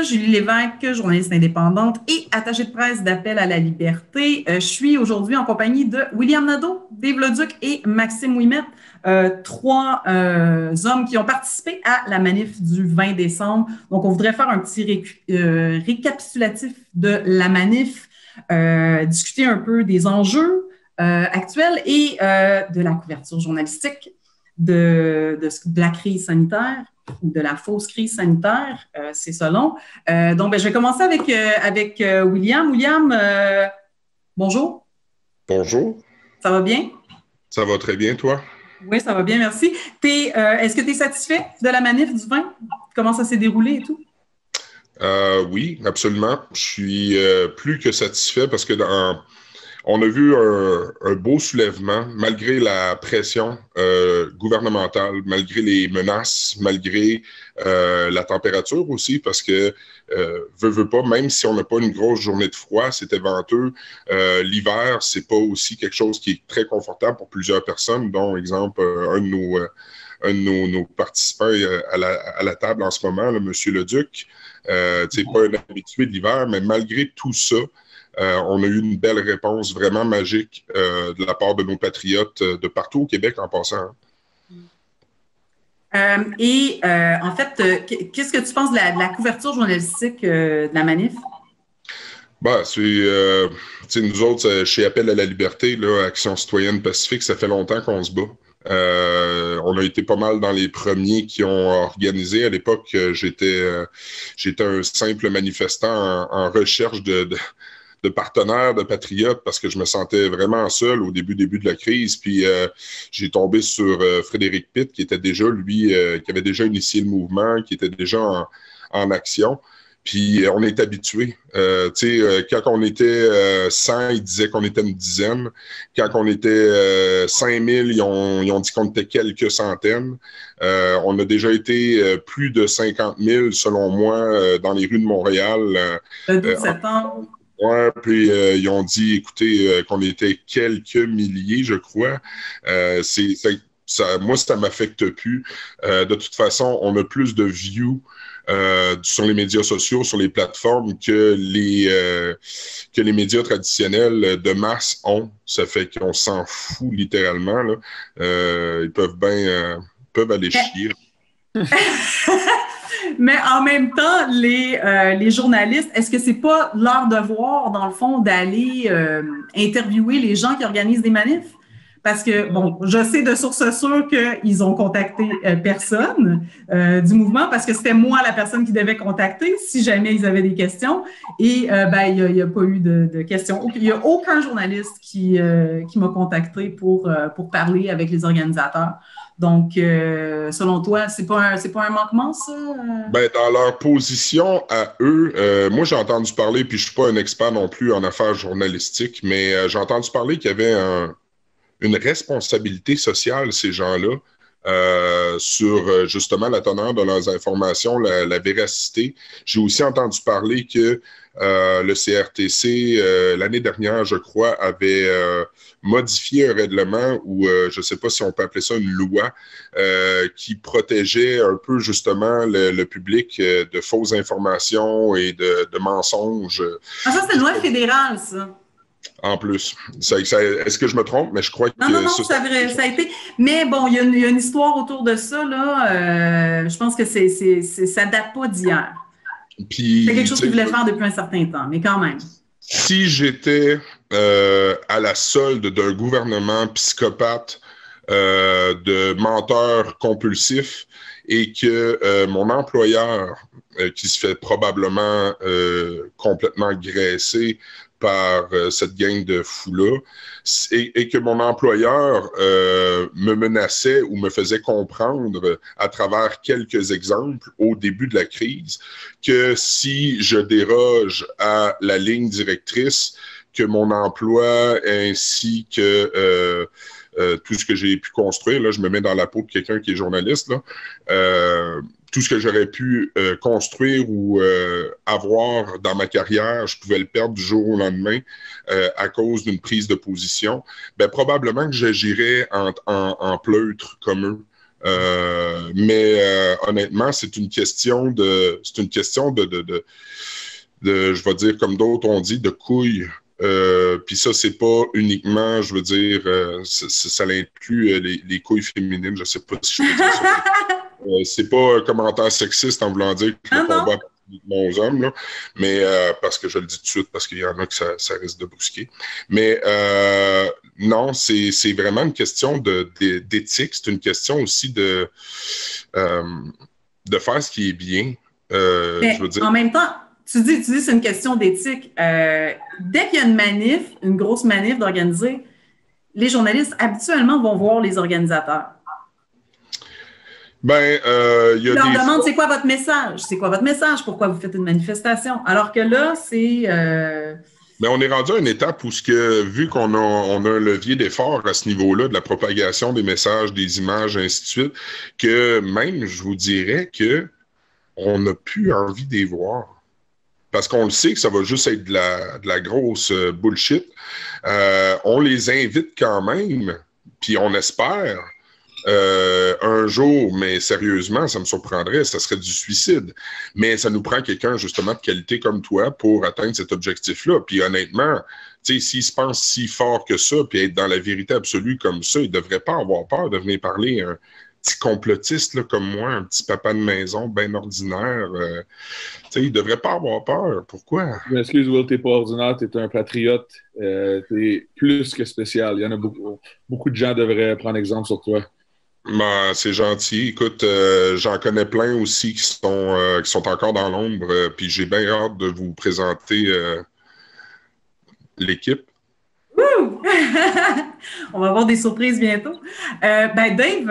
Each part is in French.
Julie Lévesque, journaliste indépendante et attachée de presse d'Appel à la liberté. Je suis aujourd'hui en compagnie de William Nadeau, Dave Leduc et Maxime Ouimet, trois hommes qui ont participé à la manif du 20 décembre. Donc, on voudrait faire un petit récapitulatif de la manif, discuter un peu des enjeux actuels et de la couverture journalistique de la crise sanitaire, de la fausse crise sanitaire, c'est selon. Donc, je vais commencer avec William. William, bonjour. Bonjour. Ça va bien? Ça va très bien, toi? Oui, ça va bien, merci. Est-ce que tu es satisfait de la manif du 20? Comment ça s'est déroulé et tout? Oui, absolument. Je suis plus que satisfait parce que on a vu un beau soulèvement, malgré la pression gouvernementale, malgré les menaces, malgré la température aussi, parce que veut pas, même si on n'a pas une grosse journée de froid, c'était venteux, l'hiver, c'est pas aussi quelque chose qui est très confortable pour plusieurs personnes, dont, exemple, un de nos participants à la table en ce moment, M. Leduc. C'est pas un habitué de l'hiver, mais malgré tout ça, on a eu une belle réponse vraiment magique de la part de nos patriotes de partout au Québec en passant. En fait, qu'est-ce que tu penses de la couverture journalistique de la manif? Bah, nous autres, chez Appel à la liberté, là, Action citoyenne pacifique, ça fait longtemps qu'on se bat. On a été pas mal dans les premiers qui ont organisé. À l'époque, j'étais un simple manifestant en recherche de partenaires, de patriotes, parce que je me sentais vraiment seul au début de la crise. Puis j'ai tombé sur Frédéric Pitt, qui était déjà, lui, qui avait déjà initié le mouvement, qui était déjà en action. Puis on est habitué. Quand on était 100, ils disaient qu'on était une dizaine. Quand on était 5000, ils ont dit qu'on était quelques centaines. On a déjà été plus de 50 000, selon moi, dans les rues de Montréal. Le 12 septembre. Ouais, puis ils ont dit, écoutez, qu'on était quelques milliers, je crois. Moi, ça m'affecte plus. De toute façon, on a plus de views sur les médias sociaux, sur les plateformes que les médias traditionnels de masse ont. Ça fait qu'on s'en fout littéralement. Là. Ils peuvent aller chier. Mais en même temps, les journalistes, est-ce que c'est pas leur devoir, dans le fond, d'aller interviewer les gens qui organisent des manifs? Parce que, bon, je sais de sources sûres qu'ils ont contacté personne du mouvement parce que c'était moi la personne qui devait contacter si jamais ils avaient des questions. Et il n'y a pas eu de questions. Il n'y a aucun journaliste qui m'a contacté pour parler avec les organisateurs. Donc, selon toi, c'est pas un manquement, ça? Ben, dans leur position à eux, moi j'ai entendu parler, puis je suis pas un expert non plus en affaires journalistiques, mais j'ai entendu parler qu'il y avait une responsabilité sociale, ces gens-là, sur justement la teneur de leurs informations, la véracité. J'ai aussi entendu parler que le CRTC, l'année dernière, je crois, avait modifié un règlement ou je ne sais pas si on peut appeler ça une loi qui protégeait un peu justement le public de fausses informations et de mensonges. Ah, ça, c'est une loi fédérale, ça. En plus. Est-ce que je me trompe? Mais je crois que... Non, ça a été... Mais bon, il y a une histoire autour de ça, là. Je pense que ça date pas d'hier. C'est quelque chose qu'ils voulaient faire depuis un certain temps, mais quand même. Si j'étais à la solde d'un gouvernement psychopathe, de menteur compulsif, et que mon employeur, qui se fait probablement complètement graisser par cette gang de fous-là, et que mon employeur me menaçait ou me faisait comprendre à travers quelques exemples au début de la crise que si je déroge à la ligne directrice, que mon emploi ainsi que tout ce que j'ai pu construire, là, je me mets dans la peau de quelqu'un qui est journaliste, là, tout ce que j'aurais pu construire ou avoir dans ma carrière, je pouvais le perdre du jour au lendemain à cause d'une prise de position. Ben, probablement que j'agirais en pleutre comme eux. Mais honnêtement, c'est une question je vais dire comme d'autres ont dit, de couilles. Puis ça, c'est pas uniquement, je veux dire, ça inclut les couilles féminines. Je sais pas si je peux dire ça. C'est pas un commentaire sexiste en voulant dire que le combat est uniquement aux hommes, là, mais parce que je le dis tout de suite, parce qu'il y en a que ça risque de brusquer. Mais non, c'est vraiment une question d'éthique. C'est une question aussi de faire ce qui est bien. Je veux dire... En même temps, tu dis c'est une question d'éthique. Dès qu'il y a une manif, une grosse manif d'organiser, les journalistes habituellement vont voir les organisateurs. Il y a leur demande c'est quoi votre message? C'est quoi votre message? Pourquoi vous faites une manifestation? Alors que là, c'est... Mais on est rendu à une étape où, vu qu'on a un levier d'effort à ce niveau-là, de la propagation des messages, des images, ainsi de suite, que même, je vous dirais que on n'a plus envie d'y voir. Parce qu'on le sait que ça va juste être de la grosse bullshit. On les invite quand même, puis on espère un jour, mais sérieusement, ça me surprendrait, ça serait du suicide. Mais ça nous prend quelqu'un, justement, de qualité comme toi pour atteindre cet objectif-là. Puis honnêtement, tu sais, s'il se pense si fort que ça, puis être dans la vérité absolue comme ça, il ne devrait pas avoir peur de venir parler à un petit complotiste là, comme moi, un petit papa de maison bien ordinaire. Tu sais, il ne devrait pas avoir peur. Pourquoi? Je m'excuse, Will, tu n'es pas ordinaire, tu es un patriote. Tu es plus que spécial. Il y en a beaucoup. Beaucoup de gens devraient prendre exemple sur toi. Ben, c'est gentil. Écoute, j'en connais plein aussi qui sont encore dans l'ombre, puis j'ai bien hâte de vous présenter l'équipe. On va avoir des surprises bientôt. Dave,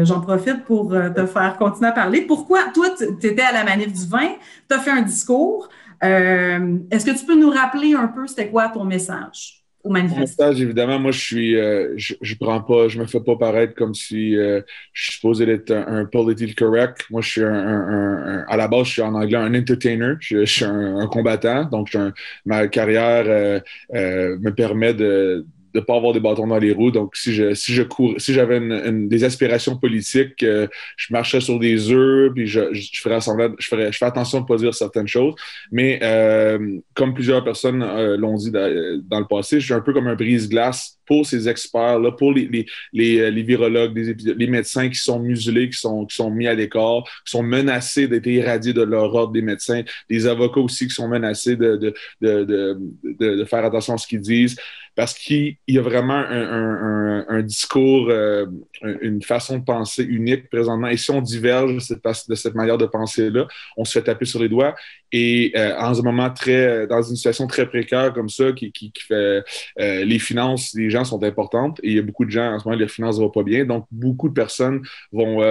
j'en profite pour te faire continuer à parler. Pourquoi, toi, tu étais à la manif du vin, tu as fait un discours. Est-ce que tu peux nous rappeler un peu c'était quoi ton message? Mon message, évidemment, moi, je me fais pas paraître comme si je suis supposé être un politically correct. Moi, je suis à la base, je suis en anglais un entertainer. Je suis un combattant. Donc, ma carrière me permet de pas avoir des bâtons dans les roues. Donc, si j'avais des aspirations politiques, je marchais sur des œufs, puis je fais attention de ne pas dire certaines choses. Mais comme plusieurs personnes l'ont dit dans le passé, je suis un peu comme un brise-glace pour ces experts-là, pour les virologues, les médecins qui sont muselés, qui sont mis à l'écart, qui sont menacés d'être irradiés de leur ordre des médecins, des avocats aussi qui sont menacés de faire attention à ce qu'ils disent. Parce qu'il y a vraiment un discours, une façon de penser unique présentement. Et si on diverge de cette manière de penser-là, on se fait taper sur les doigts. Et en ce moment, dans une situation très précaire comme ça, qui fait les finances des gens sont importantes. Et il y a beaucoup de gens, en ce moment, les finances ne vont pas bien. Donc, beaucoup de personnes vont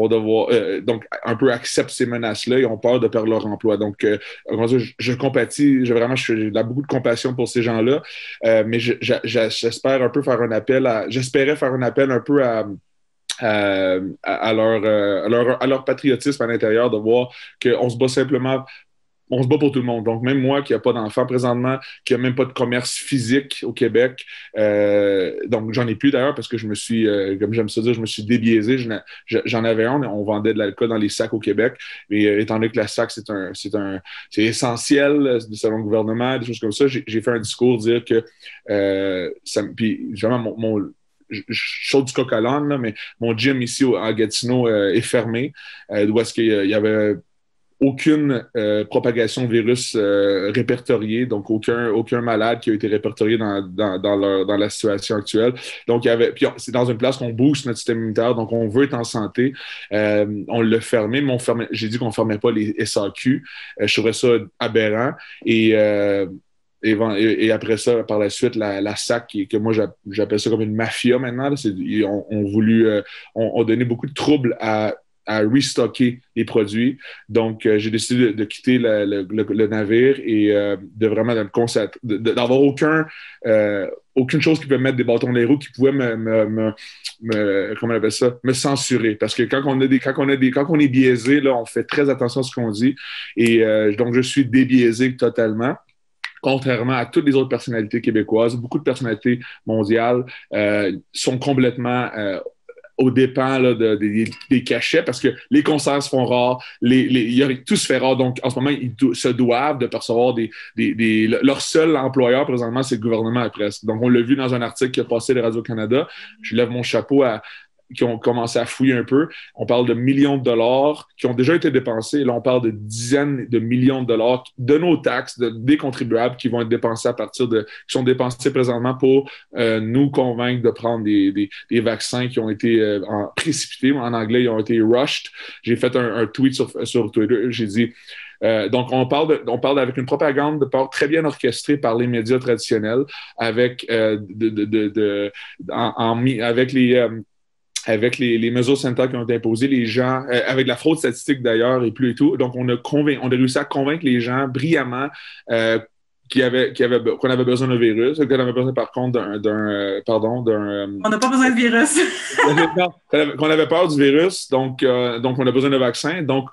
devoir, donc, un peu accepter ces menaces-là et ont peur de perdre leur emploi. Donc, je compatis, j'ai beaucoup de compassion pour ces gens-là. Mais j'espère un peu faire un appel j'espérais faire un appel un peu à leur patriotisme à l'intérieur, de voir qu'on se bat simplement. On se bat pour tout le monde. Donc, même moi qui n'ai pas d'enfant présentement, qui n'a même pas de commerce physique au Québec, donc j'en ai plus d'ailleurs parce que je me suis, comme j'aime ça dire, je me suis débiaisé. J'en avais un, on vendait de l'alcool dans les sacs au Québec, mais étant donné que la sac, c'est essentiel selon le gouvernement, des choses comme ça, j'ai fait un discours dire que puis vraiment je saute du coq à l'âne, là, mais mon gym ici à Gatineau est fermé, d'où est-ce qu'il y avait aucune propagation de virus répertoriée, donc aucun malade qui a été répertorié dans la situation actuelle. Donc, c'est dans une place qu'on booste notre système immunitaire, donc on veut être en santé. On l'a fermé, mais j'ai dit qu'on ne fermait pas les SAQ. Je trouvais ça aberrant. Et après ça, par la suite, la SAC, que moi j'appelle ça comme une mafia maintenant, on donné beaucoup de troubles à restocker les produits. Donc, j'ai décidé de quitter le navire et de vraiment d'avoir aucune chose qui peut me mettre des bâtons dans les roues qui pouvait comment on appelle ça, me censurer. Parce que quand on est biaisé, là, on fait très attention à ce qu'on dit. Et donc, je suis débiaisé totalement. Contrairement à toutes les autres personnalités québécoises, beaucoup de personnalités mondiales sont complètement aux dépens là, des cachets parce que les concerts se font rares, tout se fait rare. Donc, en ce moment, ils se doivent de percevoir leur seul employeur présentement, c'est le gouvernement à presse. Donc, on l'a vu dans un article qui a passé de Radio-Canada. Je lève mon chapeau qui ont commencé à fouiller un peu. On parle de millions de dollars qui ont déjà été dépensés. Là, on parle de dizaines de millions de dollars de nos taxes, des contribuables qui vont être dépensés qui sont dépensés présentement pour nous convaincre de prendre des vaccins qui ont été précipités. En anglais, ils ont été rushed. J'ai fait un tweet sur Twitter. J'ai dit donc, on parle avec une propagande très bien orchestrée par les médias traditionnels, avec les mesures sanitaires qui ont été imposées, les gens, avec la fraude statistique d'ailleurs et plus et tout. Donc, on a réussi à convaincre les gens brillamment qu'on avait besoin d'un virus, qu'on avait besoin par contre On n'a pas besoin de virus. Qu'on avait peur du virus, donc on a besoin d'un vaccin. Donc,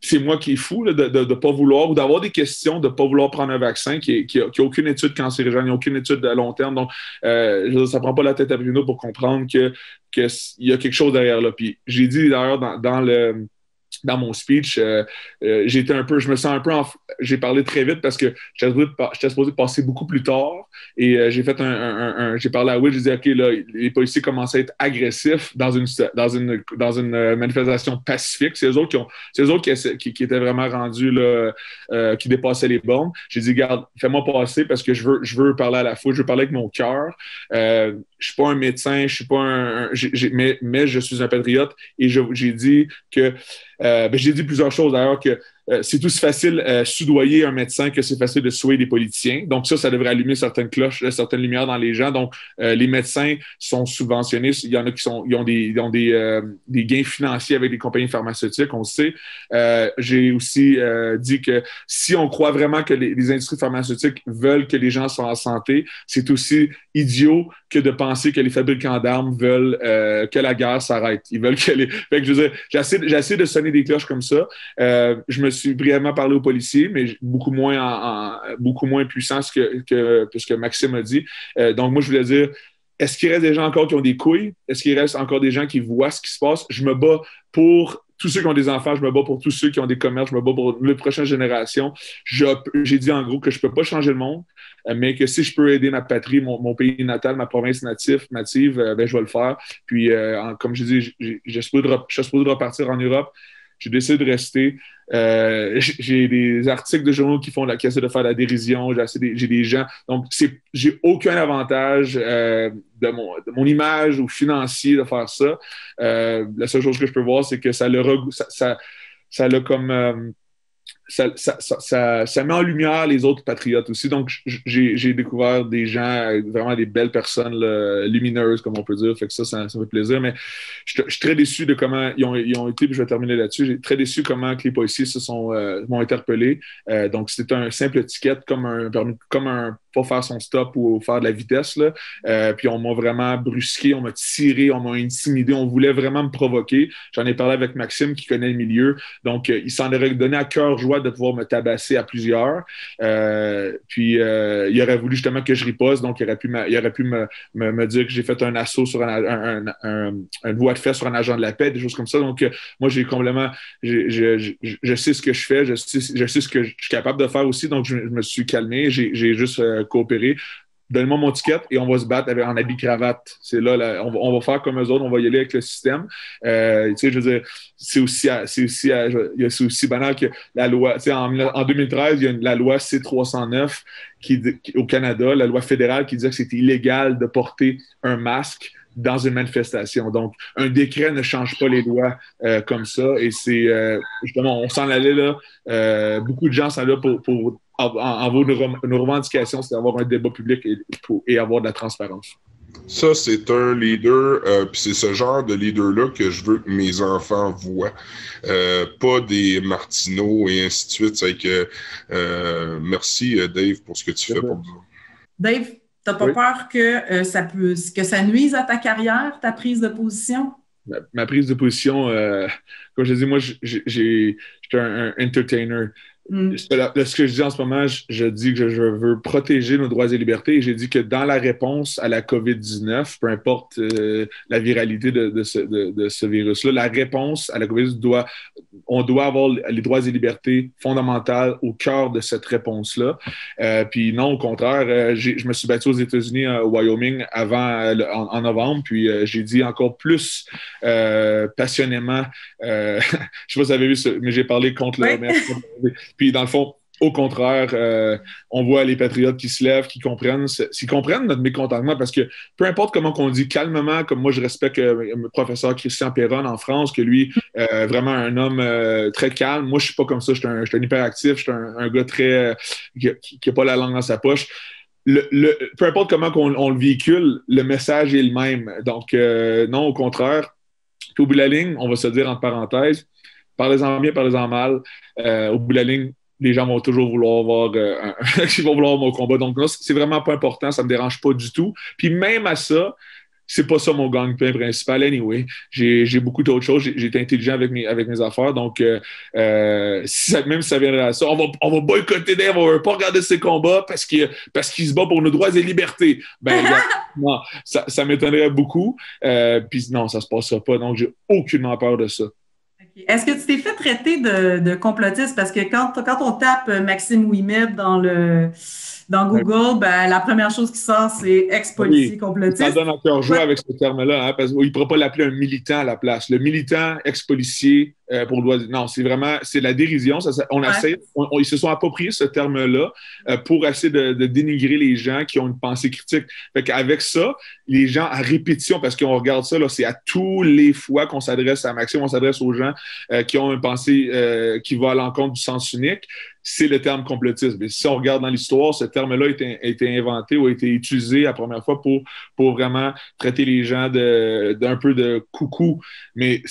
c'est moi qui est fou là, de ne pas vouloir ou d'avoir des questions de ne pas vouloir prendre un vaccin qui a aucune étude cancérigène, il n'y a aucune étude à long terme. Donc, ça ne prend pas la tête à Bruno pour comprendre qu'il y a quelque chose derrière là. Puis, j'ai dit d'ailleurs dans mon speech, je me sens un peu j'ai parlé très vite parce que j'étais supposé passer beaucoup plus tard et j'ai fait j'ai parlé à Will, j'ai dit OK, là, les policiers commençaient à être agressifs dans une manifestation pacifique. C'est eux autres qui étaient vraiment rendus là, qui dépassaient les bornes. J'ai dit, garde, fais-moi passer parce que je veux parler à la foule, je veux parler avec mon cœur. Je suis pas un médecin, je suis pas mais je suis un patriote et j'ai dit que j'ai dit plusieurs choses d'ailleurs que c'est aussi facile soudoyer un médecin que c'est facile de soudoyer des politiciens. Donc ça devrait allumer certaines cloches, certaines lumières dans les gens. Donc les médecins sont subventionnés. Il y en a ils ont des gains financiers avec des compagnies pharmaceutiques, on le sait. J'ai aussi dit que si on croit vraiment que les industries pharmaceutiques veulent que les gens soient en santé, c'est aussi idiot que de penser que les fabricants d'armes veulent que la guerre s'arrête. Ils veulent que Fait que je veux dire, j'ai essayé de sonner des cloches comme ça. Je me suis brièvement parlé aux policiers, mais beaucoup moins puissant que ce que Maxime a dit. Donc, moi, je voulais dire, est-ce qu'il reste des gens encore qui ont des couilles? Est-ce qu'il reste encore des gens qui voient ce qui se passe? Je me bats pour tous ceux qui ont des enfants, je me bats pour tous ceux qui ont des commerces, je me bats pour les prochaines générations. J'ai dit en gros que je ne peux pas changer le monde, mais que si je peux aider ma patrie, mon pays natal, ma province native, je vais le faire. Puis, comme je dis, je suis supposé de repartir en Europe. J'ai décidé de rester. J'ai des articles de journaux qui essaient de faire la dérision. J'ai des gens. Donc, j'ai aucun avantage de mon image ou financier de faire ça. La seule chose que je peux voir, c'est que ça l'a comme ça met en lumière les autres patriotes aussi. Donc, j'ai découvert des gens, vraiment des belles personnes là, lumineuses, comme on peut dire. Fait que ça me fait plaisir. Mais je suis très déçu de comment ils ont été, puis je vais terminer là-dessus. J'ai très déçu comment que les policiers m'ont interpellé. Donc, c'était un simple ticket, comme un pas faire son stop ou faire de la vitesse. Là. Puis on m'a vraiment brusqué, on m'a tiré, on m'a intimidé, on voulait vraiment me provoquer. J'en ai parlé avec Maxime qui connaît le milieu. Donc, il s'en aurait donné à cœur joie de pouvoir me tabasser à plusieurs. Puis il aurait voulu justement que je riposte, donc il aurait pu me dire que j'ai fait un assaut sur une voie de fait sur un agent de la paix, des choses comme ça. Donc, moi, j'ai complètement... Je sais ce que je fais, je sais ce que je suis capable de faire aussi, donc je me suis calmé, j'ai juste coopéré. Donne-moi mon ticket et on va se battre en habit cravate. C'est là, on va faire comme eux autres, on va y aller avec le système. Tu sais, je veux dire, c'est aussi banal que la loi. Tu sais, en 2013, il y a la loi C-309 au Canada, la loi fédérale qui disait que c'était illégal de porter un masque dans une manifestation. Donc, un décret ne change pas les lois comme ça. Et c'est justement, on s'en allait là. Beaucoup de gens sont là pour en vos nos revendications, c'est d'avoir un débat public et avoir de la transparence. Ça, c'est un leader, puis c'est ce genre de leader-là que je veux que mes enfants voient. Pas des Martineau et ainsi de suite. C'est que, merci, Dave, pour ce que tu fais pour nous. Dave, t'as pas peur que ça nuise à ta carrière, ta prise de position? Ma prise de position, comme je dis, moi, j'étais un entertainer. Ce que je dis en ce moment, je dis que je veux protéger nos droits et libertés et j'ai dit que dans la réponse à la COVID-19, peu importe la viralité de ce virus-là, la réponse à la COVID on doit avoir les droits et libertés fondamentales au cœur de cette réponse-là. Puis non, au contraire, je me suis battu aux États-Unis, au Wyoming, en novembre, puis j'ai dit encore plus passionnément, je sais pas si vous avez vu, mais j'ai parlé contre le maire. Puis, dans le fond, au contraire, on voit les patriotes qui se lèvent, qui comprennent notre mécontentement, parce que peu importe comment on dit calmement, comme moi je respecte le professeur Christian Perron en France, que lui, vraiment un homme très calme. Moi, je suis pas comme ça, je suis un hyperactif, je suis un gars très qui n'a pas la langue dans sa poche. Peu importe comment on le véhicule, le message est le même. Donc, non, au contraire. Puis au bout de la ligne, on va se dire entre parenthèses, parlez-en bien, parlez-en mal. Au bout de la ligne, les gens vont toujours vouloir voir ils vont vouloir mon combat. Donc, non, c'est vraiment pas important, ça me dérange pas du tout. Puis même à ça, c'est pas ça mon gagne-pain principal. Anyway, j'ai beaucoup d'autres choses. J'ai été intelligent avec mes affaires. Donc, même si ça viendrait à ça, on va boycotter Dave, on va pas regarder ses combats parce qu'il se bat pour nos droits et libertés. Ben, non, ça m'étonnerait beaucoup. Puis non, ça se passera pas. Donc, j'ai aucunement peur de ça. Est-ce que tu t'es fait traiter de complotiste? Parce que quand on tape Maxime Ouimet dans Google, ben, la première chose qui sort, c'est ex-policier complotiste. Ça donne encore jouer avec ce terme-là, hein, parce qu'il ne pourra pas l'appeler un militant à la place. Le militant ex-policier, pour le droit. Non, c'est la dérision. Ils se sont appropriés ce terme-là pour essayer de dénigrer les gens qui ont une pensée critique. Fait qu'avec ça, les gens à répétition, parce qu'on regarde ça, là, c'est à tous les fois qu'on s'adresse à Maxime, on s'adresse aux gens qui ont une pensée qui va à l'encontre du sens unique, c'est le terme complotisme. Mais si on regarde dans l'histoire, ce terme-là a été inventé ou a été utilisé la première fois pour vraiment traiter les gens d'un peu de coucou. Mais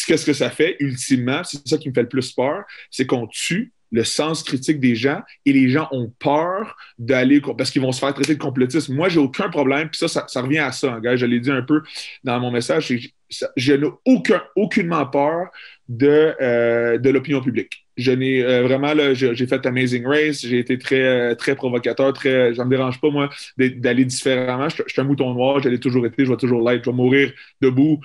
qu'est-ce que ça fait, ultimement? C'est ça qui me fait le plus peur, c'est qu'on tue le sens critique des gens et les gens ont peur d'aller parce qu'ils vont se faire traiter de complotisme. Moi, j'ai aucun problème, puis ça revient à ça, hein, gars, je l'ai dit un peu dans mon message, je n'ai aucunement peur de l'opinion publique. Je n'ai vraiment, là, j'ai fait Amazing Race, j'ai été très, très provocateur, ça me dérange pas, moi, d'aller différemment. Je suis un mouton noir, je l'ai toujours été, je vais toujours l'être, je vais mourir debout,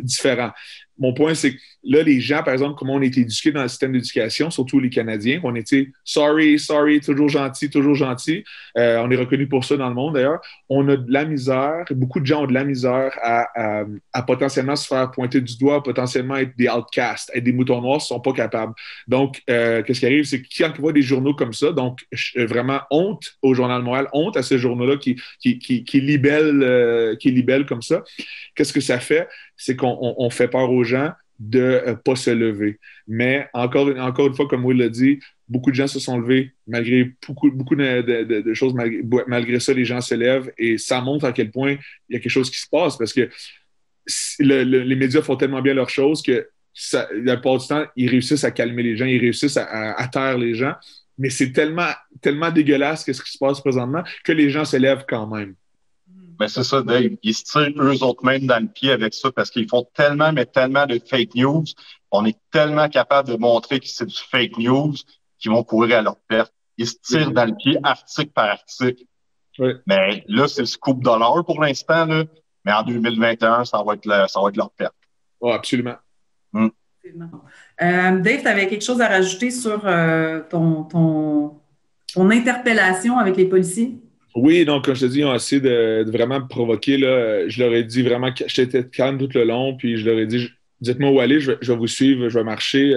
différent. Mon point, c'est que là, les gens, par exemple, comment on a été éduqués dans le système d'éducation, surtout les Canadiens, on était sorry, toujours gentil, toujours gentil. On est reconnu pour ça dans le monde, d'ailleurs. On a de la misère, beaucoup de gens ont de la misère à potentiellement se faire pointer du doigt, potentiellement être des outcasts, être des moutons noirs, ils ne sont pas capables. Donc, qu'est-ce qui arrive, c'est que quand on voit des journaux comme ça, donc vraiment honte au Journal de Montréal, honte à ces journaux-là qui libellent comme ça, qu'est-ce que ça fait? C'est qu'on fait peur aux gens de ne pas se lever. Mais encore une fois, comme Will l'a dit, beaucoup de gens se sont levés malgré beaucoup de choses. Malgré ça, les gens se lèvent et ça montre à quel point il y a quelque chose qui se passe parce que les médias font tellement bien leurs choses que la plupart du temps, ils réussissent à calmer les gens, ils réussissent à taire les gens. Mais c'est tellement dégueulasse ce qui se passe présentement que les gens se lèvent quand même. Ben c'est ça, Dave. Ils se tirent eux autres même dans le pied avec ça parce qu'ils font tellement de fake news. On est tellement capable de montrer que c'est du fake news qu'ils vont courir à leur perte. Ils se tirent dans le pied article par article. Oui. Mais là, c'est le scoop dollar pour l'instant, là. Mais en 2021, ça va être leur perte. Oh, absolument. Dave, tu avais quelque chose à rajouter sur ton interpellation avec les policiers? Oui, donc, comme je te dis, ils ont essayé de vraiment me provoquer. Là. Je leur ai dit vraiment que j'étais calme tout le long, puis je leur ai dit, dites-moi où aller, je vais vous suivre, je vais marcher.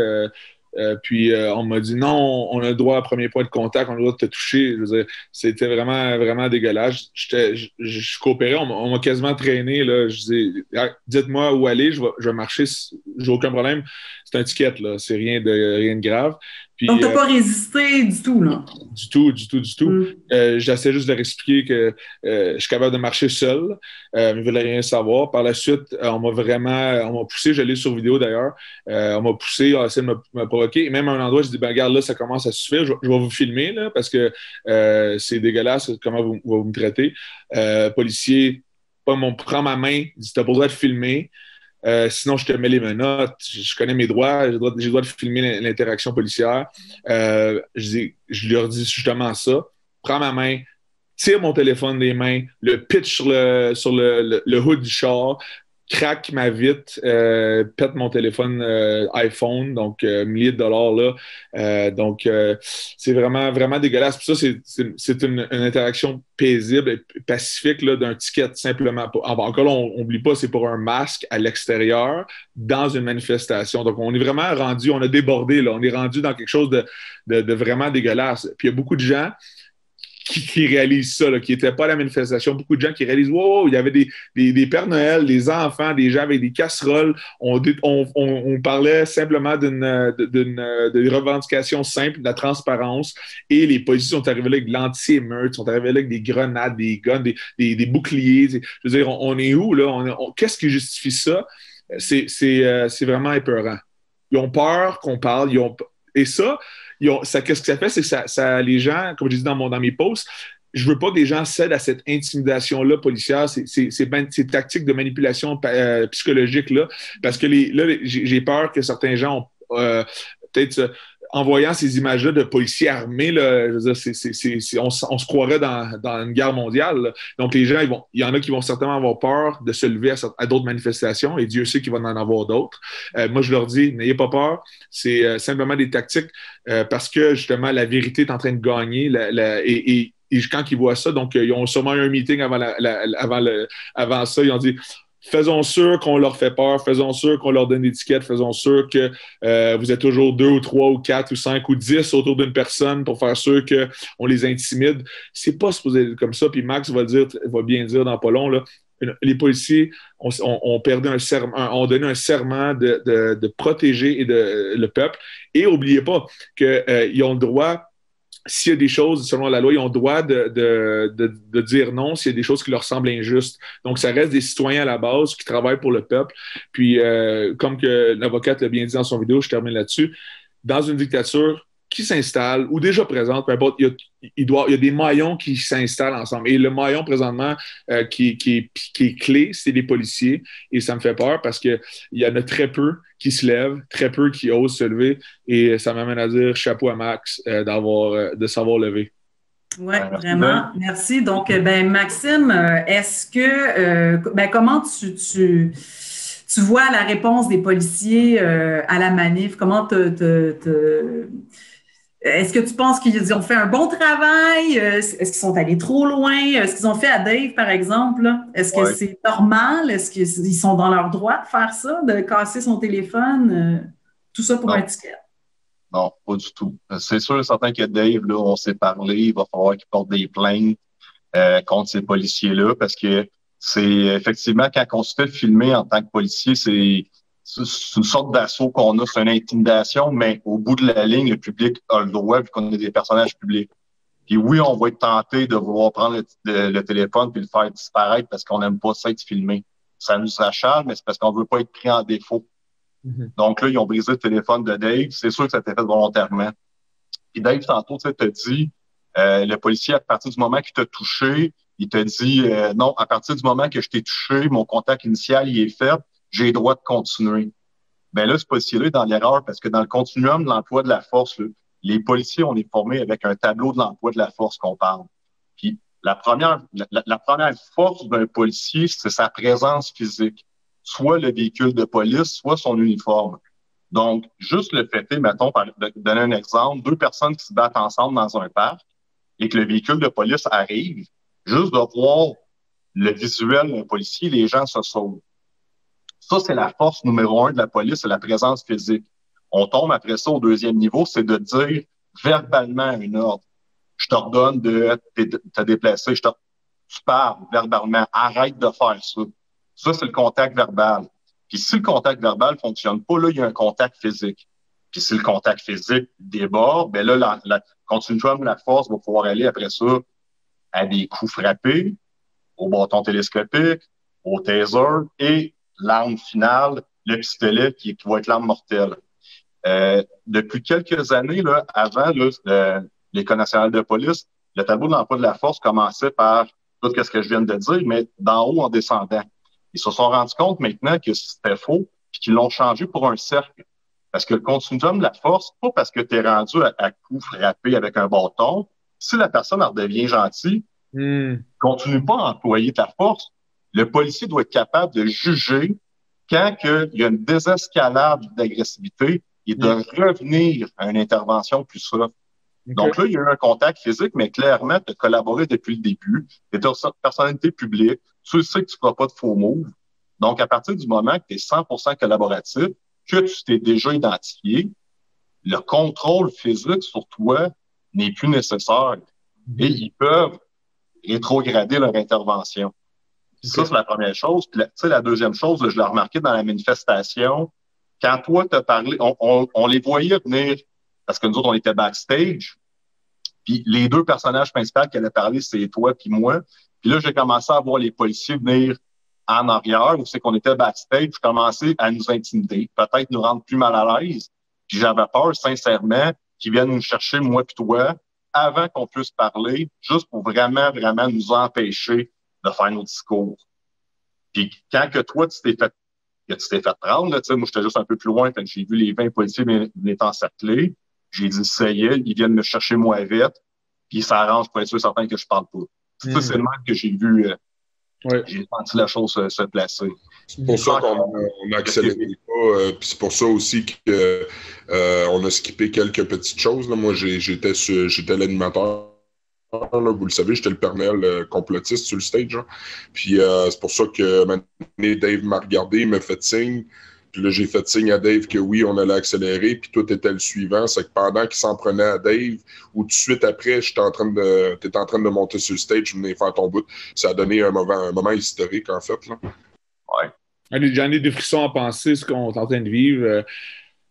Puis on m'a dit non, on a le droit à premier point de contact, on a le droit de te toucher. Je veux dire, c'était vraiment, vraiment dégueulasse. Je coopérais, on m'a quasiment traîné. Là. Je disais, dites-moi où aller, je vais marcher, j'ai aucun problème. C'est un ticket, là, c'est rien de grave. Puis, donc, tu n'as pas résisté du tout, là? Du tout. J'essaie juste de leur expliquer que je suis capable de marcher seul, mais ils ne veulent rien savoir. Par la suite, on m'a poussé, je l'ai sur vidéo d'ailleurs, on m'a poussé, on a essayé de me provoquer. Et même à un endroit, je dis, ben regarde, là, ça commence à suffire, je vais vous filmer, là, parce que c'est dégueulasse comment vous me traitez. Policier, prend ma main, il dit, t'as pas le droit de filmer. Sinon, je te mets les menottes. Je connais mes droits. J'ai le droit de filmer l'interaction policière. Je leur dis justement ça. Prends ma main, tire mon téléphone des mains, le pitch sur le hood du char, craque ma vitre, pète mon téléphone iPhone, donc milliers de dollars là. C'est vraiment, vraiment dégueulasse. Puis ça, c'est une interaction paisible et pacifique là, d'un ticket simplement. Encore là, on n'oublie pas, c'est pour un masque à l'extérieur dans une manifestation. Donc, on est vraiment rendu, on a débordé, là. On est rendu dans quelque chose de vraiment dégueulasse. Puis il y a beaucoup de gens qui réalisent ça, là, qui n'étaient pas à la manifestation. Beaucoup de gens qui réalisent, wow, il y avait des Pères Noël, des enfants, des gens avec des casseroles. On parlait simplement d'une revendication simple, de la transparence. Et les policiers sont arrivés là avec de l'anti-émeute, sont arrivés là avec des grenades, des guns, des boucliers. Je veux dire, on est où, là? Qu'est-ce qui justifie ça? C'est vraiment épeurant. Ils ont peur qu'on parle. Et ça, qu'est-ce que ça fait? C'est que ça les gens, comme je dis dans mes posts, je veux pas que les gens cèdent à cette intimidation-là policière, ces tactiques de manipulation psychologique là, parce que j'ai peur que certains gens ont peut-être en voyant ces images-là de policiers armés, là, je veux dire, on se croirait dans une guerre mondiale, là. Donc les gens, il y en a qui vont certainement avoir peur de se lever à d'autres manifestations, et Dieu sait qu'il va en avoir d'autres. Moi, je leur dis, n'ayez pas peur, c'est simplement des tactiques parce que justement la vérité est en train de gagner, et quand ils voient ça, donc ils ont sûrement eu un meeting avant ça, ils ont dit, faisons sûr qu'on leur fait peur, faisons sûr qu'on leur donne des tickets, faisons sûr que vous êtes toujours 2 ou 3 ou 4 ou 5 ou 10 autour d'une personne pour faire sûr qu'on les intimide. C'est pas supposé être comme ça. Puis Max va bien dire dans pas long, là, les policiers ont perdu ont donné un serment de protéger le peuple. Et n'oubliez pas qu'ils ont le droit. S'il y a des choses, selon la loi, ils ont le droit de dire non s'il y a des choses qui leur semblent injustes. Donc, ça reste des citoyens à la base qui travaillent pour le peuple. Puis, comme que l'avocate l'a bien dit dans son vidéo, je termine là-dessus, dans une dictature qui s'installe ou déjà présente, peu importe, il y a des maillons qui s'installent ensemble. Et le maillon, présentement, qui est clé, c'est les policiers. Et ça me fait peur parce qu'il y en a très peu qui se lèvent, très peu qui osent se lever. Et ça m'amène à dire chapeau à Max de savoir lever. Oui, vraiment. Merci. Donc, Maxime, est-ce que, comment tu vois la réponse des policiers à la manif? Comment est-ce que tu penses qu'ils ont fait un bon travail? Est-ce qu'ils sont allés trop loin? Est-ce qu'ils ont fait à Dave, par exemple? Là? Est-ce que c'est normal? Est-ce qu'ils sont dans leur droit de faire ça, de casser son téléphone? Tout ça pour un ticket? Non, pas du tout. C'est sûr et certain que Dave, là, on s'est parlé, il va falloir qu'il porte des plaintes contre ces policiers-là parce que c'est effectivement, quand on se fait filmer en tant que policier, c'est une sorte d'assaut qu'on a, c'est une intimidation, mais au bout de la ligne, le public a le droit vu qu'on est des personnages publics. Puis oui, on va être tenté de vouloir prendre le téléphone puis le faire disparaître parce qu'on n'aime pas ça être filmé. Ça nous achale, mais c'est parce qu'on veut pas être pris en défaut. Mm-hmm. Donc là, ils ont brisé le téléphone de Dave. C'est sûr que ça a été fait volontairement. Puis Dave, tantôt, tu sais, t'a dit, le policier, à partir du moment qu'il t'a touché, il t'a dit, non, à partir du moment que je t'ai touché, mon contact initial, il est fait, j'ai le droit de continuer. Ben là, ce policier-là est dans l'erreur parce que dans le continuum de l'emploi de la force, là, les policiers, on est formés avec un tableau de l'emploi de la force qu'on parle. Puis la première force d'un policier, c'est sa présence physique. Soit le véhicule de police, soit son uniforme. Donc, juste le fait est, mettons, de donner un exemple, 2 personnes qui se battent ensemble dans un parc et que le véhicule de police arrive, juste de voir le visuel d'un policier, les gens se sauvent. Ça, c'est la force numéro 1 de la police, c'est la présence physique. On tombe après ça au 2e niveau, c'est de dire verbalement un ordre. Je t'ordonne de te déplacer, tu parles verbalement, arrête de faire ça. Ça, c'est le contact verbal. Puis si le contact verbal fonctionne pas, là, il y a un contact physique. Puis si le contact physique déborde, ben là, la continuum de la force va pouvoir aller après ça à des coups frappés, au bâton télescopique, au taser et l'arme finale, le pistolet qui va être l'arme mortelle. Depuis quelques années, là, avant l'École nationale de police, le tableau de l'emploi de la force commençait par tout ce que je viens de dire, mais d'en haut en descendant. Ils se sont rendus compte maintenant que c'était faux puis qu'ils l'ont changé pour un cercle. Parce que le continuum de la force, pas parce que tu es rendu à coup frappé avec un bâton. Si la personne en redevient gentille, continue pas à employer ta force. Le policier doit être capable de juger quand il y a une désescalade d'agressivité et de revenir à une intervention plus soft. Okay. Donc là, il y a eu un contact physique, mais clairement, tu as collaboré depuis le début. Tu es une personnalité publique. Tu sais que tu ne feras pas de faux moves. Donc, à partir du moment que tu es 100% collaboratif, que tu t'es déjà identifié, le contrôle physique sur toi n'est plus nécessaire. Et ils peuvent rétrograder leur intervention. Okay. Ça, c'est la première chose. Puis, la deuxième chose, je l'ai remarqué dans la manifestation, quand toi, tu as parlé, on les voyait venir, parce que nous autres, on était backstage, puis les deux personnages principaux qui allaient parler, c'est toi puis moi. Puis là, j'ai commencé à voir les policiers venir en arrière, où c'est qu'on était backstage, je commençais à nous intimider, peut-être nous rendre plus mal à l'aise. Puis j'avais peur, sincèrement, qu'ils viennent nous chercher, moi puis toi, avant qu'on puisse parler, juste pour vraiment, vraiment nous empêcher de faire nos discours. Puis quand que toi, tu t'es fait prendre, là, moi, j'étais juste un peu plus loin, quand j'ai vu les 20 policiers venir encercler, j'ai dit, ça y est, ils viennent me chercher moi vite, puis ils s'arrangent pour être sûr certain que je parle pas. C'est le même que j'ai vu, j'ai senti la chose se placer. C'est pour ça qu'on n'accélère pas, puis c'est pour ça aussi que on a skippé quelques petites choses. Là. Moi, j'étais l'animateur. Là, vous le savez, j'étais le pernel complotiste sur le stage. Hein. Puis c'est pour ça que maintenant, Dave m'a regardé, il m'a fait signe. Puis là, j'ai fait signe à Dave que oui, on allait accélérer. Puis toi, t'étais le suivant. C'est que pendant qu'il s'en prenait à Dave, ou tout de suite après, t'étais en train de monter sur le stage, je venais faire ton bout. Ça a donné un moment historique, en fait. Là. Ouais. J'en ai des frissons à penser, ce qu'on est en train de vivre.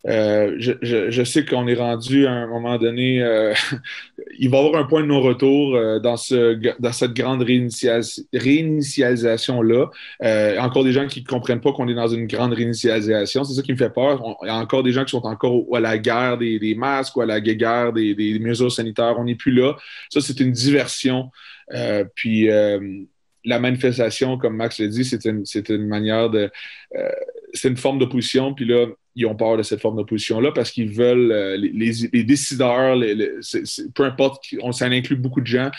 Je sais qu'on est rendu à un moment donné, il va y avoir un point de non-retour dans cette grande réinitialisation-là. Encore des gens qui ne comprennent pas qu'on est dans une grande réinitialisation. C'est ça qui me fait peur. Il y a encore des gens qui sont encore à la guerre des masques ou à la guerre des mesures sanitaires. On n'est plus là. Ça, c'est une diversion. Puis la manifestation, comme Max l'a dit, c'est une manière de... c'est une forme d'opposition. Puis là, ils ont peur de cette forme d'opposition-là parce qu'ils veulent, les décideurs, peu importe, ça inclut beaucoup de gens,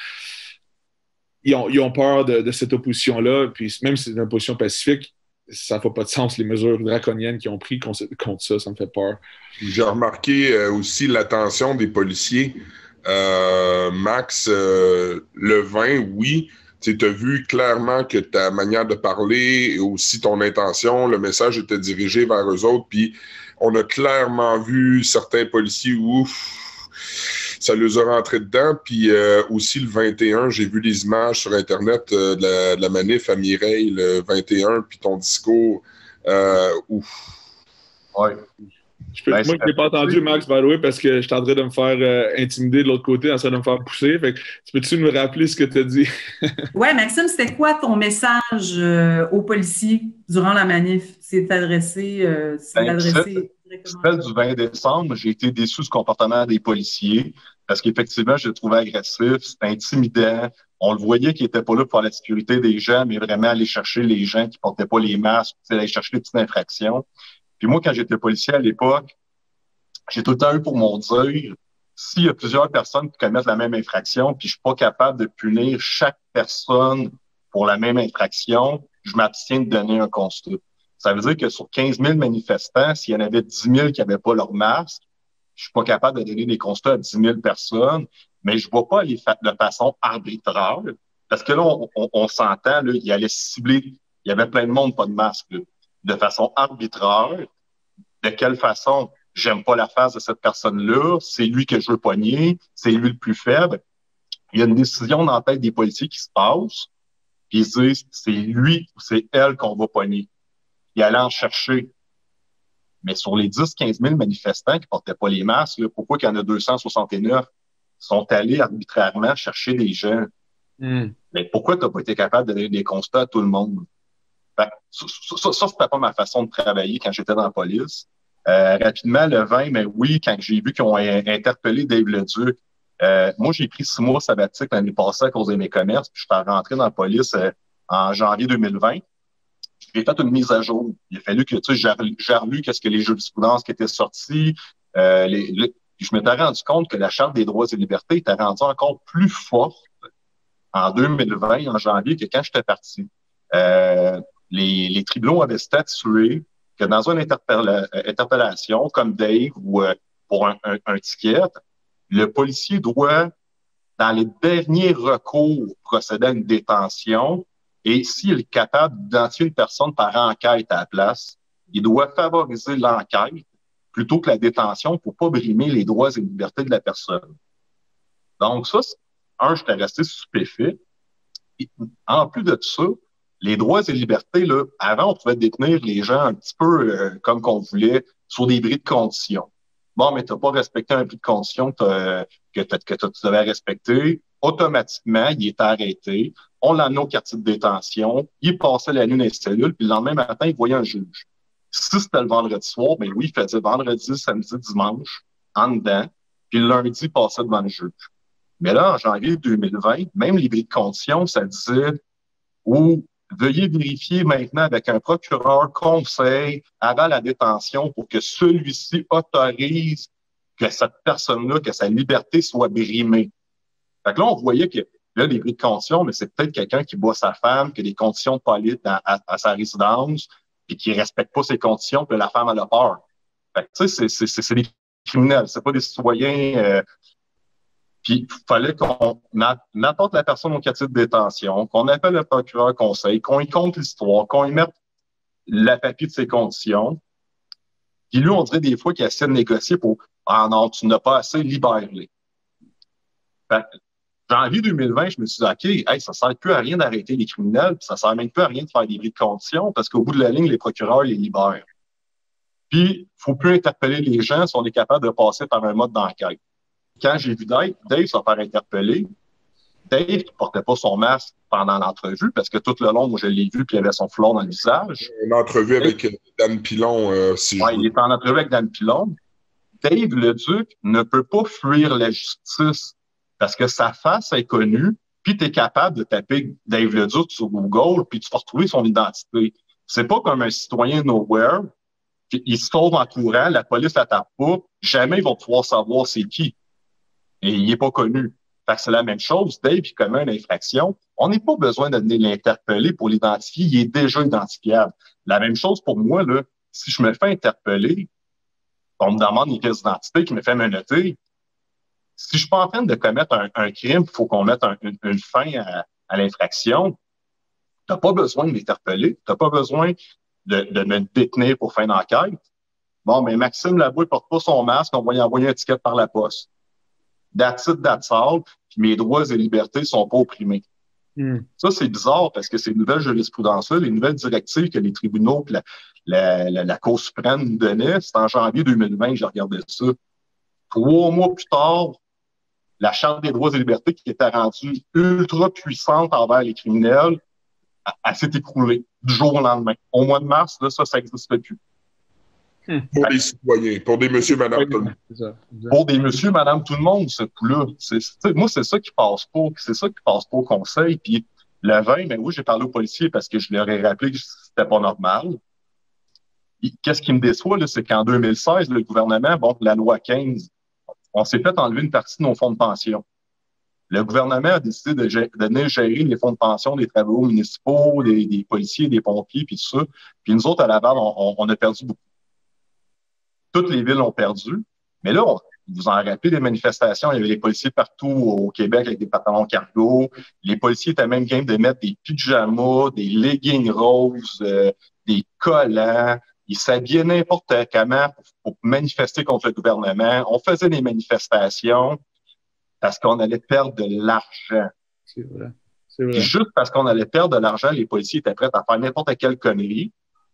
ils ont peur de cette opposition-là. Puis même si c'est une opposition pacifique, ça ne fait pas de sens, les mesures draconiennes qu'ils ont prises contre ça, ça me fait peur. J'ai remarqué aussi l'attention des policiers. Max, le vin, oui. Tu as vu clairement que ta manière de parler et aussi ton intention, le message était dirigé vers eux autres. Puis on a clairement vu certains policiers où ça les a rentrés dedans. Puis aussi le 21, j'ai vu les images sur Internet de la manif à Mireille, le 21, puis ton discours. Ouf. Ouais. Moi, je n'ai pas entendu, Max, by the way, parce que je suis en train de me faire intimider de l'autre côté, en train de me faire pousser. Fait que, peux-tu me rappeler ce que tu as dit? Oui, Maxime, c'était quoi ton message aux policiers durant la manif? C'est adressé Celle du 20 décembre, j'ai été déçu du comportement des policiers parce qu'effectivement, je le trouvais agressif, c'était intimidant. On le voyait qu'ils n'étaient pas là pour la sécurité des gens, mais vraiment aller chercher les gens qui ne portaient pas les masques, aller chercher les petites infractions. Puis moi, quand j'étais policier à l'époque, j'ai tout le temps eu pour mon dire, s'il y a plusieurs personnes qui commettent la même infraction, puis je suis pas capable de punir chaque personne pour la même infraction, je m'abstiens de donner un constat. Ça veut dire que sur 15 000 manifestants, s'il y en avait 10 000 qui n'avaient pas leur masque, je suis pas capable de donner des constats à 10 000 personnes, mais je ne vais pas aller de façon arbitraire, parce que là, on s'entend, là, il allait cibler, il y avait plein de monde pas de masque, là. De façon arbitraire, de quelle façon j'aime pas la face de cette personne-là, c'est lui que je veux pogner, c'est lui le plus faible. Il y a une décision dans la tête des policiers qui se passe, puis ils se disent c'est lui ou c'est elle qu'on va pogner. Ils allaient en chercher. Mais sur les 10-15 000 manifestants qui portaient pas les masques, là, pourquoi qu'il y en a 269 sont allés arbitrairement chercher des gens? Mais pourquoi tu n'as pas été capable de donner des constats à tout le monde? Ça, c'était pas ma façon de travailler quand j'étais dans la police. Rapidement, le 20, mais oui, quand j'ai vu qu'ils ont interpellé Dave Leduc, moi, j'ai pris 6 mois sabbatique l'année passée à cause de mes commerces, puis je suis rentré dans la police en janvier 2020. j'ai fait une mise à jour. Il a fallu que, tu sais, j'ai relu qu'est-ce que les jurisprudences qui étaient sorties. Je m'étais rendu compte que la Charte des droits et libertés était rendue encore plus forte en 2020, en janvier, que quand j'étais parti. Les tribunaux avaient statué que dans une interpellation comme Dave ou pour un ticket, le policier doit, dans les derniers recours, procéder à une détention et s'il est capable d'identifier une personne par enquête à la place, il doit favoriser l'enquête plutôt que la détention pour pas brimer les droits et libertés de la personne. Donc ça, j'étais resté stupéfait. Et en plus de ça, les droits et libertés, là, avant, on pouvait détenir les gens un petit peu comme qu'on voulait sur des bris de conditions. Bon, mais tu n'as pas respecté un bris de condition que tu devais respecter. Automatiquement, il est arrêté. On l'a amené au quartier de détention. Il passait la nuit dans les cellules, puis le lendemain matin, il voyait un juge. Si c'était le vendredi soir, ben oui, il faisait vendredi, samedi, dimanche, en dedans, puis le lundi, il passait devant le juge. Mais là, en janvier 2020, même les bris de condition, ça disait veuillez vérifier maintenant avec un procureur conseil avant la détention pour que celui-ci autorise que cette personne-là, que sa liberté soit brimée. Fait que là, on voyait que là, des bris de condition, mais c'est peut-être quelqu'un qui bat sa femme, qui a des conditions de police à sa résidence, puis qui respecte pas ses conditions, puis la femme, elle a peur. Fait que, tu sais, c'est des criminels, c'est pas des citoyens. Puis, il fallait qu'on apporte la personne au quartier de détention, qu'on appelle le procureur conseil, qu'on y compte l'histoire, qu'on y mette la papier de ses conditions. Puis lui, on dirait des fois qu'il essaie de négocier pour « Ah non, tu n'as pas assez, libère-les ». Janvier 2020, je me suis dit « OK, hey, ça sert plus à rien d'arrêter les criminels, puis ça sert même plus à rien de faire des bris de conditions, parce qu'au bout de la ligne, les procureurs les libèrent. » Puis, il faut plus interpeller les gens si on est capable de passer par un mode d'enquête. Quand j'ai vu Dave se faire interpeller, Dave qui portait pas son masque pendant l'entrevue, parce que tout le long, moi, je l'ai vu, puis il avait son fleur dans le visage. Une entrevue avec Dan Pilon, il est en entrevue avec Dan Pilon. Dave Leduc ne peut pas fuir la justice parce que sa face est connue, puis tu es capable de taper Dave Leduc sur Google, puis tu vas retrouver son identité. C'est pas comme un citoyen nowhere, il se sauve en courant, la police la tape pas, jamais ils vont pouvoir savoir c'est qui. Et il n'est pas connu. Fait que c'est la même chose. Dave, il commet une infraction. On n'a pas besoin de venir l'interpeller pour l'identifier. Il est déjà identifiable. La même chose pour moi, là. Si je me fais interpeller, on me demande une pièce d'identité qui me fait menotter. Si je suis pas en train de commettre un crime, il faut qu'on mette une fin à l'infraction. T'as pas besoin de m'interpeller. T'as pas besoin de me détenir pour fin d'enquête. Bon, mais Maxime Laboué ne porte pas son masque. On va y envoyer un ticket par la poste. That's it, that's all, puis mes droits et libertés sont pas opprimés. Ça, c'est bizarre parce que ces nouvelles jurisprudences-là, les nouvelles directives que les tribunaux et la Cour suprême nous donnaient, c'est en janvier 2020 que j'ai regardé ça. 3 mois plus tard, la Charte des droits et libertés qui était rendue ultra puissante envers les criminels, elle s'est écroulée du jour au lendemain. Au mois de mars, là, ça n'existe plus. Pour les citoyens, pour des monsieur, madame, tout le monde. Pour des monsieur, madame, tout le monde, ce coup-là. Moi, c'est ça qui passe pas. C'est ça qui passe pas au conseil. Puis le 20, mais oui, j'ai parlé aux policiers parce que je leur ai rappelé que c'était pas normal. Qu'est-ce qui me déçoit, là, c'est qu'en 2016, le gouvernement, la loi 15, on s'est fait enlever une partie de nos fonds de pension. Le gouvernement a décidé de venir gérer les fonds de pension des travaux municipaux, des policiers, des pompiers, puis tout ça. Puis nous autres, à Laval, on a perdu beaucoup. Toutes les villes ont perdu. Mais là, vous en rappelez des manifestations, il y avait les policiers partout au Québec avec des pantalons cargo. Les policiers étaient même game de mettre des pyjamas, des leggings roses, des collants. Ils s'habillaient n'importe comment pour manifester contre le gouvernement. On faisait des manifestations parce qu'on allait perdre de l'argent. C'est vrai. C'est vrai. Puis juste parce qu'on allait perdre de l'argent, les policiers étaient prêts à faire n'importe quelle connerie.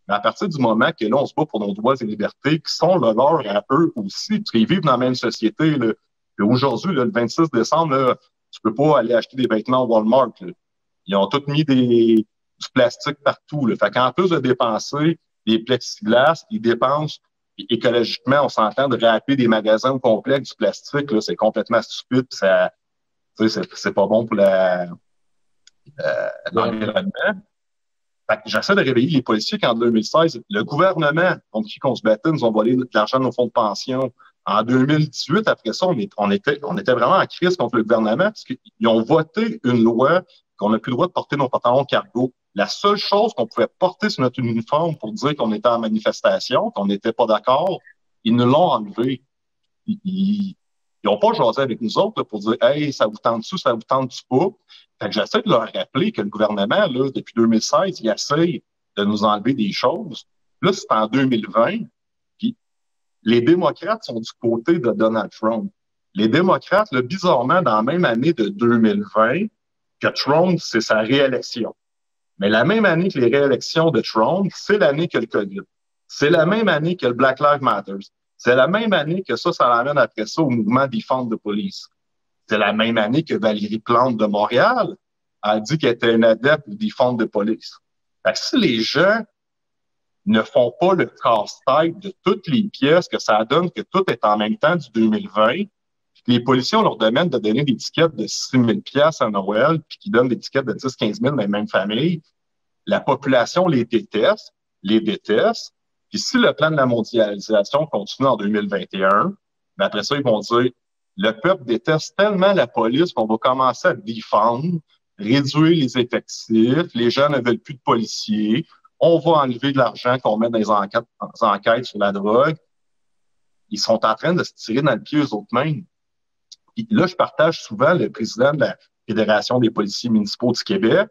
Mais à partir du moment que là, on se bat pour nos droits et libertés, qui sont le leur à eux aussi, parce qu'ils vivent dans la même société. Là. Puis aujourd'hui, là, le 26 décembre, là, tu peux pas aller acheter des vêtements au Walmart. Là. Ils ont tous mis du plastique partout. Là. Fait qu'en plus de dépenser des plexiglas, ils dépensent. Puis écologiquement, on s'entend de râper des magasins au complet du plastique. Là, c'est complètement stupide. Ça, c'est pas bon pour l'environnement. Fait que j'essaie de réveiller les policiers qu'en 2016, le gouvernement contre qui on se battait nous ont volé de l'argent de nos fonds de pension. En 2018, après ça, on était vraiment en crise contre le gouvernement parce qu'ils ont voté une loi qu'on n'a plus le droit de porter nos pantalons cargo. La seule chose qu'on pouvait porter sur notre uniforme pour dire qu'on était en manifestation, qu'on n'était pas d'accord, ils nous l'ont enlevé. Ils n'ont pas jasé avec nous autres là, pour dire « Hey, ça vous tente-tu, ça vous tente-tu pas? » Fait que j'essaie de leur rappeler que le gouvernement, là, depuis 2016, il essaie de nous enlever des choses. Là, c'est en 2020. Les démocrates sont du côté de Donald Trump. Les démocrates, là, bizarrement, dans la même année de 2020, que Trump, c'est sa réélection. Mais la même année que les réélections de Trump, c'est l'année que le COVID. C'est la même année que le Black Lives Matter. C'est la même année que ça l'amène après ça au mouvement Defund the Police. C'est la même année que Valérie Plante de Montréal a dit qu'elle était une adepte du Defund the Police. Fait que si les gens ne font pas le casse-tête de toutes les pièces, que ça donne que tout est en même temps du 2020. Les policiers, on leur demande de donner des tickets de 6 000 $ à Noël, puis qu'ils donnent des tickets de 10 15 000 dans les mêmes familles. La population les déteste. Puis si le plan de la mondialisation continue en 2021, ben après ça, ils vont dire le peuple déteste tellement la police qu'on va commencer à défendre, réduire les effectifs, les gens ne veulent plus de policiers, on va enlever de l'argent qu'on met dans les enquêtes sur la drogue. Ils sont en train de se tirer dans le pied eux-mêmes. Puis là, je partage souvent le président de la Fédération des policiers municipaux du Québec.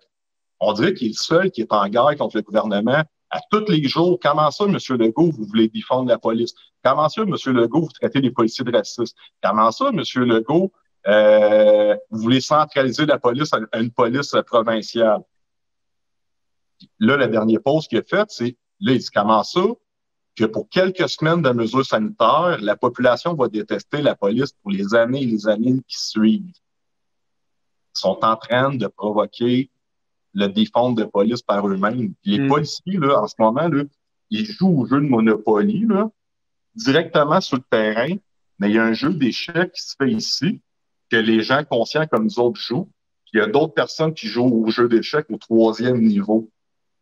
On dirait qu'il est le seul qui est en guerre contre le gouvernement à tous les jours. Comment ça, M. Legault, vous voulez défendre la police? Comment ça, M. Legault, vous traitez les policiers de racistes? Comment ça, M. Legault, vous voulez centraliser la police à une police provinciale? Là, la dernière pause qu'il a faite, c'est, là, il dit comment ça? Que pour quelques semaines de mesures sanitaires, la population va détester la police pour les années et les années qui suivent. Ils sont en train de provoquer le défendre de police par eux-mêmes. Les policiers, là, en ce moment, là, ils jouent au jeu de Monopoly, là, directement sur le terrain, mais il y a un jeu d'échecs qui se fait ici, que les gens conscients comme nous autres jouent. Puis il y a d'autres personnes qui jouent au jeu d'échecs au 3e niveau.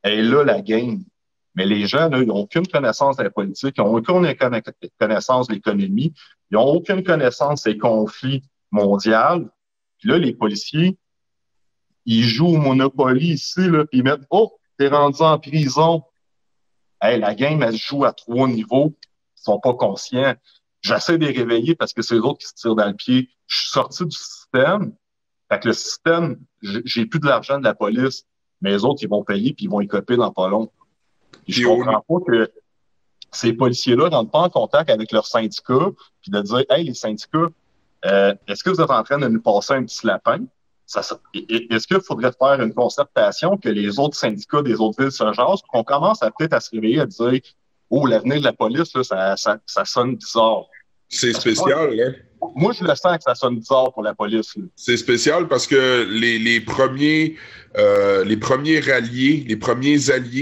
Et là, la game. Mais les gens, là, ils n'ont aucune connaissance de la politique, ils n'ont aucune connaissance de l'économie, ils n'ont aucune connaissance des conflits mondiaux. Puis là, les policiers, ils jouent au Monopoly ici, là, puis ils mettent « Oh, t'es rendu en prison! » Hey, la game, elle se joue à 3 niveaux, ils sont pas conscients. J'essaie de les réveiller parce que c'est eux autres qui se tirent dans le pied. Je suis sorti du système. Fait que le système, j'ai plus de l'argent de la police, mais les autres, ils vont payer puis ils vont écoper dans pas long. Puis je comprends pas que ces policiers-là ne rentrent pas en contact avec leurs syndicats puis de dire « Hey, les syndicats, est-ce que vous êtes en train de nous passer un petit lapin? Est-ce qu'il faudrait faire une concertation que les autres syndicats des autres villes se jasent pour qu'on commence à peut-être à se réveiller à dire « Oh, l'avenir de la police, là, ça sonne bizarre. » C'est spécial, hein? Moi, je le sens que ça sonne bizarre pour la police. C'est spécial parce que les premiers alliés,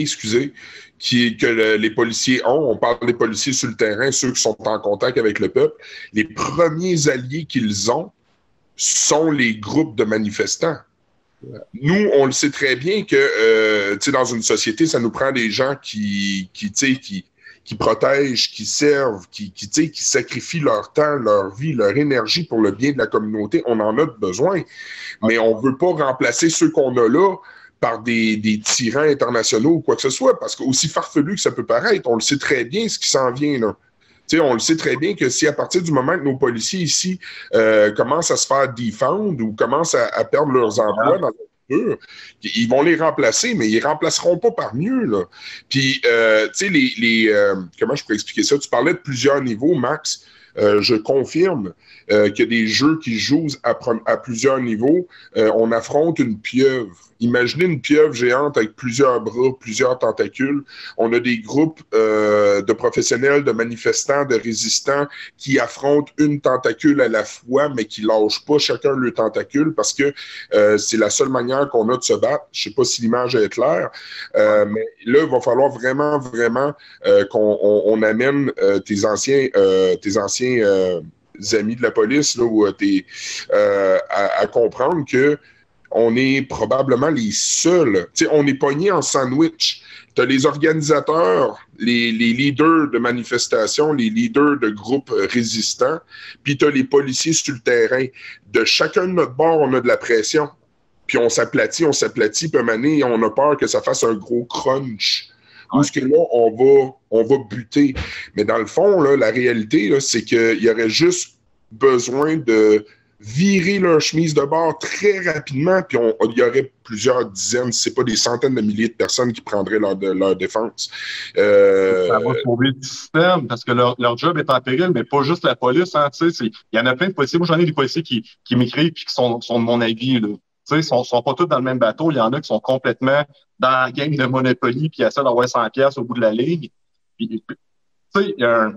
excusez, que les policiers ont, on parle des policiers sur le terrain, ceux qui sont en contact avec le peuple, les premiers alliés qu'ils ont sont les groupes de manifestants. Nous, on le sait très bien que dans une société, ça nous prend des gens qui protègent, qui servent, qui sacrifient leur temps, leur vie, leur énergie pour le bien de la communauté. On en a besoin. Mais on ne veut pas remplacer ceux qu'on a là par des tyrans internationaux ou quoi que ce soit, parce qu'aussi farfelu que ça peut paraître, on le sait très bien ce qui s'en vient, là. On le sait très bien que si à partir du moment que nos policiers ici commencent à se faire défendre ou commencent à perdre leurs emplois dans la culture, ils vont les remplacer, mais ils ne remplaceront pas par mieux, là. Puis, comment je peux expliquer ça? Tu parlais de plusieurs niveaux, Max. Je confirme qu'il y a des jeux qui jouent à plusieurs niveaux. On affronte une pieuvre. Imaginez une pieuvre géante avec plusieurs bras, plusieurs tentacules. On a des groupes de professionnels, de manifestants, de résistants qui affrontent une tentacule à la fois, mais qui lâchent pas chacun le tentacule parce que c'est la seule manière qu'on a de se battre. Je sais pas si l'image est claire, mais là, il va falloir vraiment qu'on amène tes anciens amis de la police là, ou à comprendre que on est probablement les seuls. Tu sais, on est pognés en sandwich. Tu as les organisateurs, les leaders de manifestations, les leaders de groupes résistants, puis tu as les policiers sur le terrain. De chacun de notre bord, on a de la pression. Puis on s'aplatit, puis à un moment donné, on a peur que ça fasse un gros crunch. Où est-ce que là, on va buter. Mais dans le fond, là, la réalité, là, c'est qu'il y aurait juste besoin de virer leur chemise de bord très rapidement, puis il y aurait plusieurs dizaines, si ce n'est pas des centaines de milliers de personnes qui prendraient leur défense. Ça va sauver le système, parce que leur job est en péril, mais pas juste la police. Hein, il y en a plein de policiers. Moi, j'en ai des policiers qui m'écrivent et qui sont de mon avis. Là. Ils sont pas tous dans le même bateau. Il y en a qui sont complètement dans la game de Monopoly puis essaient d'avoir 100$ au bout de la ligne. Puis, il y a un...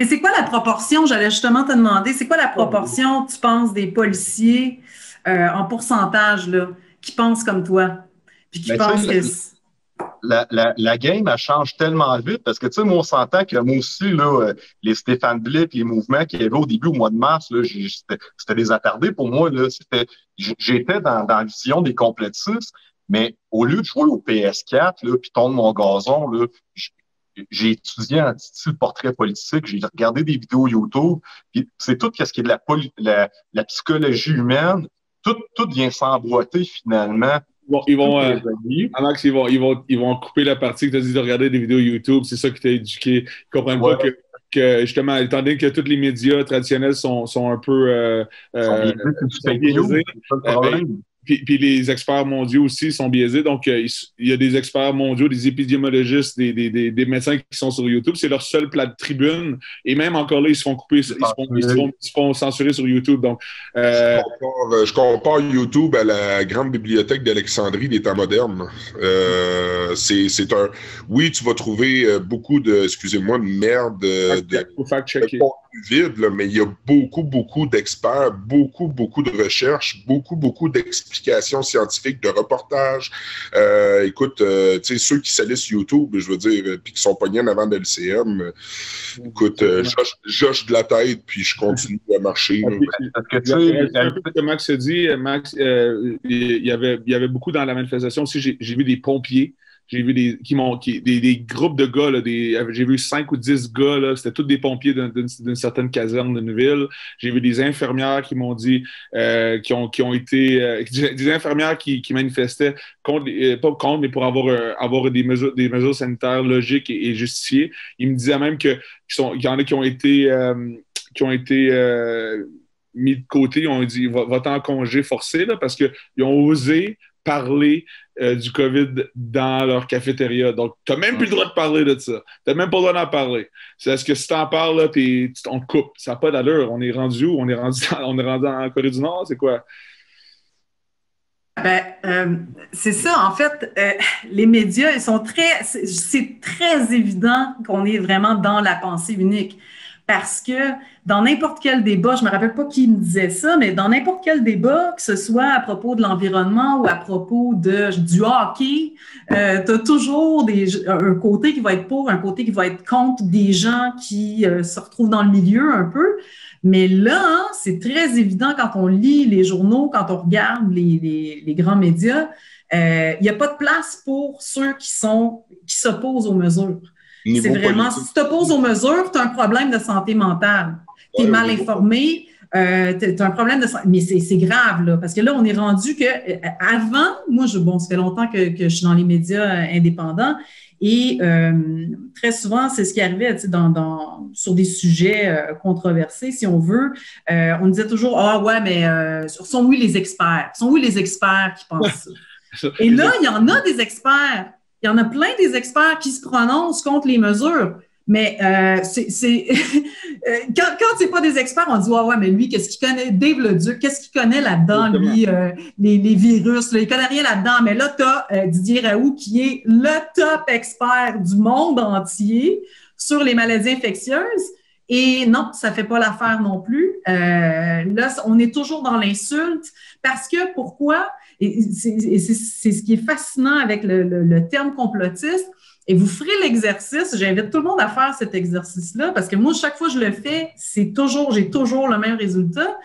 Et c'est quoi la proportion, j'allais justement te demander, c'est quoi la proportion, tu penses, des policiers en pourcentage là, qui pensent comme toi? Puis qui pensent que... La game, elle change tellement vite parce que, tu sais, moi, on s'entend que moi aussi, là, les Stéphane Blick, les mouvements qu'il y avait au début, au mois de mars, là, c'était des attardés pour moi. Là, j'étais dans la vision des complotistes, mais au lieu de jouer au PS4 là, puis tondre mon gazon, là, j'ai étudié en style portrait politique, j'ai regardé des vidéos YouTube, puis c'est tout ce qui est de la psychologie humaine, tout vient s'emboîter finalement. Bon, Max, ils vont couper la partie que tu as dit de regarder des vidéos YouTube, c'est ça qui t'a éduqué. Ils comprennent pas que justement, étant donné que tous les médias traditionnels sont un peu biaisés, puis les experts mondiaux aussi sont biaisés. Donc, il y a des experts mondiaux, des épidémiologistes, des médecins qui sont sur YouTube. C'est leur seule plate tribune. Et même encore là, ils se font couper, ils se font censurer sur YouTube. Donc, je compare YouTube à la grande bibliothèque d'Alexandrie des temps modernes. C'est un... Oui, tu vas trouver beaucoup de, excusez-moi, de merde, de vide, là, mais il y a beaucoup d'experts, beaucoup de recherches, beaucoup d'explications scientifiques, de reportages. Écoute, tu sais, ceux qui salissent YouTube, je veux dire, puis qui sont pognés en avant de l'LCM, écoute, j'hoche de la tête, puis je continue à marcher. Parce que, tu sais, un peu ce que Max a dit, Max, il y avait beaucoup dans la manifestation aussi, j'ai vu des pompiers. J'ai vu des groupes de gars, là, j'ai vu 5 ou 10 gars, là, c'était tous des pompiers d'une certaine caserne d'une ville. J'ai vu des infirmières qui m'ont dit, qui ont été, des infirmières qui manifestaient contre, pas contre, mais pour avoir des mesures sanitaires logiques et justifiées. Ils me disaient même qu'il y en a qui ont été mis de côté, ils ont dit, va-t'en en congé forcé, là, parce qu'ils ont osé parler du COVID dans leur cafétéria. Donc, tu n'as même plus le droit de parler de ça. Tu n'as même pas le droit d'en parler. C'est-à-dire que si tu en parles, là, on te coupe. Ça n'a pas d'allure. On est rendu où? On est rendu en Corée du Nord? C'est quoi? C'est ça, en fait, les médias, c'est très évident qu'on est vraiment dans la pensée unique. Parce que dans n'importe quel débat, je me rappelle pas qui me disait ça, mais dans n'importe quel débat, que ce soit à propos de l'environnement ou à propos du hockey, tu as toujours un côté qui va être pour, un côté qui va être contre des gens qui se retrouvent dans le milieu un peu. Mais là, hein, c'est très évident quand on lit les journaux, quand on regarde les grands médias, il n'y a pas de place pour ceux qui s'opposent aux mesures. C'est vraiment, si tu t'opposes aux mesures, tu as un problème de santé mentale. Tu es mal informé, tu as un problème de santé. Mais c'est grave, là, parce que là, on est rendu que avant, moi, ça fait longtemps que je suis dans les médias indépendants et très souvent, c'est ce qui arrivait sur des sujets controversés, si on veut. On disait toujours, ah ouais, mais sont où les experts? Sont où les experts qui pensent ça? Et là, il y en a des experts. Il y en a plein des experts qui se prononcent contre les mesures, mais quand c'est pas des experts, on dit ouais, mais lui, qu'est-ce qu'il connaît? Dave Leduc, qu'est-ce qu'il connaît là-dedans, lui, les virus, là, il connaît rien là-dedans. Mais là, t'as Didier Raoult qui est le top expert du monde entier sur les maladies infectieuses. Et non, ça fait pas l'affaire non plus. Là, on est toujours dans l'insulte parce que pourquoi? Et c'est ce qui est fascinant avec le terme complotiste. Et vous ferez l'exercice. J'invite tout le monde à faire cet exercice-là parce que moi, chaque fois que je le fais, j'ai toujours le même résultat.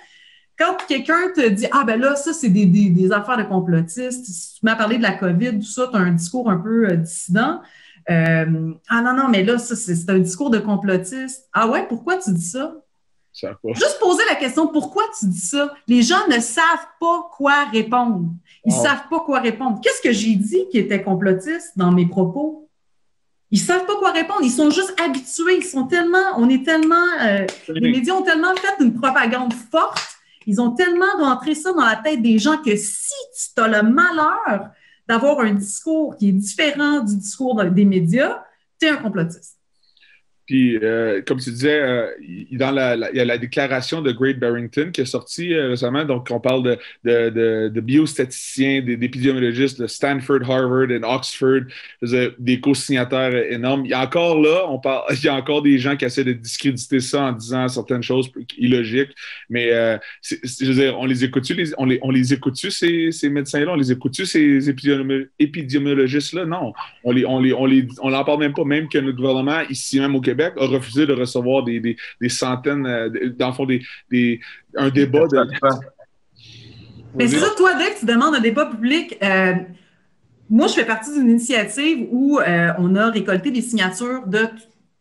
quand quelqu'un te dit « Ah, ben là, ça, c'est des affaires de complotistes. » Si tu m'as parlé de la COVID, tout ça, tu as un discours un peu dissident. Ah non, mais là, ça, c'est un discours de complotiste. Ah ouais, pourquoi tu dis ça? Juste poser la question, pourquoi tu dis ça? Les gens ne savent pas quoi répondre. Ils savent pas quoi répondre. Qu'est-ce que j'ai dit qui était complotiste dans mes propos? Ils savent pas quoi répondre. Ils sont juste habitués. Les médias ont tellement fait une propagande forte. Ils ont tellement rentré ça dans la tête des gens que si tu as le malheur d'avoir un discours qui est différent du discours des médias, tu es un complotiste. Puis, comme tu disais, il y a la déclaration de Great Barrington qui est sortie récemment. Donc, on parle de biostaticiens, d'épidémiologistes de Stanford, Harvard et Oxford, des co-signataires énormes. Il y a encore là, il y a encore des gens qui essaient de discréditer ça en disant certaines choses illogiques. Mais, je veux dire, on les écoute-tu, ces médecins-là? On les écoute-tu, ces épidémiologistes-là? Non. On n'en parle même pas, même que notre gouvernement, ici même au Québec, a refusé de recevoir des centaines, dans le fond, un débat de... Mais c'est ça, toi, dès que tu demandes un débat public, moi, je fais partie d'une initiative où on a récolté des signatures de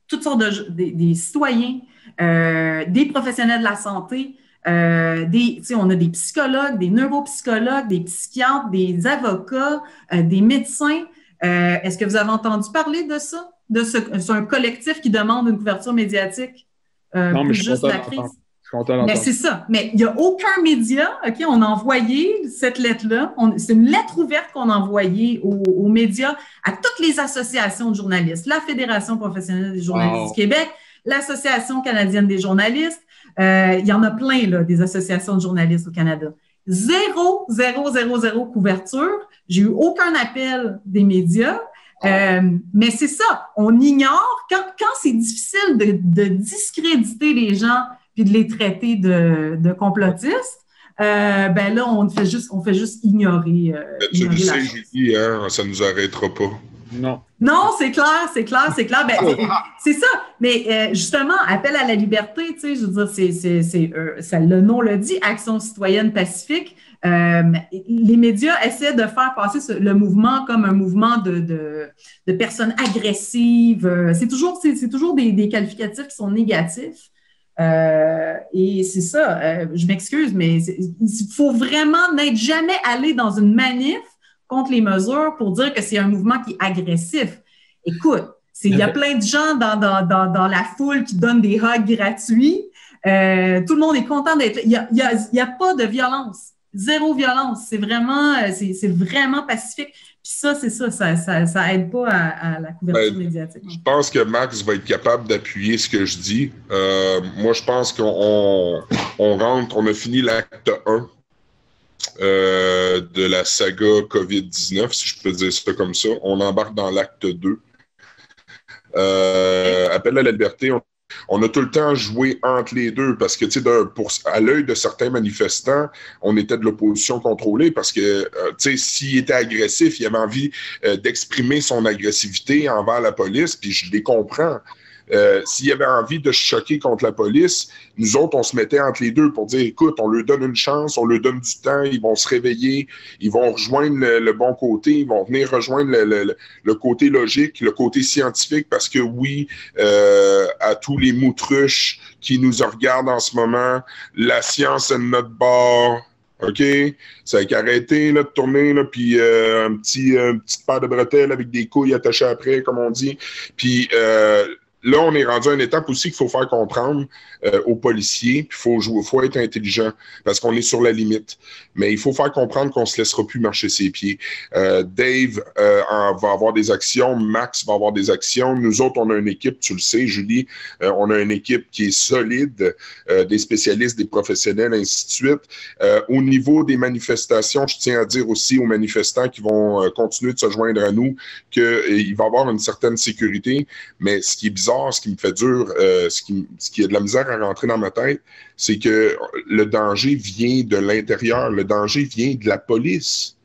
toutes sortes des citoyens, des professionnels de la santé, on a des psychologues, des neuropsychologues, des psychiatres, des avocats, des médecins. Est-ce que vous avez entendu parler de ça? C'est un collectif qui demande une couverture médiatique pour juste la crise. Mais c'est ça. Mais il n'y a aucun média, OK, on a envoyé cette lettre-là. C'est une lettre ouverte qu'on a envoyée aux médias, à toutes les associations de journalistes, la Fédération professionnelle des journalistes du Québec, l'Association canadienne des journalistes. Il y en a plein, là, des associations de journalistes au Canada. Zéro couverture. J'ai eu aucun appel des médias. Mais c'est ça, on ignore, quand c'est difficile de discréditer les gens puis de les traiter de complotistes, ben là, on fait juste ignorer. Tu le sais, Julie, hein, ça ne nous arrêtera pas. Non, c'est clair. Ben, c'est ça. Mais justement, appel à la liberté, tu sais, je veux dire, ça, le nom le dit, Action citoyenne pacifique. Les médias essaient de faire passer le mouvement comme un mouvement de personnes agressives. C'est toujours des qualificatifs qui sont négatifs. Et c'est ça, je m'excuse, mais il faut vraiment n'être jamais allé dans une manif contre les mesures pour dire que c'est un mouvement qui est agressif. Écoute, il y a plein de gens dans la foule qui donnent des hugs gratuits. Tout le monde est content d'être là. Il y a pas de violence. Zéro violence. C'est vraiment pacifique. Puis ça, c'est ça aide pas à la couverture médiatique. Je pense que Max va être capable d'appuyer ce que je dis. Moi, je pense qu'on a fini l'acte 1 de la saga COVID-19, si je peux dire ça comme ça. On embarque dans l'acte 2. Appel à la liberté, on a tout le temps joué entre les deux parce que, tu sais, à l'œil de certains manifestants, on était de l'opposition contrôlée parce que, tu sais, s'il était agressif, il avait envie d'exprimer son agressivité envers la police, puis je les comprends. S'il avait envie de se choquer contre la police, nous autres, on se mettait entre les deux pour dire, écoute, on leur donne une chance, on leur donne du temps, ils vont se réveiller, ils vont rejoindre le bon côté, ils vont venir rejoindre le côté logique, le côté scientifique, parce que oui, à tous les moutruches qui nous regardent en ce moment, la science est de notre bord. OK? Ça a qu'arrêter de tourner, là, puis petite paire de bretelles avec des couilles attachées après, comme on dit. Puis là, on est rendu à une étape aussi qu'il faut faire comprendre aux policiers, puis il faut être intelligent, parce qu'on est sur la limite. Mais il faut faire comprendre qu'on ne se laissera plus marcher ses pieds. Dave va avoir des actions, Max va avoir des actions. Nous autres, on a une équipe, tu le sais, Julie, on a une équipe qui est solide, des spécialistes, des professionnels, ainsi de suite. Au niveau des manifestations, je tiens à dire aussi aux manifestants qui vont continuer de se joindre à nous qu'il va y avoir une certaine sécurité, mais ce qui est bizarre, ce qui me fait dur, ce qui a de la misère à rentrer dans ma tête, c'est que le danger vient de l'intérieur, le danger vient de la police.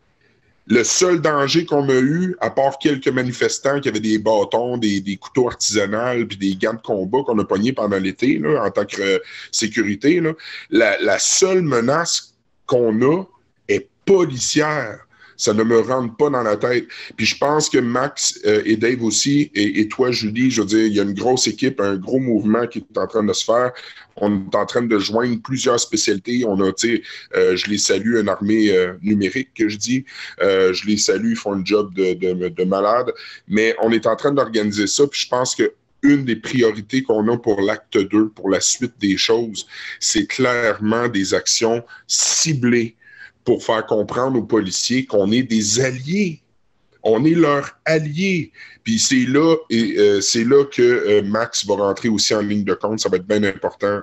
Le seul danger qu'on a eu, à part quelques manifestants qui avaient des bâtons, des couteaux artisanaux puis des gants de combat qu'on a pognés pendant l'été là, en tant que sécurité, là, la seule menace qu'on a est policière. Ça ne me rentre pas dans la tête. Puis je pense que Max et Dave aussi, et toi, Julie, je veux dire, il y a une grosse équipe, un gros mouvement qui est en train de se faire. On est en train de joindre plusieurs spécialités. On a, tu sais, je les salue, une armée numérique, que je dis. Je les salue, ils font un job de malade. Mais on est en train d'organiser ça, puis je pense que une des priorités qu'on a pour l'acte 2, pour la suite des choses, c'est clairement des actions ciblées pour faire comprendre aux policiers qu'on est des alliés. On est leurs alliés. Puis c'est là que Max va rentrer aussi en ligne de compte. Ça va être bien important,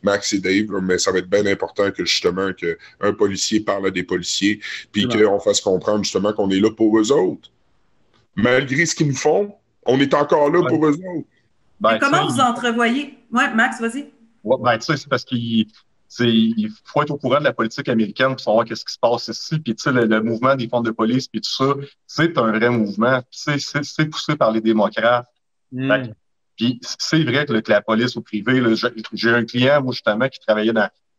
Max et Dave, là, mais ça va être bien important que justement qu'un policier parle à des policiers, puis qu'on fasse comprendre justement qu'on est là pour eux autres. Malgré ce qu'ils nous font, on est encore là pour eux autres. Ben, comment vous entrevoyez? Ouais, Max, vas-y. Ouais, ben, tu sais, c'est parce qu'il faut être au courant de la politique américaine pour savoir qu'est-ce qui se passe ici. Puis, tu sais, le mouvement des fonds de police, puis tout ça, c'est un vrai mouvement. C'est poussé par les démocrates. Puis, c'est vrai que la police au privé, là, j'ai un client, moi, justement, qui travaillait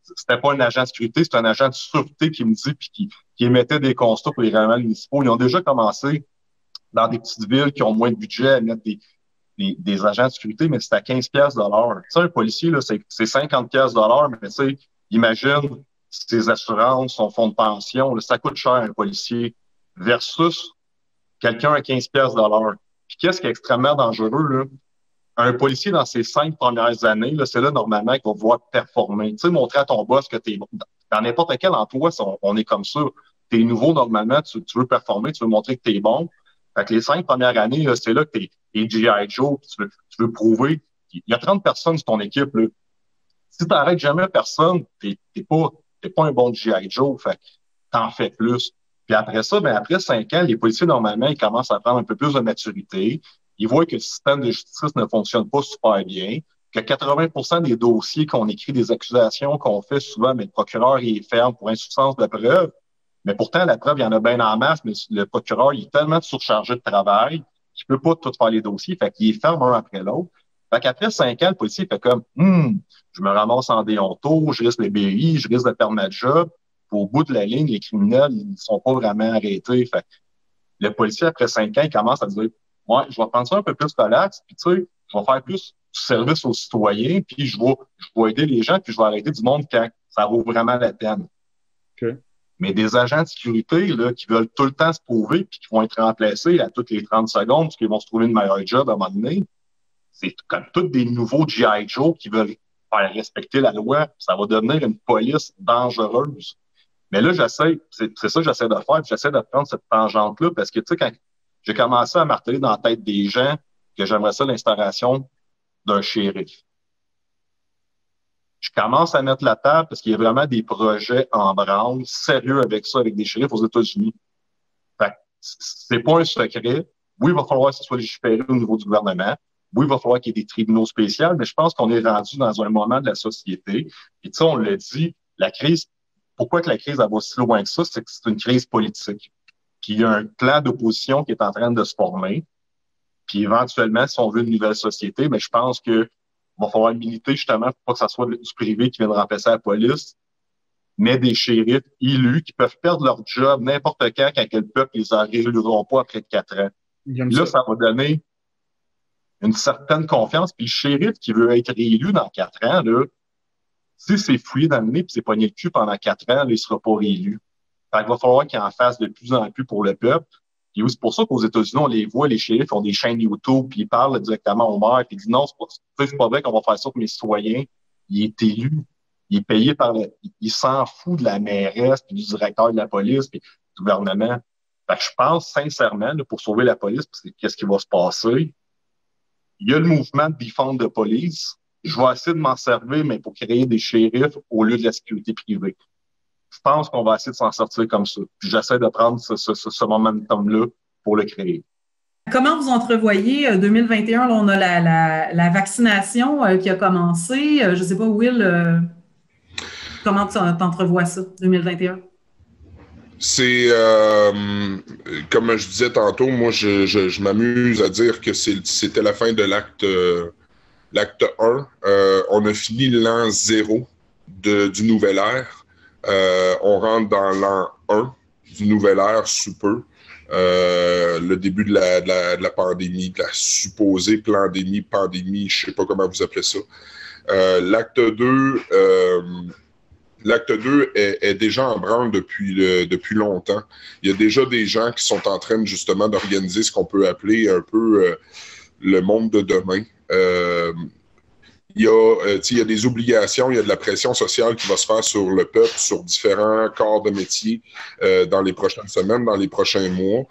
c'était pas un agent de sécurité, c'était un agent de sûreté qui me dit, puis qui émettait des constats pour les règlements municipaux. Ils ont déjà commencé dans des petites villes qui ont moins de budget à mettre des agents de sécurité, mais c'est à 15$ de l'heure. Tu sais, un policier, là, c'est 50$ de l'heure, mais tu sais, imagine ses assurances, son fonds de pension, là, ça coûte cher un policier versus quelqu'un à 15$ de l'heure. Puis qu'est-ce qui est extrêmement dangereux, là? Un policier, dans ses 5 premières années, là, c'est là, normalement, qu'il va pouvoir performer. Tu sais, montrer à ton boss que t'es bon. Dans n'importe quel emploi, on est comme ça. T'es nouveau, normalement, tu veux performer, tu veux montrer que t'es bon. Fait que les 5 premières années, là, c'est là que t'es G.I. Joe, tu veux prouver. Il y a 30 personnes sur ton équipe, là. Si t'arrêtes jamais personne, t'es pas un bon G.I. Joe. Fait que t'en fais plus. Puis après ça, ben, après 5 ans, les policiers, normalement, ils commencent à prendre un peu plus de maturité. Ils voient que le système de justice ne fonctionne pas super bien, que 80% des dossiers qu'on écrit, des accusations qu'on fait souvent, mais le procureur, il est ferme pour insuffisance de preuve. Mais pourtant, la preuve, il y en a bien en masse, mais le procureur, il est tellement surchargé de travail qu'il peut pas tout faire les dossiers. Fait qu'il est ferme un après l'autre. Fait qu'après 5 ans, le policier fait comme, je me ramasse en déonto, je risque le BI, je risque de perdre ma job. Puis au bout de la ligne, les criminels, ils ne sont pas vraiment arrêtés. Fait que le policier, après 5 ans, il commence à dire, ouais, je vais prendre ça un peu plus relax, puis tu sais, je vais faire plus du service aux citoyens, puis je vais aider les gens, puis je vais arrêter du monde quand ça vaut vraiment la peine. Okay. Mais des agents de sécurité là, qui veulent tout le temps se prouver puis qui vont être remplacés à toutes les 30 secondes parce qu'ils vont se trouver une meilleure job à un moment donné, c'est comme tous des nouveaux G.I. Joe qui veulent faire respecter la loi. Ça va devenir une police dangereuse. Mais là, c'est ça que j'essaie de faire. J'essaie de prendre cette tangente-là parce que, tu sais, quand j'ai commencé à marteler dans la tête des gens que j'aimerais ça l'instauration d'un shérif. Je commence à mettre la table parce qu'il y a vraiment des projets en branle sérieux avec ça, avec des shérifs aux États-Unis. Fait que c'est pas un secret. Oui, il va falloir que ce soit légiféré au niveau du gouvernement. Oui, il va falloir qu'il y ait des tribunaux spéciaux, mais je pense qu'on est rendu dans un moment de la société. Et tu sais, on l'a dit, la crise, pourquoi que la crise elle va si loin que ça? C'est que c'est une crise politique. Puis il y a un plan d'opposition qui est en train de se former. Puis éventuellement, si on veut une nouvelle société, mais je pense que va falloir militer justement pour pas que ça soit du privé qui vienne remplacer la police, mais des shérifs élus qui peuvent perdre leur job n'importe quand le peuple les en rééliront pas après 4 ans. Là, ça va donner une certaine confiance. Puis le shérif qui veut être réélu dans 4 ans, là, si c'est fouillé dans le nez puis c'est pogné le cul pendant 4 ans, là, il sera pas réélu. Fait qu'il va falloir qu'il en fasse de plus en plus pour le peuple. Et c'est pour ça qu'aux États-Unis, on les voit, les shérifs ont des chaînes YouTube, puis ils parlent directement au maire, puis ils disent non, c'est pas vrai qu'on va faire ça pour les citoyens. Il est élu, il est payé il s'en fout de la mairesse, puis du directeur de la police, puis du gouvernement. Fait que je pense sincèrement, là, pour sauver la police, parce que qu'est-ce qui va se passer? Il y a le mouvement de défense de police. Je vais essayer de m'en servir, mais pour créer des shérifs au lieu de la sécurité privée. Je pense qu'on va essayer de s'en sortir comme ça. Puis j'essaie de prendre ce momentum-là pour le créer. Comment vous entrevoyez 2021? Là, on a la vaccination qui a commencé. Je ne sais pas, Will, comment tu entrevois ça, 2021? C'est, comme je disais tantôt, moi, je m'amuse à dire que c'était la fin de l'acte 1. On a fini l'an 0 du nouvel ère. On rentre dans l'an 1 du nouvel ère sous peu. Le début de la pandémie, de la supposée pandémie, je sais pas comment vous appelez ça. L'acte 2... L'acte 2 est déjà en branle depuis longtemps. Il y a déjà des gens qui sont en train justement d'organiser ce qu'on peut appeler un peu le monde de demain. Il y a des obligations, il y a de la pression sociale qui va se faire sur le peuple, sur différents corps de métier dans les prochaines semaines, dans les prochains mois.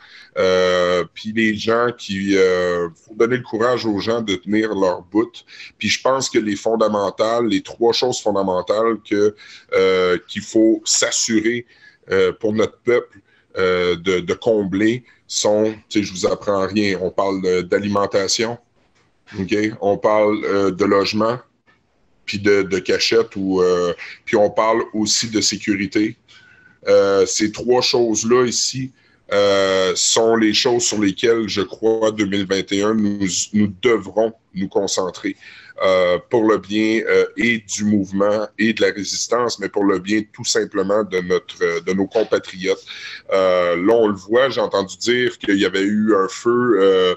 Puis les gens faut donner le courage aux gens de tenir leur bout. Puis je pense que les trois choses fondamentales qu'il faut s'assurer pour notre peuple de combler sont, je vous apprends rien, on parle d'alimentation. Okay? On parle de logement, puis de cachette, puis on parle aussi de sécurité. Ces trois choses-là ici sont les choses sur lesquelles, je crois, 2021, nous devrons nous concentrer pour le bien et du mouvement et de la résistance, mais pour le bien tout simplement de nos compatriotes. Là, on le voit, j'ai entendu dire qu'il y avait eu un feu,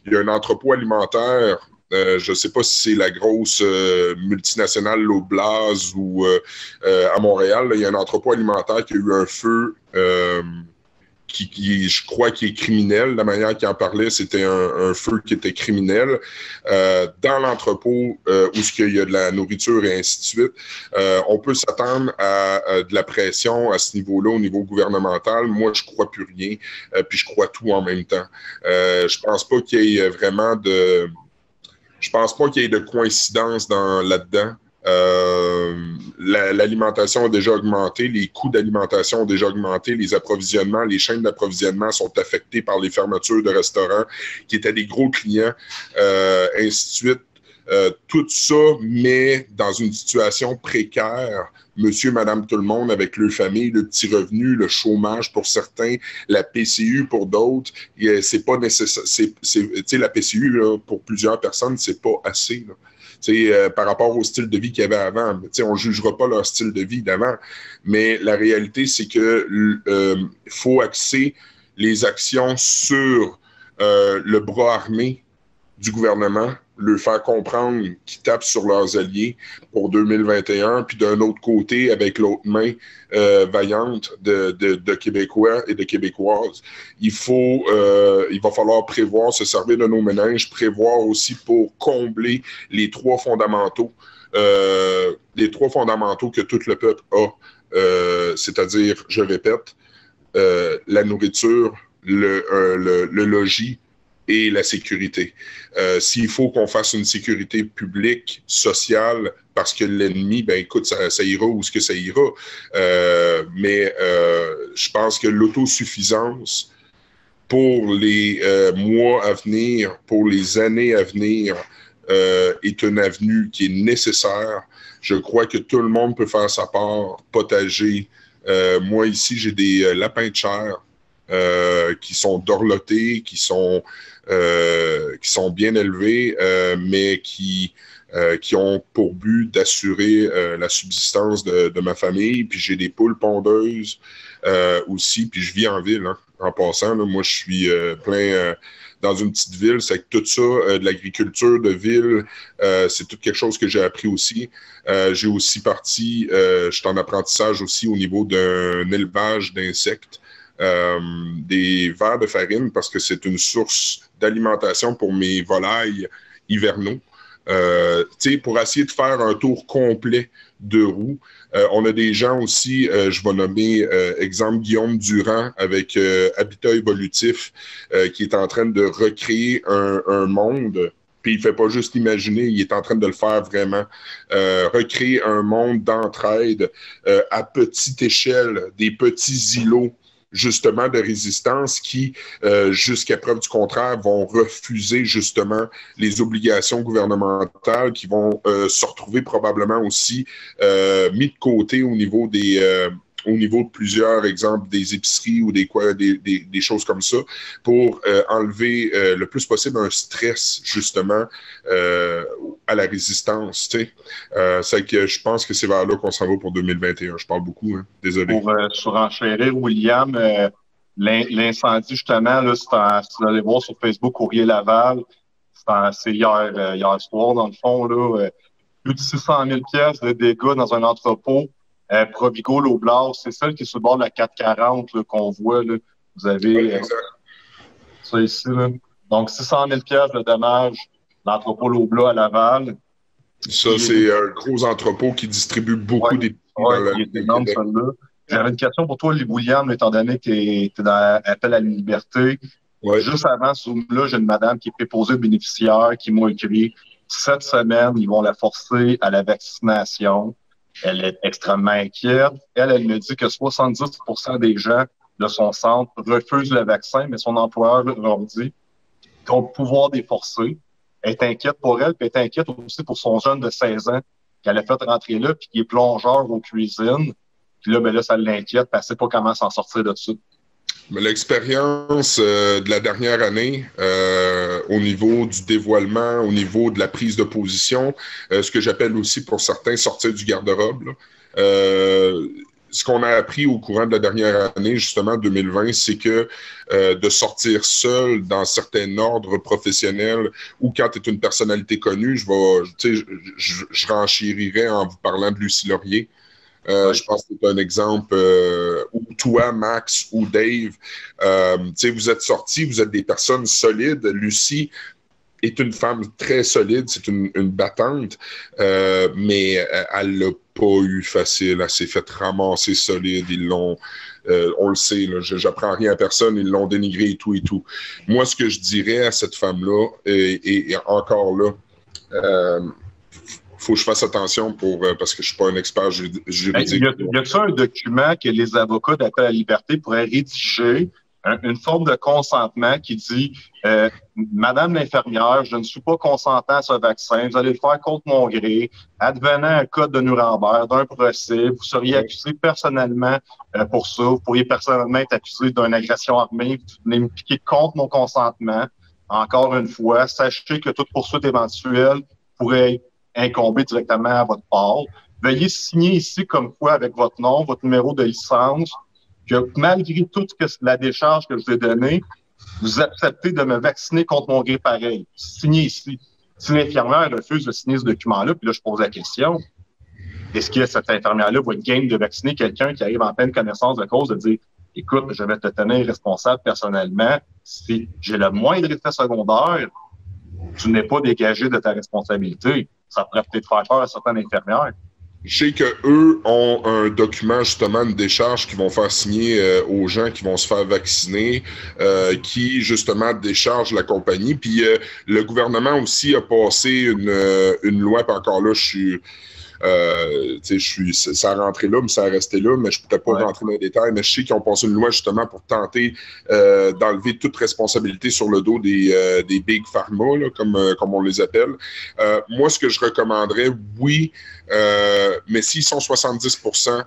il y a un entrepôt alimentaire. Je ne sais pas si c'est la grosse multinationale Loblaws ou à Montréal, là, il y a un entrepôt alimentaire qui a eu un feu qui je crois, qui est criminel. La manière qu'il en parlait, c'était un feu qui était criminel. Dans l'entrepôt où il y a de la nourriture et ainsi de suite, on peut s'attendre à de la pression à ce niveau-là, au niveau gouvernemental. Moi, je crois plus rien, puis je crois tout en même temps. Je pense pas qu'il y ait vraiment Je pense pas qu'il y ait de coïncidence là-dedans. L'alimentation a déjà augmenté, les coûts d'alimentation ont déjà augmenté, les approvisionnements, les chaînes d'approvisionnement sont affectées par les fermetures de restaurants qui étaient des gros clients, ainsi de suite. Tout ça met dans une situation précaire monsieur, madame, tout le monde avec leur famille, le petit revenu, le chômage pour certains, la PCU pour d'autres. C'est pas nécessaire. La PCU, là, pour plusieurs personnes, c'est pas assez. Par rapport au style de vie qu'il y avait avant. On ne jugera pas leur style de vie d'avant, mais la réalité, c'est que faut axer les actions sur le bras armé du gouvernement, leur faire comprendre qu'ils tapent sur leurs alliés pour 2021, puis d'un autre côté, avec l'autre main vaillante de Québécois et de Québécoises, il va falloir prévoir, se servir de nos méninges, prévoir aussi pour combler les trois fondamentaux que tout le peuple a, c'est-à-dire, je répète, la nourriture, le logis, et la sécurité. S'il faut qu'on fasse une sécurité publique, sociale, parce que l'ennemi, ben écoute, ça ira où est-ce que ça ira. Mais je pense que l'autosuffisance pour les mois à venir, pour les années à venir, est une avenue qui est nécessaire. Je crois que tout le monde peut faire sa part, potager. Moi, ici, j'ai des lapins de chair qui sont dorlotés, qui sont bien élevés, mais qui ont pour but d'assurer la subsistance de ma famille. Puis j'ai des poules pondeuses aussi, puis je vis en ville, hein, en passant. Là, moi, je suis plein dans une petite ville. C'est que tout ça, de l'agriculture de ville, c'est tout quelque chose que j'ai appris aussi. J'ai aussi je suis en apprentissage aussi au niveau d'un élevage d'insectes. Des vers de farine parce que c'est une source d'alimentation pour mes volailles hivernaux. Pour essayer de faire un tour complet de roue. On a des gens aussi, je vais nommer exemple Guillaume Durand avec Habitat évolutif qui est en train de recréer un monde. Puis il ne fait pas juste imaginer, il est en train de le faire vraiment. Recréer un monde d'entraide à petite échelle, des petits îlots justement de résistance qui, jusqu'à preuve du contraire, vont refuser justement les obligations gouvernementales qui vont se retrouver probablement aussi mis de côté au niveau des au niveau de plusieurs exemples des épiceries ou des choses comme ça pour enlever le plus possible un stress justement à la résistance. C'est que je pense que c'est vers là qu'on s'en va pour 2021. Je parle beaucoup, hein. Désolé. Pour surenchérir, William, l'incendie justement, là, si vous allez voir sur Facebook Courrier Laval, c'est hier soir dans le fond, là, plus de 600 000 pièces de dégâts dans un entrepôt. Provigo, Loblaw, c'est celle qui est sur le bord de la 440 là, qu'on voit. Là. Vous avez ça ici. Là. Donc, 600 000 pièces de dommages, l'entrepôt Loblaw à Laval. Ça, c'est un gros entrepôt qui distribue beaucoup d'épiceries. Oui, il est énorme, celle-là. J'avais une question pour toi, William, étant donné que tu es dans Appel à la liberté. Ouais. Juste avant ce Zoom-là, j'ai une madame qui est préposée bénéficiaire qui m'a écrit « Cette semaine, ils vont la forcer à la vaccination. » Elle est extrêmement inquiète. Elle me dit que 70% des gens de son centre refusent le vaccin, mais son employeur leur dit qu'ils ont le pouvoir de les forcer. Elle est inquiète pour elle, puis elle est inquiète aussi pour son jeune de 16 ans qu'elle a fait rentrer là, puis qui est plongeur aux cuisines. Puis là, ben là, ça l'inquiète, parce qu'elle ne sait pas comment s'en sortir de ça. L'expérience de la dernière année, au niveau du dévoilement, au niveau de la prise de position, ce que j'appelle aussi pour certains sortir du garde-robe, ce qu'on a appris au courant de la dernière année, justement 2020, c'est que de sortir seul dans certains ordres professionnels ou quand tu es une personnalité connue, je renchérirais en vous parlant de Lucie Laurier. Je pense que c'est un exemple où toi, Max ou Dave, vous êtes sortis, vous êtes des personnes solides. Lucie est une femme très solide, c'est une battante, mais elle l'a pas eu facile. Elle s'est fait ramasser solide. Ils l'ont, on le sait, là, j'apprends rien à personne, ils l'ont dénigré et tout et tout. Moi, ce que je dirais à cette femme-là, et encore là, faut que je fasse attention parce que je suis pas un expert juridique. Y a-t-il un document que les avocats d'Appel à la liberté pourraient rédiger, une forme de consentement qui dit Madame l'infirmière, je ne suis pas consentant à ce vaccin, vous allez le faire contre mon gré, advenant un code de Nuremberg, d'un procès, vous seriez accusé personnellement pour ça, vous pourriez personnellement être accusé d'une agression armée, vous venez me piquer contre mon consentement. Encore une fois, sachez que toute poursuite éventuelle pourrait incomber directement à votre part. Veuillez signer ici comme quoi avec votre nom, votre numéro de licence, que malgré toute la décharge que je vous ai donnée, vous acceptez de me vacciner contre mon gré pareil. Signez ici. Si l'infirmière refuse de signer ce document-là, puis là, je pose la question, est-ce que cette infirmière-là va être game de vacciner quelqu'un qui arrive en pleine connaissance de cause, de dire « Écoute, je vais te tenir responsable personnellement. Si j'ai le moindre effet secondaire, tu n'es pas dégagé de ta responsabilité. » Ça pourrait peut-être faire peur à certaines infirmières. Je sais qu'eux ont un document, justement, une décharge qu'ils vont faire signer aux gens qui vont se faire vacciner, qui, justement, décharge la compagnie. Puis le gouvernement aussi a passé une loi, puis encore là, ça a rentré là, mais ça a resté là, mais je ne pourrais pas rentrer dans les détails, mais je sais qu'ils ont passé une loi justement pour tenter d'enlever toute responsabilité sur le dos des big pharma, là, comme on les appelle. Moi, ce que je recommanderais, oui, mais s'ils sont 70%, il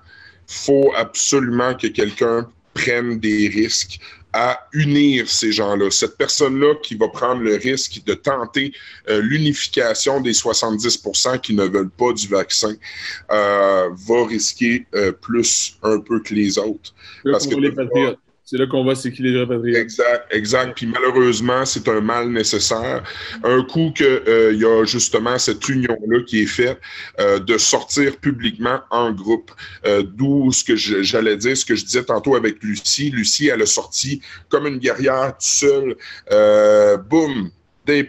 faut absolument que quelqu'un prenne des risques à unir ces gens-là. Cette personne-là qui va prendre le risque de tenter l'unification des 70% qui ne veulent pas du vaccin va risquer plus un peu que les autres. Parce que les patriotes. C'est là qu'on voit c'est qui les vrais patriotes. Exact. Puis malheureusement, c'est un mal nécessaire. Un coup qu'il y a justement cette union-là qui est faite de sortir publiquement en groupe. D'où ce que j'allais dire, ce que je disais tantôt avec Lucie. Lucie, elle a sorti comme une guerrière toute seule. Boum!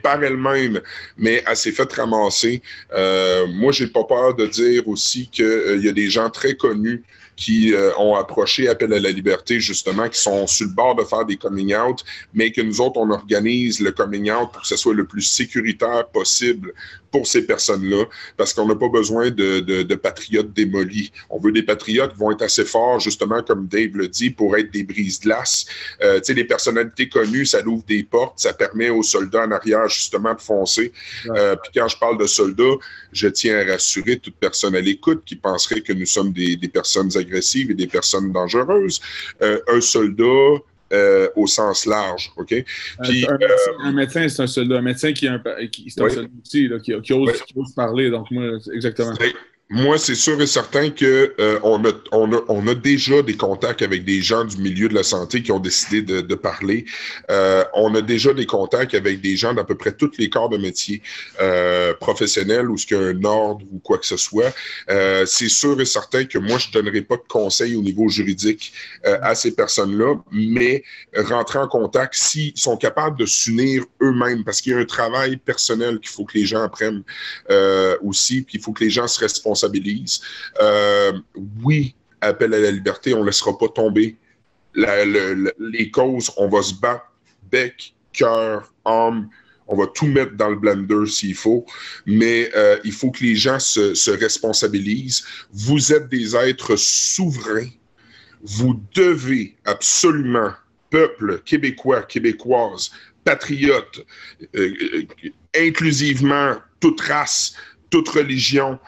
Par elle-même, mais elle s'est fait ramasser. Moi, j'ai pas peur de dire aussi qu'il y a des gens très connus qui ont approché Appel à la liberté, justement, qui sont sur le bord de faire des coming out, mais que nous autres, on organise le coming out pour que ce soit le plus sécuritaire possible pour ces personnes-là, parce qu'on n'a pas besoin de patriotes démolis. On veut des patriotes qui vont être assez forts, justement, comme Dave le dit, pour être des brises-glaces. Tu sais, les personnalités connues, ça ouvre des portes, ça permet aux soldats en arrière, justement, de foncer. Puis quand je parle de soldats, je tiens à rassurer toute personne à l'écoute qui penserait que nous sommes des personnes agressives et des personnes dangereuses. Un soldat au sens large, OK? Puis, un médecin, c'est un soldat. Un médecin c'est un soldat aussi, là, qui ose parler. Donc, moi, exactement. Moi, c'est sûr et certain que on a déjà des contacts avec des gens du milieu de la santé qui ont décidé de parler. On a déjà des contacts avec des gens d'à peu près tous les corps de métier professionnels ou ce qu'il y a un ordre ou quoi que ce soit. C'est sûr et certain que moi, je donnerai pas de conseils au niveau juridique à ces personnes-là, mais rentrer en contact s'ils sont capables de s'unir eux-mêmes, parce qu'il y a un travail personnel qu'il faut que les gens apprennent aussi, puis il faut que les gens se responsabilisent. Oui, appel à la liberté, on ne laissera pas tomber les causes, on va se battre, bec, cœur, âme, on va tout mettre dans le blender s'il faut, mais il faut que les gens se responsabilisent. Vous êtes des êtres souverains, vous devez absolument, peuple québécois, québécoise, patriote, inclusivement, toute race, toute religion,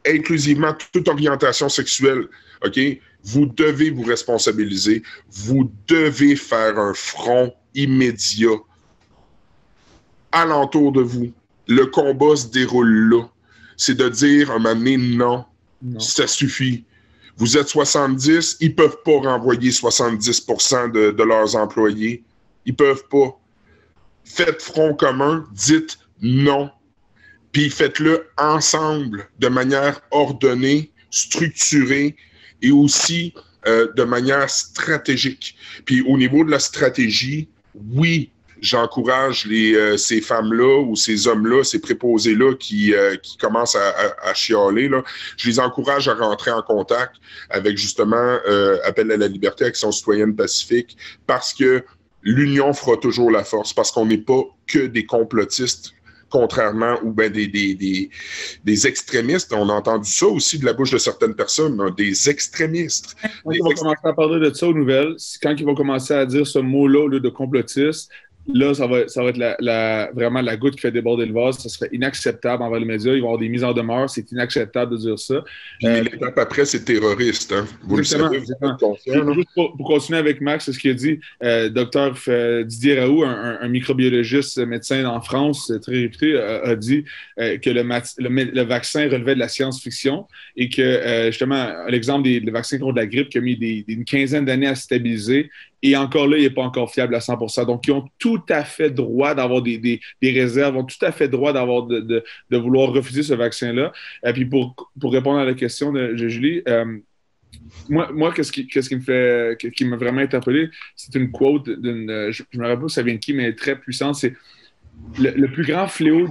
inclusivement toute orientation sexuelle, OK? Vous devez vous responsabiliser. Vous devez faire un front immédiat alentour de vous. Le combat se déroule là. C'est de dire à un moment donné, non, ça suffit. Vous êtes 70, ils ne peuvent pas renvoyer 70% de leurs employés. Ils ne peuvent pas. Faites front commun, dites non. Puis faites-le ensemble, de manière ordonnée, structurée et aussi de manière stratégique. Puis au niveau de la stratégie, oui, j'encourage ces femmes-là ou ces hommes-là, ces préposés-là qui commencent à chialer, là, je les encourage à rentrer en contact avec justement Appel à la liberté, Action citoyenne pacifique, parce que l'union fera toujours la force, parce qu'on n'est pas que des complotistes, contrairement, ou bien des extrémistes. On a entendu ça aussi de la bouche de certaines personnes, hein, des extrémistes. Quand ils vont commencer à parler de ça aux nouvelles, quand ils vont commencer à dire ce mot-là de complotiste, là, ça va être vraiment la goutte qui fait déborder le vase. Ça serait inacceptable envers les médias. Ils vont avoir des mises en demeure. C'est inacceptable de dire ça. Puis l'étape après, c'est terroriste. Hein? Vous le savez, vous êtes conscient. Juste pour continuer avec Max, c'est ce qu'il a dit. Docteur Didier Raoult, un microbiologiste médecin en France, très réputé, a dit que le vaccin relevait de la science-fiction et que, justement, l'exemple des vaccins contre la grippe qui a mis une quinzaine d'années à se stabiliser. Et encore là, il n'est pas encore fiable à 100%. Donc, ils ont tout à fait droit d'avoir des réserves, ont tout à fait droit de vouloir refuser ce vaccin-là. Et puis, pour répondre à la question de Julie, moi, qu'est-ce qui m'a vraiment interpellé, c'est une quote je me rappelle pas où ça vient de qui, mais très puissante, c'est le plus grand fléau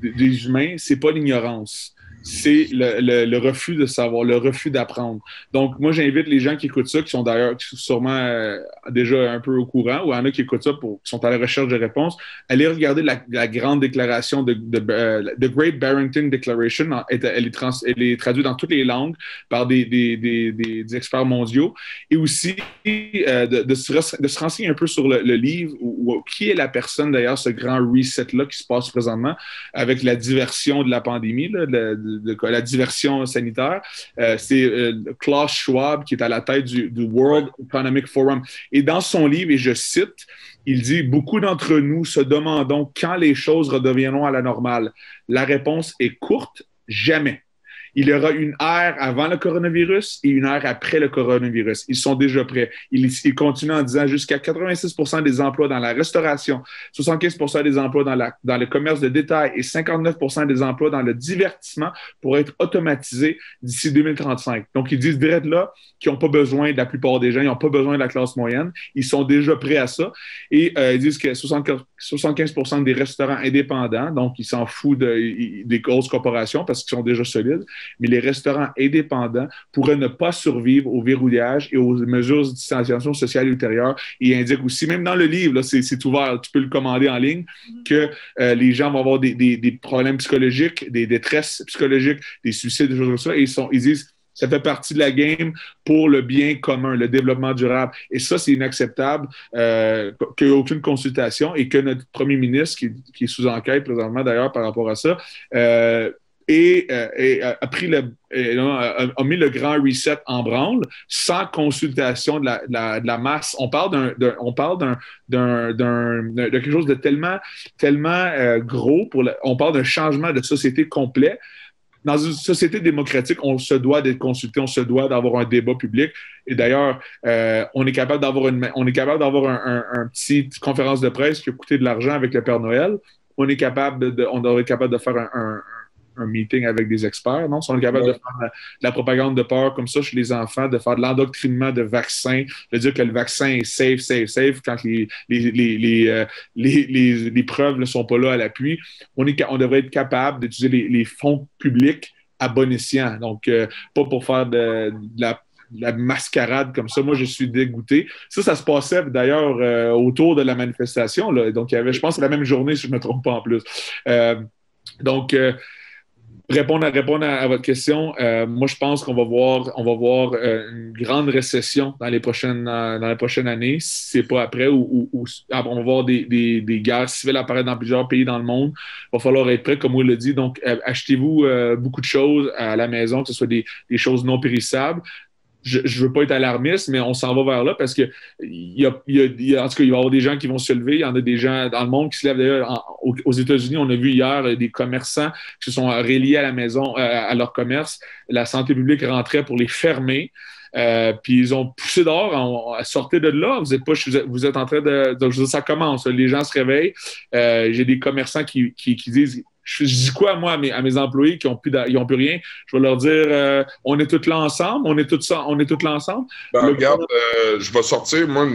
des humains, c'est pas l'ignorance. C'est le refus de savoir, le refus d'apprendre. Donc, moi, j'invite les gens qui écoutent ça, qui sont d'ailleurs sûrement déjà un peu au courant, ou il y en a qui écoutent ça, qui sont à la recherche de réponses, allez regarder la grande déclaration de Great Barrington Declaration. Elle est traduite dans toutes les langues par des experts mondiaux. Et aussi, de se renseigner un peu sur le livre, ou qui est la personne, d'ailleurs, ce grand reset-là qui se passe présentement, avec la diversion de la pandémie, là, la diversion sanitaire. C'est Klaus Schwab qui est à la tête du World Economic Forum. Et dans son livre, et je cite, il dit « Beaucoup d'entre nous se demandons quand les choses redeviendront à la normale. La réponse est courte, jamais. Il y aura une ère avant le coronavirus et une ère après le coronavirus. Ils sont déjà prêts. Il continue en disant jusqu'à 86% des emplois dans la restauration, 75% des emplois dans le commerce de détail et 59% des emplois dans le divertissement pourraient être automatisés d'ici 2035. Donc, ils disent direct là qu'ils n'ont pas besoin de la plupart des gens, ils n'ont pas besoin de la classe moyenne. Ils sont déjà prêts à ça. Et ils disent que 75% des restaurants indépendants, donc ils s'en foutent des grosses corporations parce qu'ils sont déjà solides, mais les restaurants indépendants pourraient ne pas survivre au verrouillage et aux mesures de distanciation sociale ultérieures. Et il indique aussi, même dans le livre, là, c'est ouvert, tu peux le commander en ligne, que les gens vont avoir des problèmes psychologiques, des détresses psychologiques, des suicides, des choses comme ça, et ils disent ça fait partie de la game pour le bien commun, le développement durable. Et ça, c'est inacceptable qu'il n'y ait aucune consultation et que notre premier ministre, qui est sous enquête présentement d'ailleurs par rapport à ça, a mis le grand reset en branle sans consultation de la masse. On parle de quelque chose de tellement gros. On parle d'un changement de société complet. Dans une société démocratique, on se doit d'être consulté, on se doit d'avoir un débat public. Et d'ailleurs, on est capable d'avoir un petit conférence de presse qui a coûté de l'argent avec le Père Noël. On devrait être capable de faire un meeting avec des experts, non? Si on est capable de faire de la propagande de peur comme ça chez les enfants, de faire de l'endoctrinement de vaccins, de dire que le vaccin est safe, quand les preuves ne sont pas là à l'appui, on devrait être capable d'utiliser les fonds publics à bon escient. Donc, pas pour faire de la mascarade comme ça. Moi, je suis dégoûté. Ça se passait d'ailleurs autour de la manifestation, là. Donc, il y avait, je pense, la même journée, si je ne me trompe pas en plus. Répondre à votre question, moi, je pense qu'on va voir une grande récession dans les prochaines années, si c'est pas après, ou on va voir des guerres civiles apparaître dans plusieurs pays dans le monde. Il va falloir être prêt, comme on l'a dit. Donc, achetez-vous beaucoup de choses à la maison, que ce soit des choses non périssables. Je ne veux pas être alarmiste, mais on s'en va vers là parce que en tout cas, il va y avoir des gens qui vont se lever. Il y en a des gens dans le monde qui se lèvent. D'ailleurs, aux États-Unis, on a vu hier des commerçants qui se sont reliés à la maison, à leur commerce. La santé publique rentrait pour les fermer. Puis ils ont poussé dehors, sortez de là, vous êtes en train de... Donc, ça commence, les gens se réveillent. J'ai des commerçants qui disent... Je dis quoi, moi, à mes employés qui n'ont plus rien? Je vais leur dire, on est tous là ensemble, on est tous là ensemble. Regarde, je vais sortir, moi,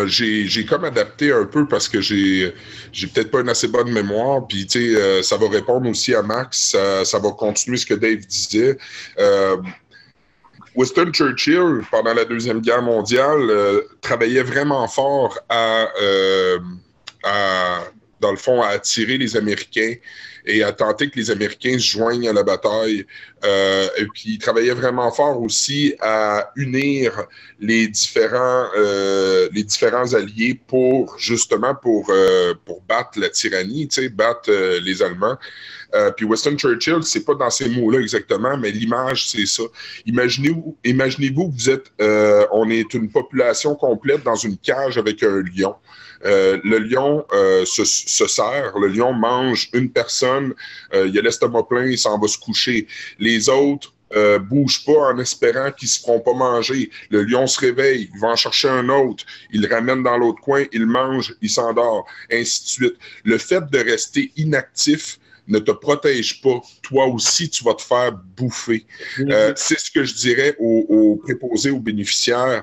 j'ai comme adapté un peu parce que j'ai peut-être pas une assez bonne mémoire, puis tu sais, ça va répondre aussi à Max, ça va continuer ce que Dave disait. Winston Churchill, pendant la Deuxième Guerre mondiale, travaillait vraiment fort dans le fond, à attirer les Américains et à tenter que les Américains se joignent à la bataille. Et puis, il travaillait vraiment fort aussi à unir les différents alliés pour battre la tyrannie, tu sais, battre les Allemands. Puis Winston Churchill, c'est pas dans ces mots-là exactement, mais l'image, c'est ça. Imaginez-vous que vous êtes, on est une population complète dans une cage avec un lion. Le lion se sert, le lion mange une personne, il a l'estomac plein, il s'en va se coucher. Les autres bougent pas en espérant qu'ils se feront pas manger. Le lion se réveille, il va en chercher un autre, il le ramène dans l'autre coin, il mange, il s'endort, ainsi de suite. Le fait de rester inactif ne te protège pas. Toi aussi, tu vas te faire bouffer. C'est ce que je dirais aux préposés, aux bénéficiaires.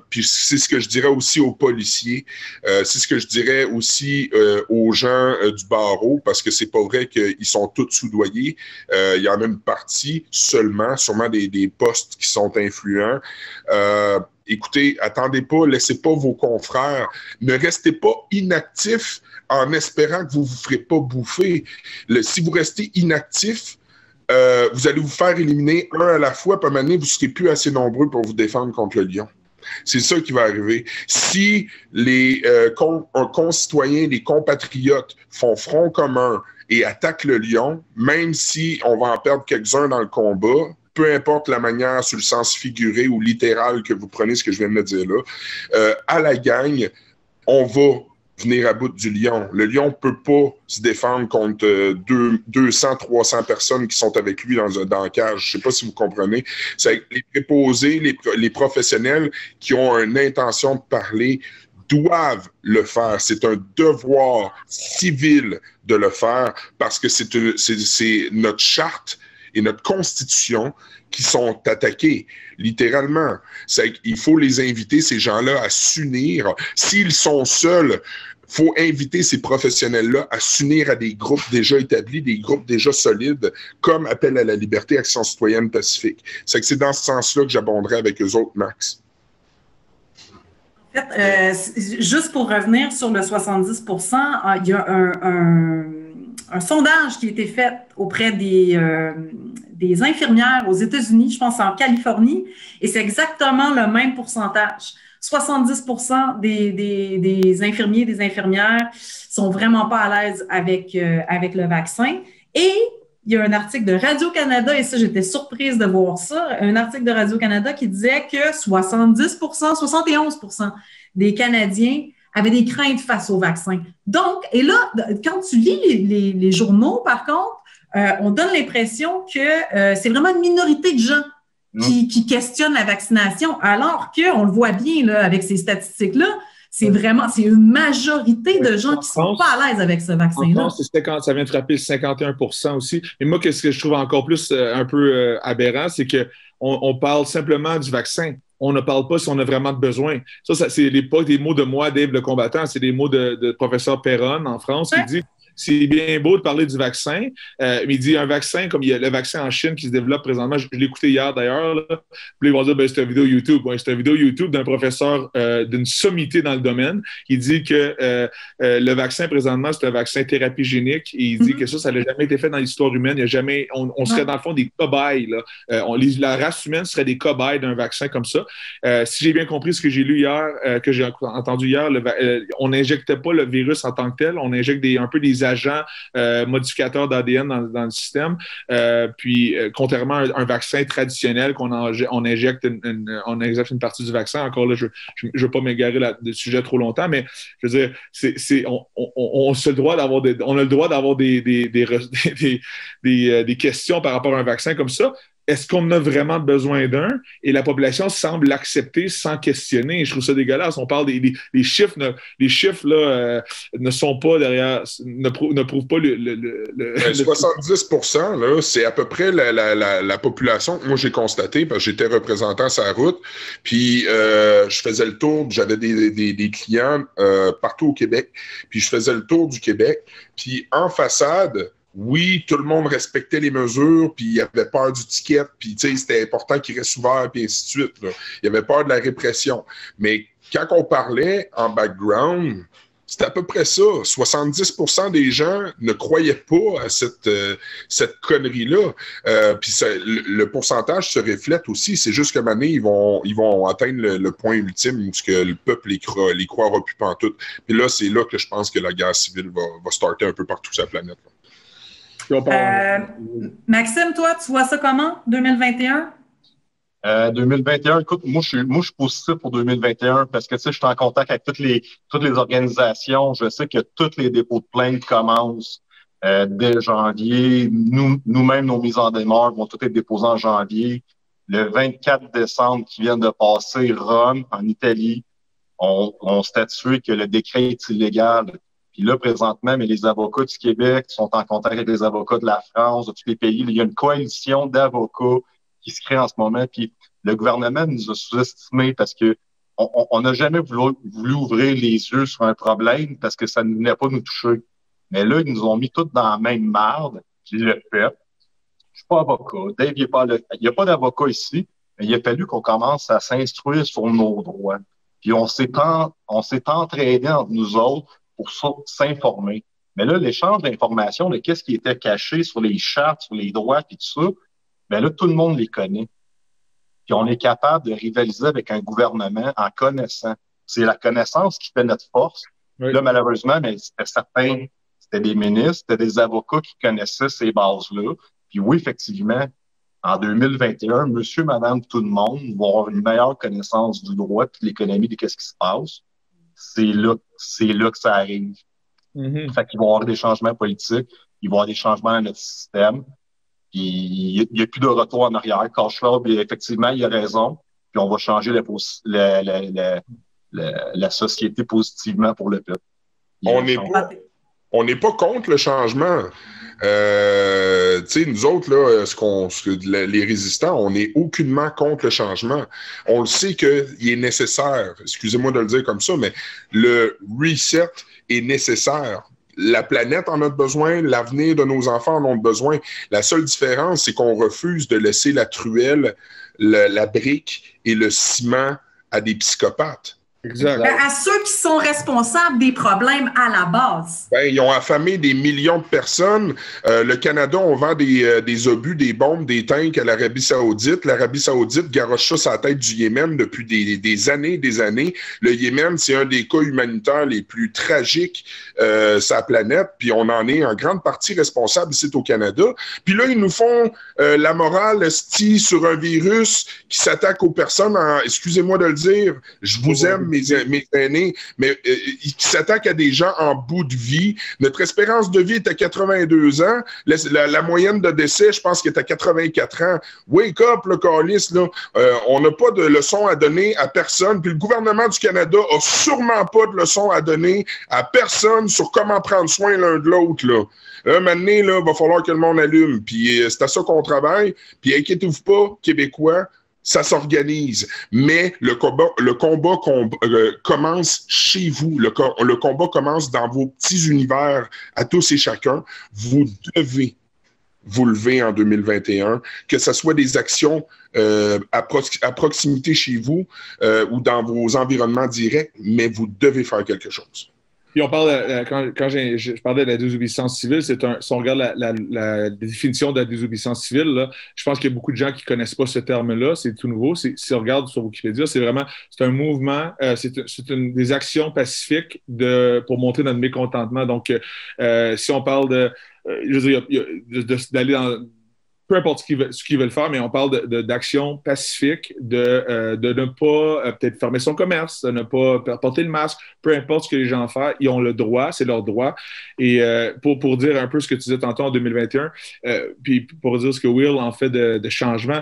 Puis c'est ce que je dirais aussi aux policiers. C'est ce que je dirais aussi aux gens du barreau, parce que c'est pas vrai qu'ils sont tous soudoyés. Il y en a une partie seulement, sûrement des postes qui sont influents. Écoutez, attendez pas, laissez pas vos confrères. Ne restez pas inactifs en espérant que vous vous ferez pas bouffer. Si vous restez inactif, vous allez vous faire éliminer un à la fois, puis à un moment donné, vous ne serez plus assez nombreux pour vous défendre contre le lion. C'est ça qui va arriver. Si les concitoyens, les compatriotes font front commun et attaquent le lion, même si on va en perdre quelques-uns dans le combat, peu importe la manière, sur le sens figuré ou littéral que vous prenez ce que je viens de dire là, à la gang, on va venir à bout du lion. Le lion ne peut pas se défendre contre 200, 300 personnes qui sont avec lui dans la cage. Je ne sais pas si vous comprenez. C'est les préposés, les professionnels qui ont une intention de parler doivent le faire. C'est un devoir civil de le faire parce que c'est notre charte et notre constitution qui sont attaqués, littéralement. Il faut les inviter, ces gens-là, à s'unir. S'ils sont seuls, il faut inviter ces professionnels-là à s'unir à des groupes déjà établis, des groupes déjà solides, comme Appel à la liberté, Action citoyenne pacifique. C'est dans ce sens-là que j'abonderai avec eux autres, Max. En fait, juste pour revenir sur le 70%, il y a un sondage qui a été fait auprès des infirmières aux États-Unis, je pense en Californie, et c'est exactement le même pourcentage. 70% des infirmiers et des infirmières sont vraiment pas à l'aise avec le vaccin. Et il y a un article de Radio-Canada, et ça, j'étais surprise de voir ça, un article de Radio-Canada qui disait que 70 71 des Canadiens avaient des craintes face au vaccin. Donc, et là, quand tu lis les journaux, par contre, on donne l'impression que c'est vraiment une minorité de gens qui questionnent la vaccination, alors qu'on le voit bien là, avec ces statistiques-là, c'est une majorité de gens qui sont pas à l'aise avec ce vaccin-là. En France, ça vient de frapper 51% aussi. Et moi, qu'est-ce que je trouve encore plus un peu aberrant, c'est qu'on parle simplement du vaccin. On ne parle pas si on a vraiment besoin. Ça c'est pas des mots de moi, Dave le combattant, c'est des mots de professeur Perron en France qui dit c'est bien beau de parler du vaccin, mais il dit un vaccin, comme il y a le vaccin en Chine qui se développe présentement, je l'ai écouté hier d'ailleurs, là, puis ils vont dire c'est une vidéo YouTube. Ouais, c'est une vidéo YouTube d'un professeur d'une sommité dans le domaine qui dit que le vaccin présentement, c'est un vaccin thérapie génique, et il dit que ça n'a jamais été fait dans l'histoire humaine. Il y a jamais, on serait dans le fond des cobayes. Là. La race humaine serait des cobayes d'un vaccin comme ça. Si j'ai bien compris ce que j'ai lu hier, que j'ai entendu hier, on n'injectait pas le virus en tant que tel, on injecte un peu des agents modificateurs d'ADN dans le système. Puis, contrairement à un vaccin traditionnel qu'on on injecte une partie du vaccin. Encore là, je ne veux pas m'égarer le sujet trop longtemps, mais je veux dire, on a le droit d'avoir des questions par rapport à un vaccin comme ça. Est-ce qu'on a vraiment besoin d'un? Et la population semble l'accepter sans questionner. Je trouve ça dégueulasse. On parle les chiffres. Les chiffres là, ne sont pas derrière, ne prouvent pas le 70%, là, c'est à peu près la population. Moi, j'ai constaté, parce que j'étais représentant sur la route, puis je faisais le tour, j'avais des clients partout au Québec, puis je faisais le tour du Québec, puis en façade, oui, tout le monde respectait les mesures, puis il y avait peur du ticket, puis tu sais, c'était important qu'il reste ouvert, puis ainsi de suite. Là. Il y avait peur de la répression. Mais quand on parlait en background, c'était à peu près ça. 70% des gens ne croyaient pas à cette connerie-là. Puis le pourcentage se reflète aussi. C'est juste qu'à un moment donné, ils vont atteindre le point ultime où le peuple les croira plus pantoute. Puis là, c'est là que je pense que la guerre civile va starter un peu partout sur la planète. Là. Maxime, toi, tu vois ça comment, 2021? 2021, écoute, moi je suis positif pour 2021 parce que tu sais, je suis en contact avec toutes les organisations. Je sais que tous les dépôts de plainte commencent dès janvier. Nous-mêmes, nos mises en demeure vont toutes être déposées en janvier. Le 24 décembre qui vient de passer, Rome, en Italie, on statué que le décret est illégal. Puis là, présentement, mais les avocats du Québec sont en contact avec les avocats de la France, de tous les pays. Il y a une coalition d'avocats qui se crée en ce moment. Puis le gouvernement nous a sous-estimés parce que on n'a jamais voulu ouvrir les yeux sur un problème parce que ça ne venait pas nous toucher. Mais là, ils nous ont mis tous dans la même marde. Puis le fait. Je suis pas avocat. Dave, il n'y a pas d'avocat ici, mais il a fallu qu'on commence à s'instruire sur nos droits. Puis on s'est entraînés entre nous autres pour s'informer. Mais là, l'échange d'informations de qu'est-ce qui était caché sur les chartes, sur les droits, puis tout ça, ben là, tout le monde les connaît. Puis on est capable de rivaliser avec un gouvernement en connaissant. C'est la connaissance qui fait notre force. Oui. Là, malheureusement, mais c'était des ministres, c'était des avocats qui connaissaient ces bases-là. Puis oui, effectivement, en 2021, monsieur, madame, tout le monde va avoir une meilleure connaissance du droit et de l'économie de qu'est-ce qui se passe. C'est là que ça arrive. Mm-hmm. Fait qu'il va y avoir des changements politiques, il va y avoir des changements dans notre système, puis il n'y a plus de retour en arrière. Karlschwab, effectivement, il a raison, puis on va changer la société positivement pour le peuple. On n'est pas contre le changement. Tu sais, nous autres, là, les résistants, on n'est aucunement contre le changement. On le sait qu'il est nécessaire. Excusez-moi de le dire comme ça, mais le reset est nécessaire. La planète en a besoin, l'avenir de nos enfants en ont besoin. La seule différence, c'est qu'on refuse de laisser la truelle, la brique et le ciment à des psychopathes. Exact. À ceux qui sont responsables des problèmes à la base. Ben, ils ont affamé des millions de personnes. Le Canada, on vend des obus, des bombes, des tanks à l'Arabie Saoudite. L'Arabie Saoudite garoche ça sur la tête du Yémen depuis des années, des années. Le Yémen, c'est un des cas humanitaires les plus tragiques sur la planète, puis on en est en grande partie responsable ici au Canada. Puis là, ils nous font la morale sur un virus qui s'attaque aux personnes, excusez-moi de le dire, je vous aime, mes aînés, mais qui s'attaquent à des gens en bout de vie. Notre espérance de vie est à 82 ans. La moyenne de décès, je pense, est à 84 ans. Wake up, le calice, là. On n'a pas de leçon à donner à personne. Puis le gouvernement du Canada a sûrement pas de leçon à donner à personne sur comment prendre soin l'un de l'autre, là. Un moment donné, là, va falloir que le monde allume. Puis c'est à ça qu'on travaille. Puis inquiétez-vous pas, Québécois, ça s'organise, mais le combat commence chez vous. Le combat commence dans vos petits univers à tous et chacun. Vous devez vous lever en 2021, que ce soit des actions à proximité chez vous ou dans vos environnements directs, mais vous devez faire quelque chose. Puis on parle, quand je parlais de la désobéissance civile, si on regarde la définition de la désobéissance civile, là, je pense qu'il y a beaucoup de gens qui ne connaissent pas ce terme-là, c'est tout nouveau. Si on regarde sur Wikipédia, c'est un mouvement, c'est des actions pacifiques pour montrer notre mécontentement. Donc, si on parle je veux dire, d'aller dans... Peu importe ce qu'ils veulent faire, mais on parle d'action pacifique, de ne pas peut-être fermer son commerce, de ne pas porter le masque, peu importe ce que les gens font, ils ont le droit, c'est leur droit. Et pour dire un peu ce que tu disais tantôt en 2021, puis pour dire ce que Will en fait de changement,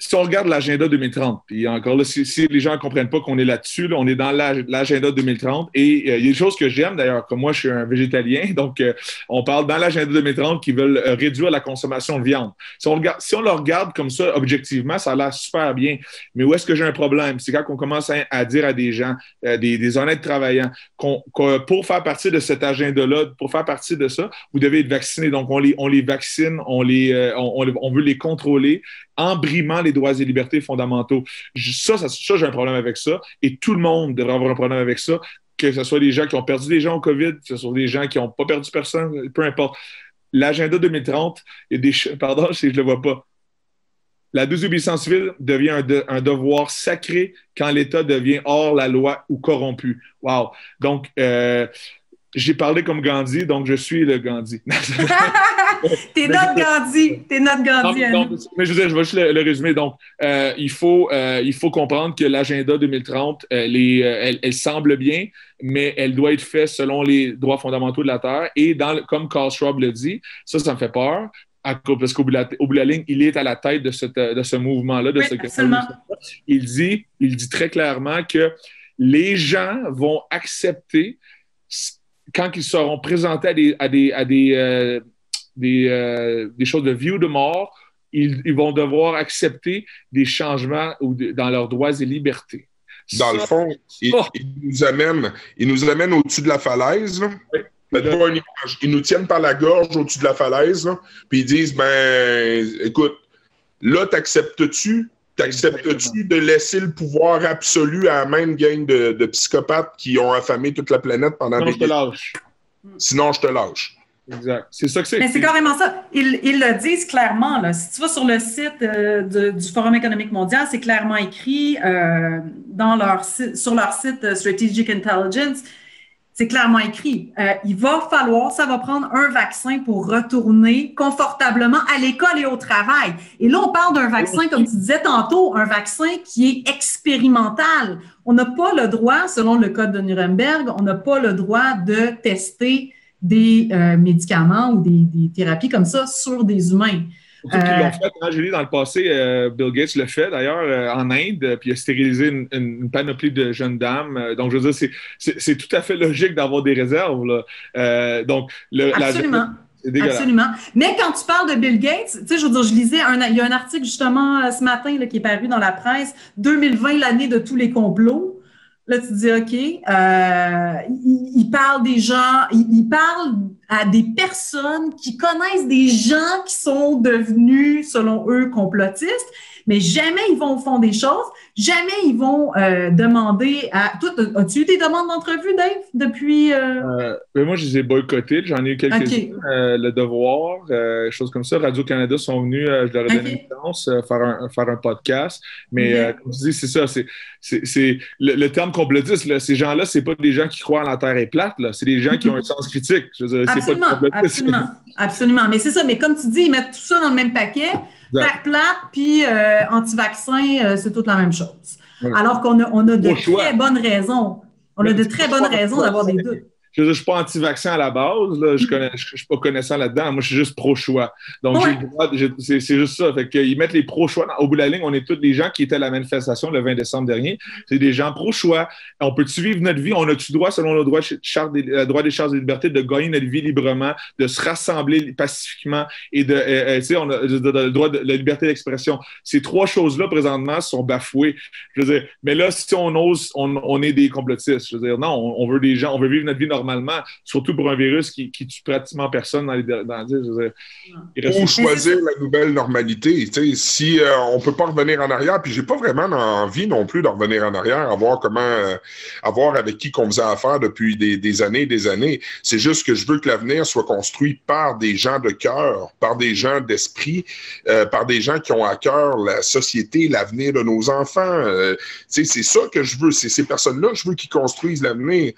si on regarde l'agenda 2030, puis encore là, si les gens ne comprennent pas qu'on est là-dessus, là, on est dans l'agenda 2030, et il y a des choses que j'aime d'ailleurs, comme moi je suis un végétalien, donc on parle dans l'agenda 2030 qu'ils veulent réduire la consommation de viande. Si on le regarde comme ça, objectivement, ça a l'air super bien, mais où est-ce que j'ai un problème? C'est quand on commence à dire à des gens, des honnêtes travaillants, pour faire partie de cet agenda-là, pour faire partie de ça, vous devez être vaccinés. Donc on les vaccine, on veut les contrôler, en brimant les droits et libertés fondamentaux. Ça, j'ai un problème avec ça. Et tout le monde devrait avoir un problème avec ça, que ce soit des gens qui ont perdu des gens au COVID, que ce soit des gens qui n'ont pas perdu personne, peu importe. L'agenda 2030, il y a des... Pardon, je ne le vois pas. La désobéissance civile devient un devoir sacré quand l'État devient hors la loi ou corrompu. Wow! Donc, j'ai parlé comme Gandhi, donc je suis le Gandhi. T'es notre Gandhi. T'es notre Gandhi. Non, mais je veux dire, je vais juste le résumer. Donc, il faut comprendre que l'agenda 2030, elle semble bien, mais elle doit être faite selon les droits fondamentaux de la Terre. Et comme Carl Schwab le dit, ça me fait peur. Parce qu'au bout de la ligne, il est à la tête de ce mouvement-là. Oui, absolument. Il dit très clairement que les gens vont accepter, quand ils seront présentés à des choses de vie ou de mort, ils vont devoir accepter des changements dans leurs droits et libertés. Dans le fond, ils nous amènent au-dessus de la falaise. Oui. Faites-moi une image. Ils nous tiennent par la gorge au-dessus de la falaise, là, puis ils disent, écoute, là, t'acceptes-tu de laisser le pouvoir absolu à la même gang de psychopathes qui ont affamé toute la planète pendant des années? Sinon, je te lâche. Exact. C'est ça que c'est. Mais c'est carrément ça. Ils le disent clairement. Là. Si tu vas sur le site du Forum économique mondial, c'est clairement écrit sur leur site Strategic Intelligence. C'est clairement écrit. Ça va prendre un vaccin pour retourner confortablement à l'école et au travail. Et là, on parle d'un vaccin, comme tu disais tantôt, un vaccin qui est expérimental. On n'a pas le droit, selon le code de Nuremberg, on n'a pas le droit de tester des médicaments ou des thérapies comme ça sur des humains. Ils l'ont fait, hein, Julie, dans le passé, Bill Gates le fait d'ailleurs en Inde, puis il a stérilisé une panoplie de jeunes dames. Donc, je veux dire, c'est tout à fait logique d'avoir des réserves. Là. Absolument. Absolument. Mais quand tu parles de Bill Gates, tu sais, je veux dire, je lisais, il y a un article justement ce matin là, qui est paru dans la presse, 2020, l'année de tous les complots. Là, tu te dis, OK, il parle des gens, il parle à des personnes qui connaissent des gens qui sont devenus, selon eux, complotistes, mais jamais ils vont au fond des choses. Jamais ils vont demander à... Toi, as-tu eu des demandes d'entrevue, Dave, depuis... Mais moi, je les ai boycottés. J'en ai eu quelques-uns. OK. Le Devoir, choses comme ça. Radio-Canada sont venus, je leur ai donné OK. une chance, faire un podcast. Mais OK. comme tu dis, c'est ça. C'est le terme complotiste, là, ces gens-là, c'est pas des gens qui croient la Terre est plate. Là. C'est des gens qui ont un sens critique. Je veux dire, c'est pas des Absolument, complotistes. absolument, absolument. Mais c'est ça, mais comme tu dis, ils mettent tout ça dans le même paquet. Exact. Plate, puis anti-vaccin, c'est toute la même chose. Ouais. Alors qu'on a, on a de Au choix. très bonnes raisons. On a de très bonnes raisons d'avoir des doutes. Je ne suis pas anti-vaccin à la base, là. Je ne suis pas connaissant là-dedans. Moi, je suis juste pro-choix. Donc, Ouais. j'ai le droit, c'est juste ça. Fait qu'ils mettent les pro-choix. Au bout de la ligne, on est tous des gens qui étaient à la manifestation le 20 décembre dernier. C'est des gens pro-choix. On peut-tu vivre notre vie? On a-tu droit, selon le droit des chartes des libertés, de gagner notre vie librement, de se rassembler pacifiquement et tu sais, on a le droit de la liberté d'expression. Ces trois choses-là, présentement, sont bafouées. Je veux dire, mais là, si on ose, on est des complotistes. Je veux dire, non, on veut des gens, on veut vivre notre vie normalement, surtout pour un virus qui tue pratiquement personne dans Pour choisir la nouvelle normalité. Tu sais, si on peut pas revenir en arrière, puis j'ai pas vraiment envie non plus de revenir en arrière, à voir avec qui qu'on faisait affaire depuis des années et des années. C'est juste que je veux que l'avenir soit construit par des gens de cœur, par des gens d'esprit, par des gens qui ont à cœur la société, l'avenir de nos enfants. Tu sais, c'est ça que je veux. C'est ces personnes-là que je veux qui construisent l'avenir.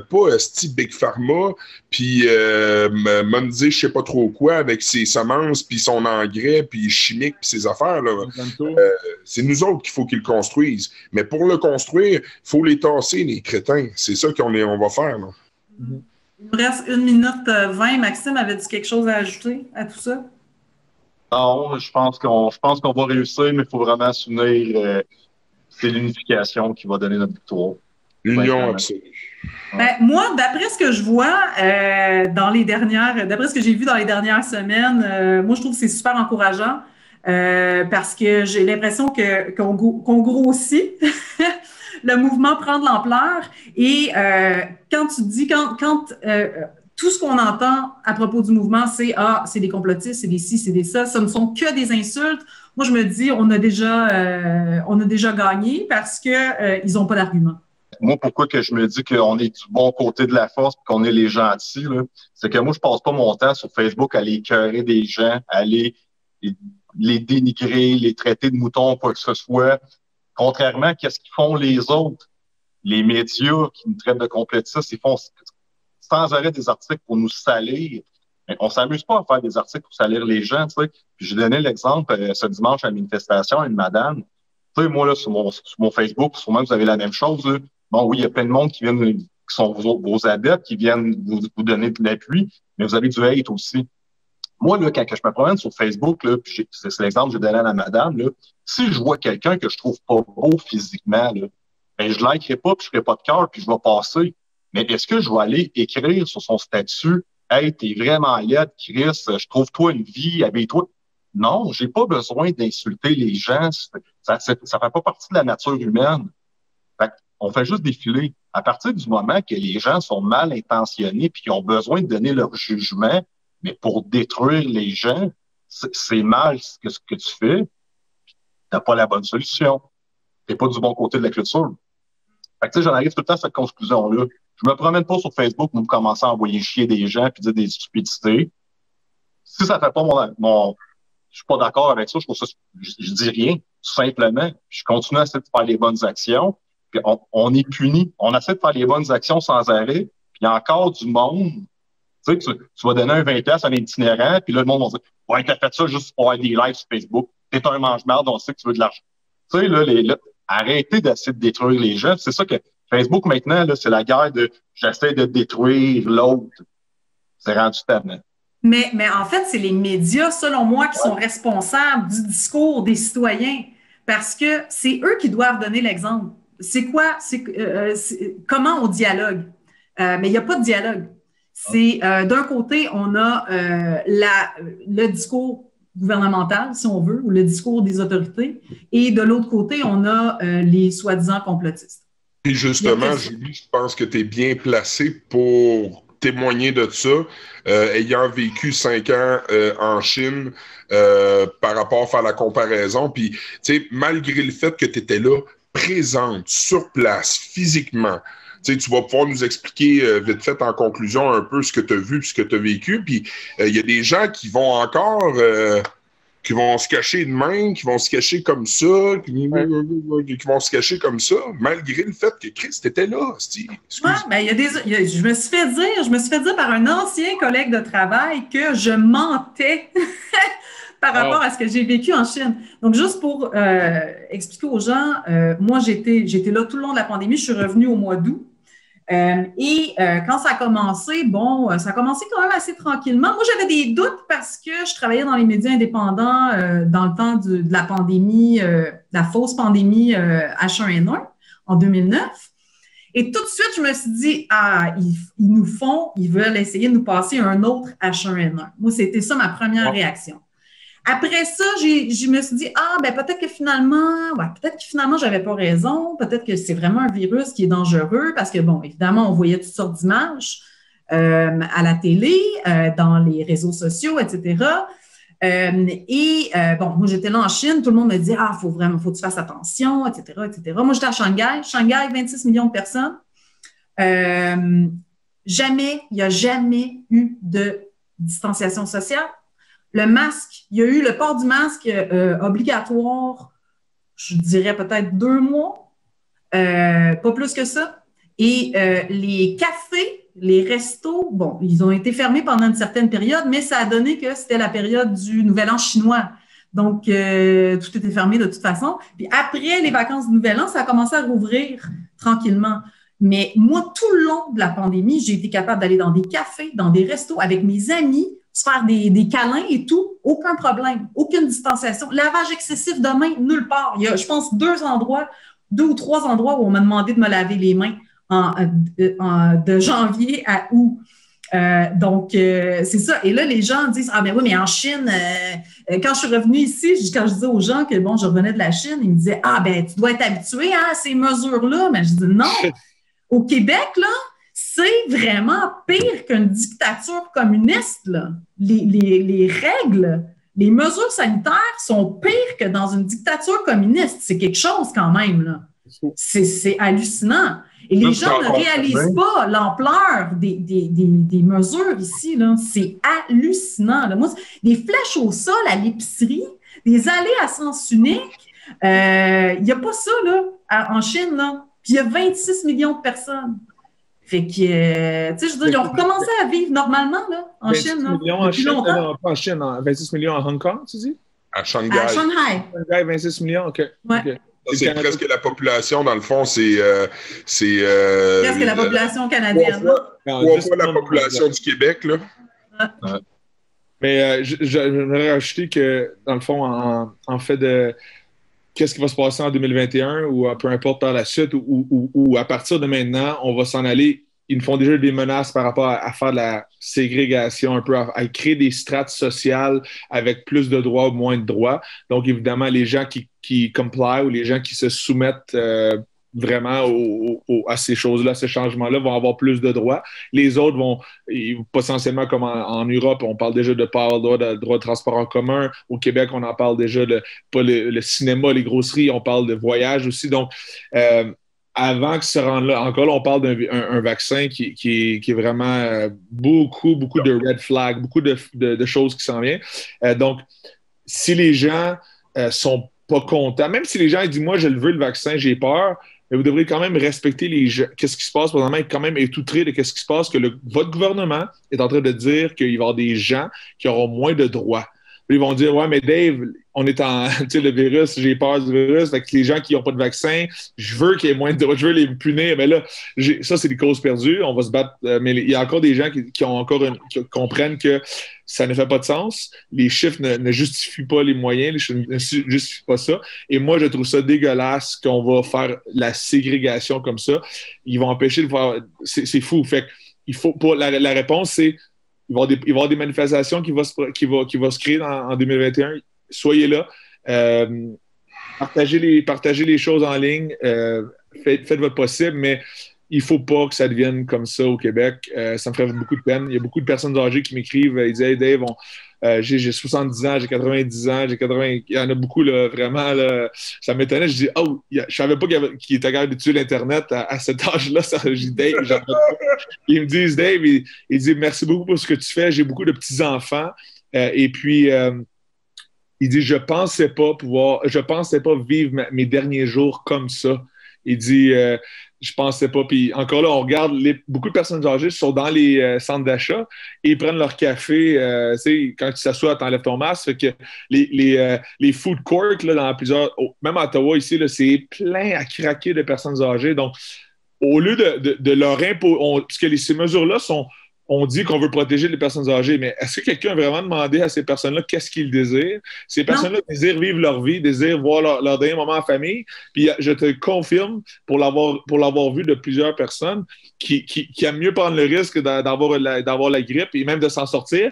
Pas Steve Big Pharma, puis me dire je sais pas trop quoi avec ses semences, puis son engrais, puis chimique, puis ses affaires. Là. C'est nous autres qu'il faut qu'ils le construisent. Mais pour le construire, il faut les tasser, les crétins. C'est ça on va faire. Là. Il nous reste 1 minute 20. Maxime, avais-tu quelque chose à ajouter à tout ça? Non, je pense qu'on va réussir, mais il faut vraiment s'unir. C'est l'unification qui va donner notre victoire. L'union absolue. Ben, moi, d'après ce que je vois d'après ce que j'ai vu dans les dernières semaines, moi, je trouve que c'est super encourageant parce que j'ai l'impression qu'on grossit. Le mouvement prend de l'ampleur et quand tu dis, tout ce qu'on entend à propos du mouvement, c'est des complotistes, c'est des ci, c'est des ça, ce ne sont que des insultes. Moi, je me dis, on a déjà gagné parce que ils n'ont pas d'argument. Moi, pourquoi que je me dis qu'on est du bon côté de la force et qu'on est les gentils, là, c'est que moi, je passe pas mon temps sur Facebook à aller écœurer des gens, à aller les dénigrer, les traiter de moutons, quoi que ce soit. Contrairement, qu'est-ce qu'ils font les autres? Les médias qui nous traitent de complotistes, ils font sans arrêt des articles pour nous salir. Mais on s'amuse pas à faire des articles pour salir les gens, tu sais. Puis j'ai donné l'exemple ce dimanche à la manifestation à une madame. Tu sais, moi, là, sur mon Facebook, sûrement vous avez la même chose, là. Bon, oui, il y a plein de monde qui sont vos adeptes, qui viennent vous donner de l'appui, mais vous avez du hate aussi. Moi, là, quand je me promène sur Facebook, là, c'est l'exemple que j'ai donné à la madame, là, si je vois quelqu'un que je trouve pas beau physiquement, là, ben, je likerai pas, puis je ferai pas de cœur, puis je vais passer. Mais est-ce que je vais aller écrire sur son statut, « Hey, t'es vraiment laide, Chris, je trouve toi une vie, habille-toi. » Non, j'ai pas besoin d'insulter les gens. Ça fait pas partie de la nature humaine. On fait juste défiler. À partir du moment que les gens sont mal intentionnés puis qu'ils ont besoin de donner leur jugement, mais pour détruire les gens, c'est mal ce que tu fais. T'as pas la bonne solution. T'es pas du bon côté de la culture. Fait que, tu sais, j'en arrive tout le temps à cette conclusion-là. Je me promène pas sur Facebook pour me commencer à envoyer chier des gens puis dire des stupidités. Si ça fait pas je suis pas d'accord avec ça, je dis rien, tout simplement. Je continue à essayer de faire les bonnes actions. Puis on est puni. On essaie de faire les bonnes actions sans arrêt. Puis il y a encore du monde. Tu sais, tu vas donner un 20$ à un itinérant, puis là, le monde va dire « Ouais, t'as fait ça juste pour avoir des likes sur Facebook. T'es un mange-merde, on sait que tu veux de l'argent. » Tu sais, là, arrêtez d'essayer de détruire les gens. C'est ça que Facebook, maintenant, là, c'est la guerre de « J'essaie de détruire l'autre. » C'est rendu tellement. Mais en fait, c'est les médias, selon moi, qui sont responsables du discours des citoyens parce que c'est eux qui doivent donner l'exemple. C'est quoi? Comment on dialogue? Mais il n'y a pas de dialogue. C'est d'un côté, on a le discours gouvernemental, si on veut, ou le discours des autorités, et de l'autre côté, on a les soi-disant complotistes. Et justement, Julie, je pense que tu es bien placé pour témoigner de ça, ayant vécu 5 ans en Chine, par rapport à faire la comparaison. Puis, tu sais, malgré le fait que tu étais là, présente, sur place, physiquement, tu sais, tu vas pouvoir nous expliquer vite fait en conclusion un peu ce que tu as vu, ce que tu as vécu. Puis, il y a des gens qui vont encore... qui vont se cacher de même, qui vont se cacher comme ça, qui vont se cacher comme ça, malgré le fait que Chris, t'étais là. Ouais, ben, je me suis fait dire par un ancien collègue de travail que je mentais par rapport à ce que j'ai vécu en Chine. Donc, juste pour expliquer aux gens, moi, j'étais là tout le long de la pandémie. Je suis revenue au mois d'août. Quand ça a commencé, ça a commencé quand même assez tranquillement. Moi, j'avais des doutes parce que je travaillais dans les médias indépendants dans le temps de la pandémie, la fausse pandémie H1N1 en 2009. Et tout de suite, je me suis dit, ils veulent essayer de nous passer un autre H1N1. Moi, c'était ça ma première réaction. Après ça, je me suis dit, peut-être que finalement, j'avais pas raison. Peut-être que c'est vraiment un virus qui est dangereux parce que, bon, évidemment, on voyait toutes sortes d'images à la télé, dans les réseaux sociaux, etc. Moi, j'étais là en Chine, tout le monde me dit, faut que tu fasses attention, etc., etc. Moi, j'étais à Shanghai. Shanghai, 26 millions de personnes. Il n'y a jamais eu de distanciation sociale. Le masque, il y a eu le port du masque obligatoire, je dirais peut-être 2 mois, pas plus que ça. Et les cafés, les restos, ils ont été fermés pendant une certaine période, mais ça a donné que c'était la période du Nouvel An chinois. Donc, tout était fermé de toute façon. Puis après les vacances du Nouvel An, ça a commencé à rouvrir tranquillement. Mais moi, tout le long de la pandémie, j'ai été capable d'aller dans des cafés, dans des restos avec mes amis, se faire des câlins et tout, aucun problème, aucune distanciation. Lavage excessif de mains, nulle part. Il y a, je pense, 2 ou 3 endroits où on m'a demandé de me laver les mains de janvier à août. C'est ça. Et là, les gens disent, oui, mais en Chine, quand je suis revenue ici, quand je disais aux gens que, je revenais de la Chine, ils me disaient, tu dois être habitué à ces mesures-là. Mais je dis, non. Au Québec, là, c'est vraiment pire qu'une dictature communiste, là. Les règles, les mesures sanitaires sont pires que dans une dictature communiste. C'est quelque chose quand même, là. C'est hallucinant. Et les gens ne réalisent pas l'ampleur des mesures ici, là. C'est hallucinant, là. Moi, des flèches au sol à l'épicerie, des allées à sens unique, il n'y a pas ça, là, en Chine, là. Puis il y a 26 millions de personnes. Fait que, tu sais, je veux dire, ils ont recommencé à vivre normalement, là, en Chine. 26 millions en Chine, pas en Chine, 26 millions à Hong Kong, tu dis? À Shanghai. À Shanghai. Shanghai, 26 millions, OK. Ouais. Okay. C'est presque la population, dans le fond, c'est presque la population canadienne. 3 fois la population du Québec, là. Ouais. Mais j'aimerais rajouter que, dans le fond, en fait de qu'est-ce qui va se passer en 2021 ou peu importe par la suite ou à partir de maintenant, on va s'en aller. Ils nous font déjà des menaces par rapport à faire de la ségrégation, un peu à créer des strates sociales avec plus de droits ou moins de droits. Donc, évidemment, les gens qui comply ou les gens qui se soumettent vraiment à ces choses-là, à ces changements-là, vont avoir plus de droits. Les autres vont, potentiellement, comme en Europe, on parle déjà de pas avoir le droit de transport en commun. Au Québec, on en parle déjà pas le cinéma, les grosseries, on parle de voyage aussi. Donc, avant que ce rende là, encore là, on parle d'un vaccin qui est vraiment beaucoup de red flags, beaucoup de choses qui s'en viennent. Donc, si les gens sont pas contents, même si les gens disent, moi, je le veux, le vaccin, j'ai peur, mais vous devrez quand même respecter les gens. Qu'est-ce qui se passe? Présentement, être quand même étoutré de qu'est-ce qui se passe, que votre gouvernement est en train de dire qu'il va y avoir des gens qui auront moins de droits. Puis ils vont dire, ouais, mais Dave, on est tu sais, le virus, j'ai peur du virus. Fait que les gens qui n'ont pas de vaccin, je veux qu'il y ait moins de droits, je veux les punir. Mais là, ça, c'est des causes perdues. On va se battre. Mais il y a encore des gens qui comprennent que ça ne fait pas de sens. Les chiffres ne justifient pas les moyens, les chiffres ne justifient pas ça. Et moi, je trouve ça dégueulasse qu'on va faire la ségrégation comme ça. Ils vont empêcher de faire. C'est fou. Fait il faut, pour la réponse, c'est il va y avoir des manifestations qui vont se créer en 2021. Soyez là. Partagez les choses en ligne. Faites votre possible, mais il faut pas que ça devienne comme ça au Québec. Ça me ferait beaucoup de peine. Il y a beaucoup de personnes âgées qui m'écrivent. Ils disent « Hey Dave, j'ai 70 ans, j'ai 90 ans, j'ai 80... » Il y en a beaucoup, là, vraiment. Là, ça m'étonnait. Je dis « Oh, je savais pas qu'il était capable d'utiliser l'Internet à cet âge-là. » Je dis « Dave, ils me disent « Dave, il dit merci beaucoup pour ce que tu fais. J'ai beaucoup de petits-enfants. Et puis... il dit, je pensais pas vivre mes derniers jours comme ça. Il dit, je pensais pas. Puis encore là, on regarde, beaucoup de personnes âgées sont dans les centres d'achat et ils prennent leur café. Tu sais, quand tu s'assois, tu enlèves ton masque. Fait que les food courts, là, dans plusieurs, même à Ottawa, ici, là, c'est plein à craquer de personnes âgées. Donc, au lieu de leur imposer, parce que ces mesures-là on dit qu'on veut protéger les personnes âgées, mais est-ce que quelqu'un a vraiment demandé à ces personnes-là qu'est-ce qu'ils désirent? Ces personnes-là désirent vivre leur vie, désirent voir leur dernier moment en famille. Puis je te confirme, pour l'avoir vu de plusieurs personnes, qui aiment mieux prendre le risque d'avoir la grippe et même de s'en sortir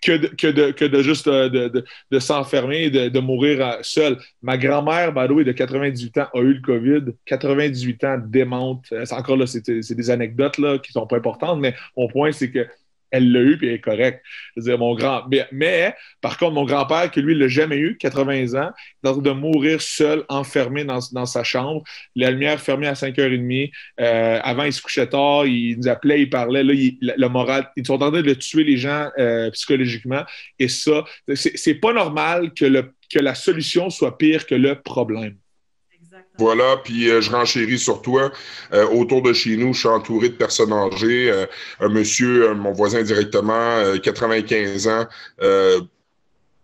que de juste de s'enfermer et de mourir seul. Ma grand-mère, Bado, de 98 ans, a eu le COVID. 98 ans, démente. Encore là, c'est des anecdotes là, qui sont pas importantes, mais mon point, c'est que elle l'a eu et elle est correcte. Je veux dire, mais par contre, mon grand-père, qui lui, l'a jamais eu, 80 ans, est en train de mourir seul, enfermé dans sa chambre, la lumière fermée à 5h30. Avant, il se couchait tard, il nous appelait, il parlait. Là, le moral, ils sont en train de tuer les gens psychologiquement. Et ça, c'est pas normal que la solution soit pire que le problème. Voilà, puis je renchéris sur toi. Autour de chez nous, je suis entouré de personnes âgées. Un monsieur, mon voisin directement, 95 ans,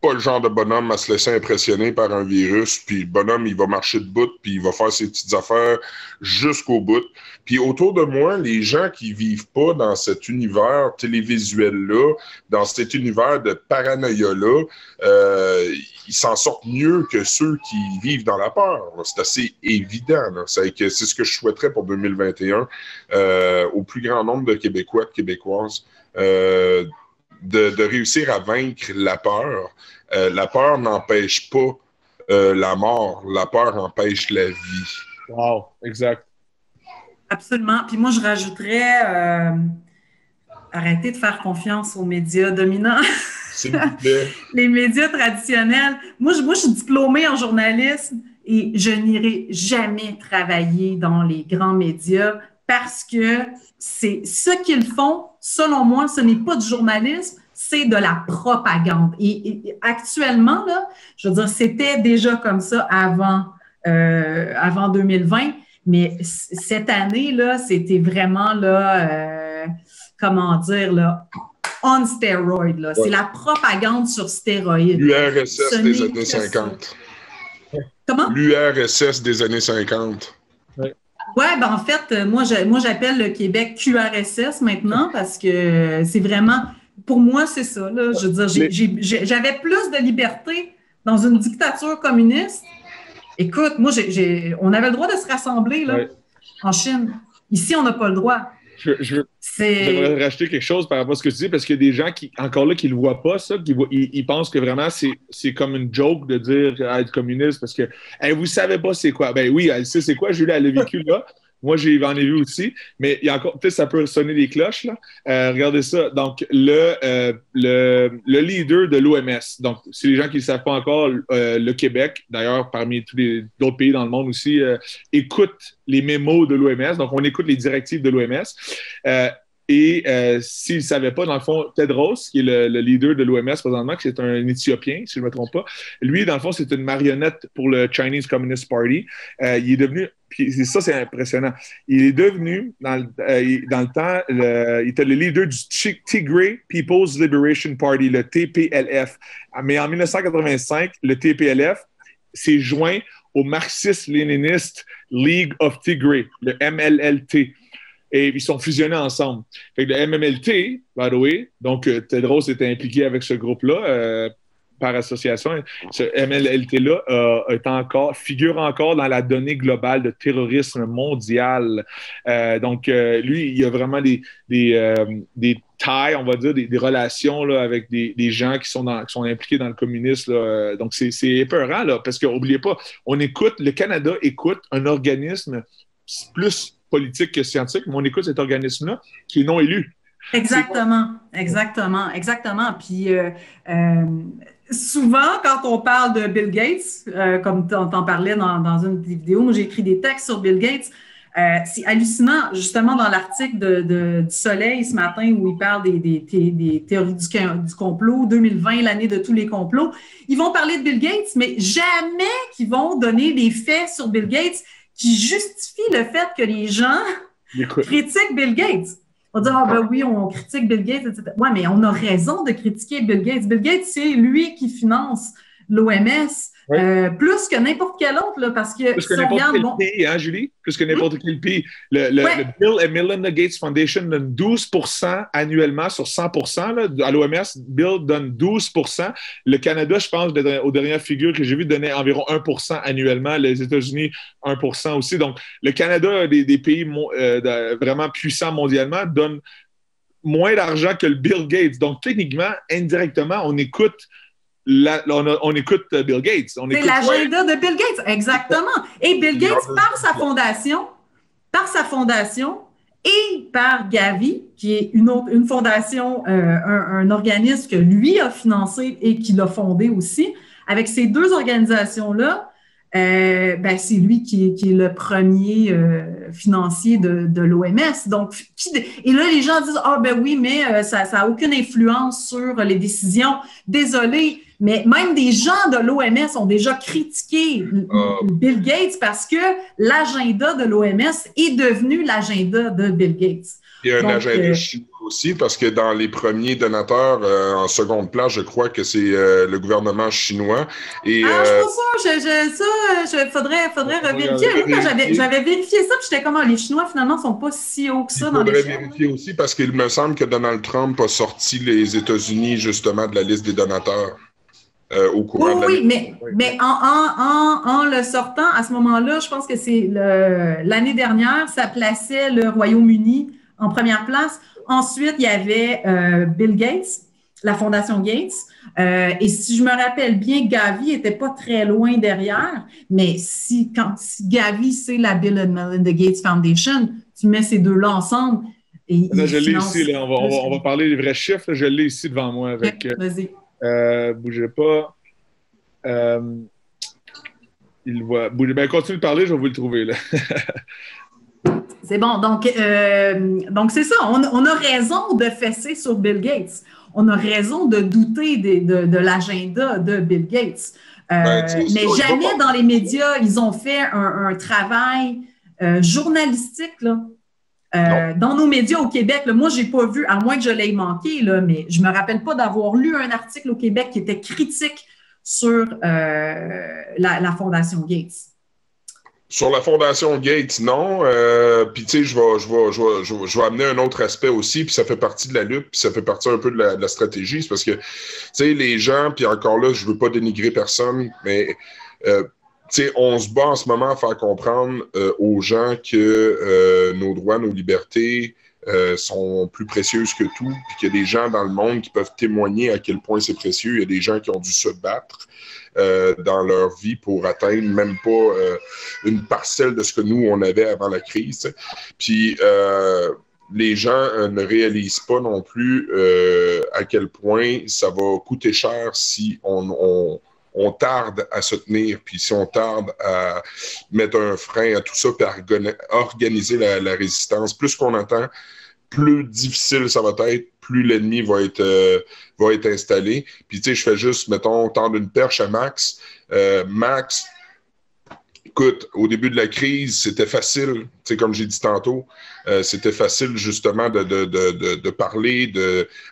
pas le genre de bonhomme à se laisser impressionner par un virus. Puis le bonhomme, il va marcher de bout, puis il va faire ses petites affaires jusqu'au bout. Puis autour de moi, les gens qui vivent pas dans cet univers télévisuel-là, dans cet univers de paranoïa-là, ils s'en sortent mieux que ceux qui vivent dans la peur. C'est assez évident. C'est ce que je souhaiterais pour 2021 au plus grand nombre de Québécois, de Québécoises, de réussir à vaincre la peur. La peur n'empêche pas la mort. La peur empêche la vie. Wow, exact. Absolument. Puis moi, je rajouterais arrêtez de faire confiance aux médias dominants. S'il vous plaît. Les médias traditionnels. Moi, je suis diplômée en journalisme et je n'irai jamais travailler dans les grands médias parce que c'est ce qu'ils font, selon moi, ce n'est pas du journalisme, c'est de la propagande. Et actuellement, là, je veux dire, c'était déjà comme ça avant 2020, mais cette année, là, c'était vraiment, là, comment dire, là, on steroid, là. Ouais. C'est la propagande sur stéroïdes. L'URSS des années 50. Comment? L'URSS des années 50. Oui, ben en fait, moi j'appelle le Québec QRSS maintenant parce que c'est vraiment, pour moi, c'est ça. Là. Je veux dire, j'avais plus de liberté dans une dictature communiste. Écoute, moi, on avait le droit de se rassembler là, en Chine. Ici, on n'a pas le droit. J'aimerais rajouter quelque chose par rapport à ce que tu dis, parce qu'il y a des gens qui, encore là, qui ne le voient pas, ça, ils pensent que vraiment c'est comme une joke de dire être communiste, parce que vous ne savez pas c'est quoi. Ben oui, elle sait c'est quoi, Julie, elle a vécu là. Moi, j'en ai vu aussi, mais il y a encore, peut-être ça peut sonner des cloches, là. Regardez ça. Donc, le leader de l'OMS, donc, si les gens qui ne le savent pas encore, le Québec, d'ailleurs, parmi tous les d'autres pays dans le monde aussi, écoute les mémos de l'OMS. Donc, on écoute les directives de l'OMS. Et s'ils ne savaient pas, dans le fond, Tedros, qui est le leader de l'OMS présentement, qui est un Éthiopien, si je ne me trompe pas, lui, dans le fond, c'est une marionnette pour le Chinese Communist Party. Il est devenu, puis ça, c'est impressionnant, il est devenu, dans le temps, il était le leader du Tigray People's Liberation Party, le TPLF. Mais en 1985, le TPLF s'est joint au Marxist-Léniniste League of Tigray, le MLLT. Et ils sont fusionnés ensemble. Fait que le MMLT, by the way, donc Tedros était impliqué avec ce groupe-là par association. Ce MLLT-là figure encore dans la donnée globale de terrorisme mondial. Donc, lui, il y a vraiment des ties, on va dire, des relations là, avec des gens qui sont impliqués dans le communisme. Là. Donc, c'est épeurant, là, parce qu'oubliez pas, le Canada écoute un organisme plus politique que scientifique, mais on écoute cet organisme-là qui est non élu. Exactement. Puis souvent, quand on parle de Bill Gates, comme tu en parlais dans une des vidéos, moi j'ai écrit des textes sur Bill Gates. C'est hallucinant, justement, dans l'article du Soleil ce matin où il parle des théories du complot, 2020, l'année de tous les complots. Ils vont parler de Bill Gates, mais jamais qu'ils vont donner des faits sur Bill Gates qui justifient le fait que les gens critiquent Bill Gates. On va dire, ah ben oui, on critique Bill Gates, etc. Ouais, mais on a raison de critiquer Bill Gates. Bill Gates, c'est lui qui finance l'OMS. Oui. Plus que n'importe quel autre, là, parce que plus que n'importe quel pays, hein, Julie? Plus que n'importe quel pays. Le Bill and Melinda Gates Foundation donne 12% annuellement sur 100%. Là, à l'OMS, Bill donne 12%. Le Canada, je pense, aux dernières figures que j'ai vues, donnait environ 1% annuellement. Les États-Unis, 1% aussi. Donc, le Canada, des pays vraiment puissants mondialement, donne moins d'argent que le Bill Gates. Donc, techniquement, indirectement, on écoute on écoute Bill Gates. C'est l'agenda de Bill Gates, exactement. Et Bill Gates, par sa fondation et par Gavi, qui est une fondation, un organisme que lui a financé et qui l'a fondé aussi, avec ces deux organisations-là, c'est lui qui est le premier financier de l'OMS. Donc, et là, les gens disent, ah ben oui, mais ça n'a aucune influence sur les décisions. Désolé, mais même des gens de l'OMS ont déjà critiqué Bill Gates parce que l'agenda de l'OMS est devenu l'agenda de Bill Gates. Il y a un agenda chinois aussi, parce que dans les premiers donateurs, en seconde place, je crois que c'est le gouvernement chinois. Et, je suis pas sûre. Faudrait revérifier. Moi, j'avais vérifié ça, puis j'étais comme, les Chinois, finalement, sont pas si hauts que ça dans les chiffres. Il faudrait vérifier aussi, parce qu'il me semble que Donald Trump a sorti les États-Unis, justement, de la liste des donateurs. Au courant de l'année. Mais en le sortant, à ce moment-là, je pense que c'est l'année dernière, ça plaçait le Royaume-Uni en première place. Ensuite, il y avait Bill Gates, la Fondation Gates. Et si je me rappelle bien, Gavi n'était pas très loin derrière. Mais si Gavi, c'est la Bill and Melinda Gates Foundation, tu mets ces deux-là ensemble. Je l'ai ici. Là, on va parler des vrais chiffres. Là, je l'ai ici devant moi. Avec, vas-y. Bougez pas. Continue de parler, je vais vous le trouver. Là. C'est bon. Donc c'est ça. On a raison de fesser sur Bill Gates. On a raison de douter de l'agenda de Bill Gates. Mais jamais dans les médias, ils ont fait un travail journalistique, là. Dans nos médias au Québec, là, moi, je n'ai pas vu, à moins que je l'ai manqué, là, mais je ne me rappelle pas d'avoir lu un article au Québec qui était critique sur la Fondation Gates. Sur la Fondation Gates, non. Puis, tu sais, je vais amener un autre aspect aussi, puis ça fait partie de la lutte, puis ça fait partie un peu de la stratégie. C'est parce que, tu sais, les gens, puis encore là, je ne veux pas dénigrer personne, mais... T'sais, on se bat en ce moment à faire comprendre aux gens que nos droits, nos libertés sont plus précieuses que tout, puis qu'il y a des gens dans le monde qui peuvent témoigner à quel point c'est précieux. Il y a des gens qui ont dû se battre dans leur vie pour atteindre même pas une parcelle de ce que nous, on avait avant la crise. Puis les gens ne réalisent pas non plus à quel point ça va coûter cher si on tarde à se tenir, puis si on tarde à mettre un frein à tout ça, puis à organiser la résistance, plus qu'on attend, plus difficile ça va être, plus l'ennemi va être installé. Puis tu sais, je fais juste, mettons, tendre une perche à Max. Max, écoute, au début de la crise, c'était facile, tu sais, comme j'ai dit tantôt, c'était facile justement de parler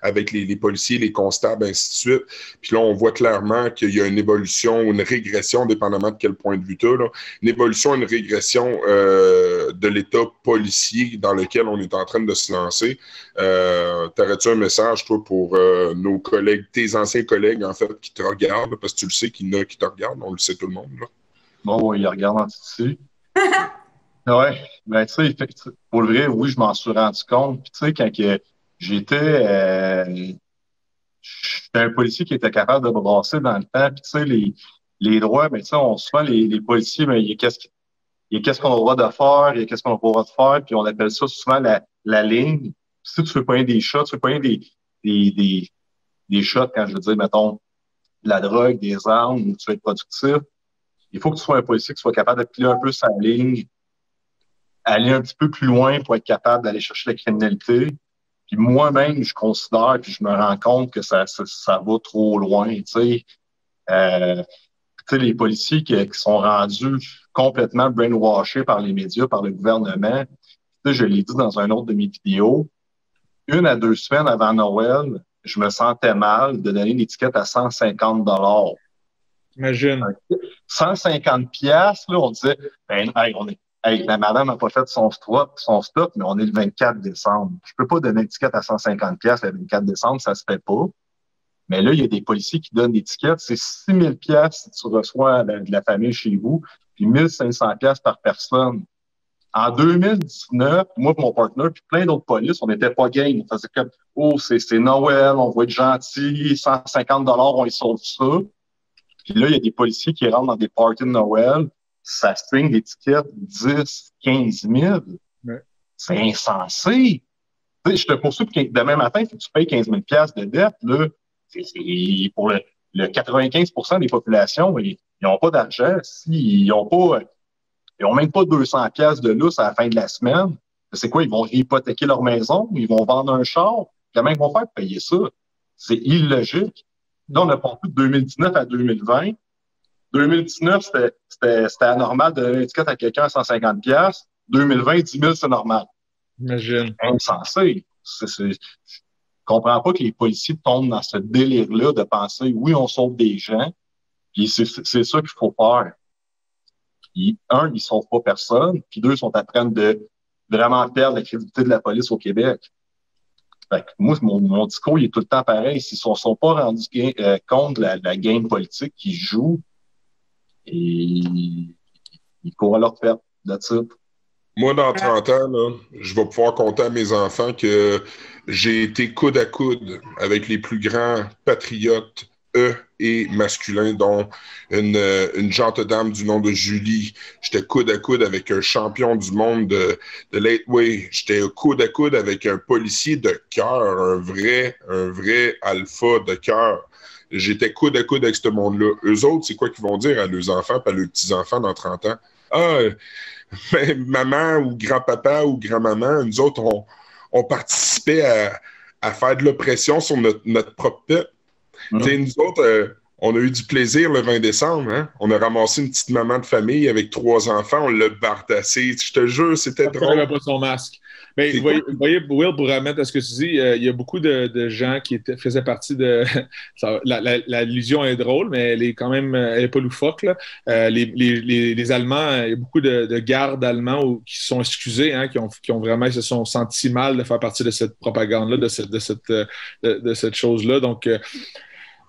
avec les policiers, les constables, ainsi de suite. Puis là, on voit clairement qu'il y a une évolution, une régression, dépendamment de quel point de vue tu as, là. Une évolution, une régression de l'état policier dans lequel on est en train de se lancer. T'aurais-tu un message, toi, pour nos collègues, tes anciens collègues, en fait, qui te regardent, parce que tu le sais qu'il y en a qui te regardent, on le sait tout le monde, là. Bon, il regarde en dessous. Ouais, ben tu sais, pour le vrai, oui, je m'en suis rendu compte. Puis tu sais, quand j'étais un policier qui était capable de brasser dans le temps, puis tu sais, les droits, ben tu sais, souvent les policiers, ben, il y a qu'est-ce qu'on a le droit de faire, il y a qu'est-ce qu'on a pas le droit de faire, puis on appelle ça souvent la ligne. Si tu veux pas des shots, tu veux pas des shots, quand je veux dire, mettons, de la drogue, des armes, où tu veux être productif, il faut que tu sois un policier qui soit capable de piler un peu sa ligne, aller un petit peu plus loin pour être capable d'aller chercher la criminalité. Puis moi-même, je considère, puis je me rends compte que ça va trop loin, tu sais. Les policiers qui sont rendus complètement brainwashés par les médias, par le gouvernement. Je l'ai dit dans un autre de mes vidéos. 1 à 2 semaines avant Noël, je me sentais mal de donner une étiquette à 150 $. Imagine. 150 piastres, là, on disait, la madame n'a pas fait son stop, mais on est le 24 décembre. Je peux pas donner une étiquette à 150 piastres le 24 décembre, ça se fait pas. Mais là, il y a des policiers qui donnent l'étiquette. C'est 6 000 piastres si tu reçois de la famille chez vous, puis 1 500 piastres par personne. En 2019, moi et mon partenaire, puis plein d'autres polices, on n'était pas game. On faisait comme, c'est Noël, on va être gentil, 150 $, on y sauve ça. Puis là, il y a des policiers qui rentrent dans des parties de Noël, ça string d'étiquettes 10, 15 000. Ouais. C'est insensé. Tu sais, je te poursuis que demain matin, il faut que tu payes 15 000 piastres de dette, là. C'est pour le 95% des populations, ils n'ont pas d'argent. S'ils n'ont même pas 200 piastres de lousse à la fin de la semaine, c'est quoi? Ils vont hypothéquer leur maison, ils vont vendre un char. Comment ils vont faire pour payer ça? C'est illogique. Là, on a passé de 2019 à 2020. 2019, c'était anormal de donner une étiquette à quelqu'un à 150 piastres. 2020, 10 000, c'est normal. Imagine. Insensé. Je comprends pas que les policiers tombent dans ce délire-là de penser, oui, on sauve des gens, puis c'est ça qu'il faut faire. Puis, ils sauvent pas personne, puis 2, ils sont en train de vraiment perdre la crédibilité de la police au Québec. Fait que moi, mon discours, il est tout le temps pareil. S'ils ne sont pas rendus compte de la game politique qu'ils jouent, et ils courent à leur perte. That's it. Moi, dans 30 ans, là, je vais pouvoir compter à mes enfants que j'ai été coude à coude avec les plus grands patriotes et masculins, dont une gente dame du nom de Julie. J'étais coude à coude avec un champion du monde de lightweight. J'étais coude à coude avec un policier de cœur, un vrai alpha de cœur. J'étais coude à coude avec ce monde-là. Eux autres, c'est quoi qu'ils vont dire à leurs enfants et à leurs petits-enfants dans 30 ans? Ah, ben, maman ou grand-papa ou grand-maman, nous autres, on participait à faire de l'oppression sur notre propre peuple. Mm-hmm. Nous autres, on a eu du plaisir le 20 décembre. Hein? On a ramassé une petite maman de famille avec 3 enfants. On l'a bardassé. Je te jure, c'était drôle. Elle n'avait pas son masque. Mais vous voyez, Will, pour remettre à ce que tu dis, il y a beaucoup de gens qui faisaient partie de... L'allusion est drôle, mais elle est quand même... Elle n'est pas loufoque. Là. Les Allemands, il y a beaucoup de gardes allemands qui se sont excusés, hein, qui ont vraiment... Ils se sont sentis mal de faire partie de cette propagande-là, de cette chose-là. Donc,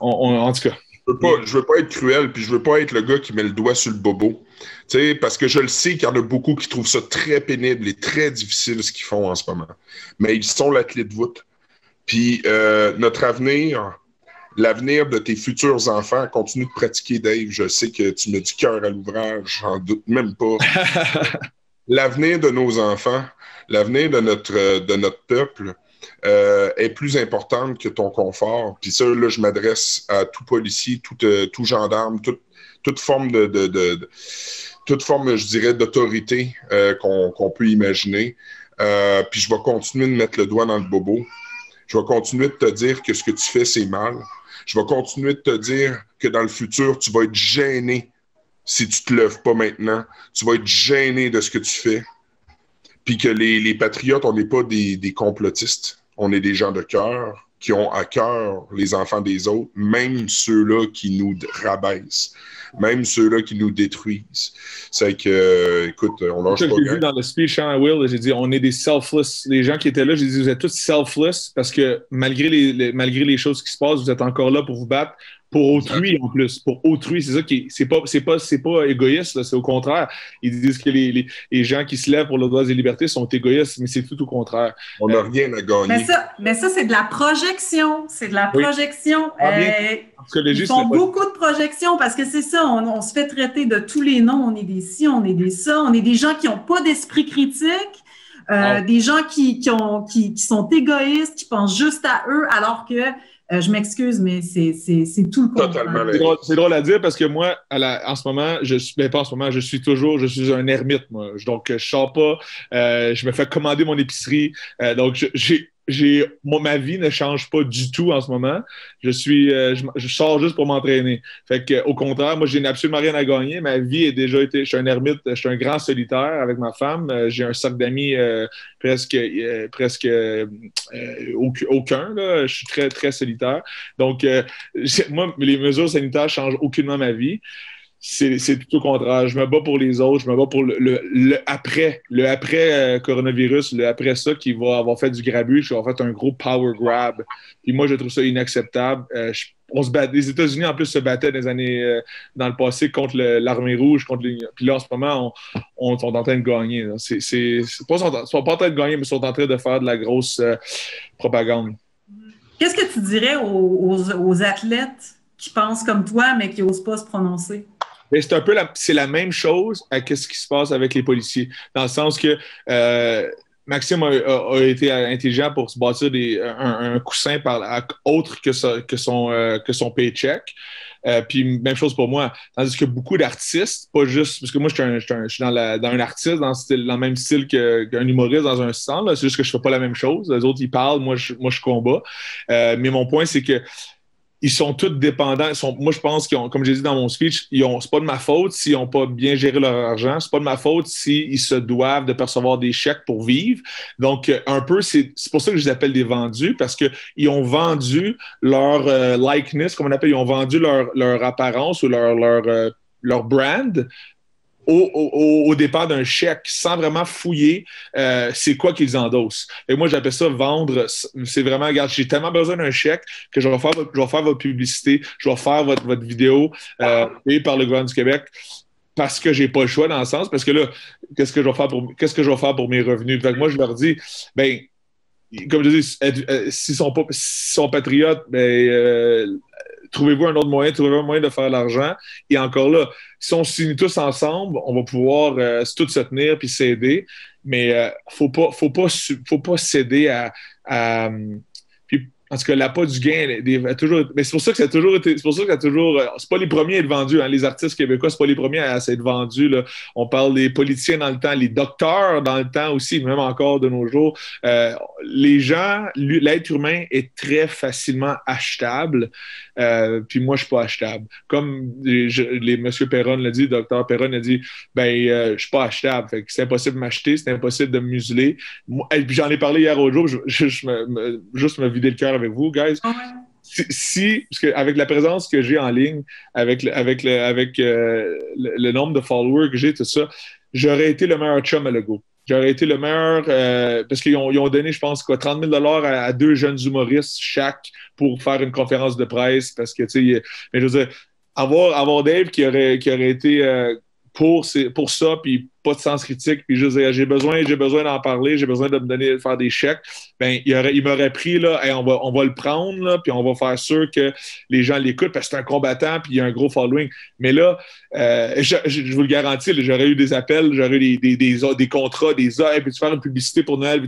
en tout cas... Je veux pas être cruel, puis je veux pas être le gars qui met le doigt sur le bobo. T'sais, parce que je le sais qu'il y en a beaucoup qui trouvent ça très pénible et très difficile ce qu'ils font en ce moment. Mais ils sont la clé de voûte. Puis notre avenir, l'avenir de tes futurs enfants, continue de pratiquer, Dave. Je sais que tu mets du cœur à l'ouvrage, j'en doute même pas. L'avenir de nos enfants, l'avenir de notre peuple, est plus importante que ton confort. Puis ça, là, je m'adresse à tout policier, tout gendarme, toute forme toute forme, je dirais, d'autorité qu'on peut imaginer. Puis je vais continuer de mettre le doigt dans le bobo. Je vais continuer de te dire que ce que tu fais, c'est mal. Je vais continuer de te dire que dans le futur, tu vas être gêné si tu te lèves pas maintenant. Tu vas être gêné de ce que tu fais. Puis que les patriotes, on n'est pas des complotistes. On est des gens de cœur qui ont à cœur les enfants des autres, même ceux-là qui nous rabaissent, même ceux-là qui nous détruisent. C'est que, écoute, on lâche pas. J'ai vu dans le speech, hein, Will, j'ai dit, on est des selfless. Les gens qui étaient là, j'ai dit, vous êtes tous selfless parce que malgré les choses qui se passent, vous êtes encore là pour vous battre pour autrui en plus, pour autrui. C'est ça qui c'est pas égoïste, là, c'est au contraire. Ils disent que les gens qui se lèvent pour le droit des libertés sont égoïstes, mais c'est tout au contraire. On n'a rien à gagner. Mais ça c'est de la projection. C'est de la projection. Ils font beaucoup de projections parce que c'est ça, on se fait traiter de tous les noms. On est des ci, on est des ça, on est des gens qui n'ont pas d'esprit critique. Des gens qui sont égoïstes, qui pensent juste à eux, alors que je m'excuse, mais c'est tout le contraire. C'est drôle à dire parce que moi, en ce moment, pas en ce moment, je suis un ermite, moi. Donc, je sors pas, je me fais commander mon épicerie. Donc, ma vie ne change pas du tout en ce moment. Je sors juste pour m'entraîner. Fait que, au contraire, moi, j'ai absolument rien à gagner. Ma vie est déjà été, je suis un ermite, je suis un grand solitaire avec ma femme. J'ai un cercle d'amis presque aucun, là. Je suis très, très solitaire. Donc, moi, les mesures sanitaires changent aucunement ma vie. C'est tout au contraire. Je me bats pour les autres. Je me bats pour le après coronavirus, le après ça qui va avoir fait du grabuge, qui va avoir fait un gros power grab. Puis moi, je trouve ça inacceptable. Les États-Unis, en plus, se battaient dans le passé contre l'armée rouge. Puis là, en ce moment, on sont en train de gagner. Ils sont pas en train de gagner, mais ils sont en train de faire de la grosse propagande. Qu'est-ce que tu dirais aux athlètes qui pensent comme toi, mais qui n'osent pas se prononcer? C'est un peu la même chose à ce qui se passe avec les policiers, dans le sens que Maxime a été intelligent pour se bâtir un coussin autre que son paycheck. Puis même chose pour moi. Tandis que beaucoup d'artistes, pas juste, parce que moi je suis dans un artiste dans le même style qu'un humoriste dans un sens, c'est juste que je fais pas la même chose. Les autres ils parlent, moi je combats. Mais mon point c'est que ils sont tous dépendants. Moi, je pense comme j'ai dit dans mon speech, c'est pas de ma faute s'ils n'ont pas bien géré leur argent. C'est pas de ma faute s'ils se doivent de percevoir des chèques pour vivre. Donc, un peu, c'est pour ça que je les appelle des vendus, parce qu'ils ont vendu leur likeness, comme on appelle, ils ont vendu leur apparence ou leur brand au départ d'un chèque sans vraiment fouiller c'est quoi qu'ils endossent. Et moi, j'appelle ça vendre. C'est vraiment, regarde, j'ai tellement besoin d'un chèque que je vais faire votre publicité, je vais faire votre vidéo payée par le gouvernement du Québec parce que j'ai pas le choix dans le sens, parce que là, qu'est-ce que je vais faire pour mes revenus? Fait que moi, je leur dis, ben, comme je dis, s'ils sont patriotes, ben, trouvez-vous un autre moyen, trouvez-vous un moyen de faire l'argent. Et encore là, si on s'unit tous ensemble, on va pouvoir tous se tenir puis s'aider. Mais faut pas céder à puis, en tout cas, l'appât du gain a toujours. Mais c'est pour ça que ça a toujours été. C'est pour ça que ça a toujours. C'est pas les premiers à être vendus. Hein, les artistes québécois, c'est pas les premiers à être vendus. Là. On parle des politiciens dans le temps, les docteurs dans le temps aussi, même encore de nos jours. Les gens, l'être humain est très facilement achetable. Puis moi, je suis pas achetable. Comme M. Perron l'a dit, Dr. Perron a dit, je suis pas achetable. Fait que c'est impossible de m'acheter, c'est impossible de me museler. Et puis j'en ai parlé hier au jour, juste me vider le cœur avec vous, guys. Parce que avec la présence que j'ai en ligne, avec le nombre de followers que j'ai, tout ça, j'aurais été le meilleur chum à Legault. J'aurais été le meilleur parce qu'ils ont donné, je pense, 30 000 $ à 2 jeunes humoristes chaque pour faire une conférence de presse. Parce que, tu sais, mais je veux dire, avoir Dave qui aurait été pour ça, puis pas de sens critique, puis je veux dire, j'ai besoin d'en parler, j'ai besoin de faire des chèques, ben il m'aurait pris, là, hey, on va le prendre, là, puis on va faire sûr que les gens l'écoutent, parce que c'est un combattant, puis il y a un gros following. Mais là, je vous le garantis, là, j'aurais eu des appels, j'aurais eu des contrats, hey, veux-tu faire une publicité pour Noël,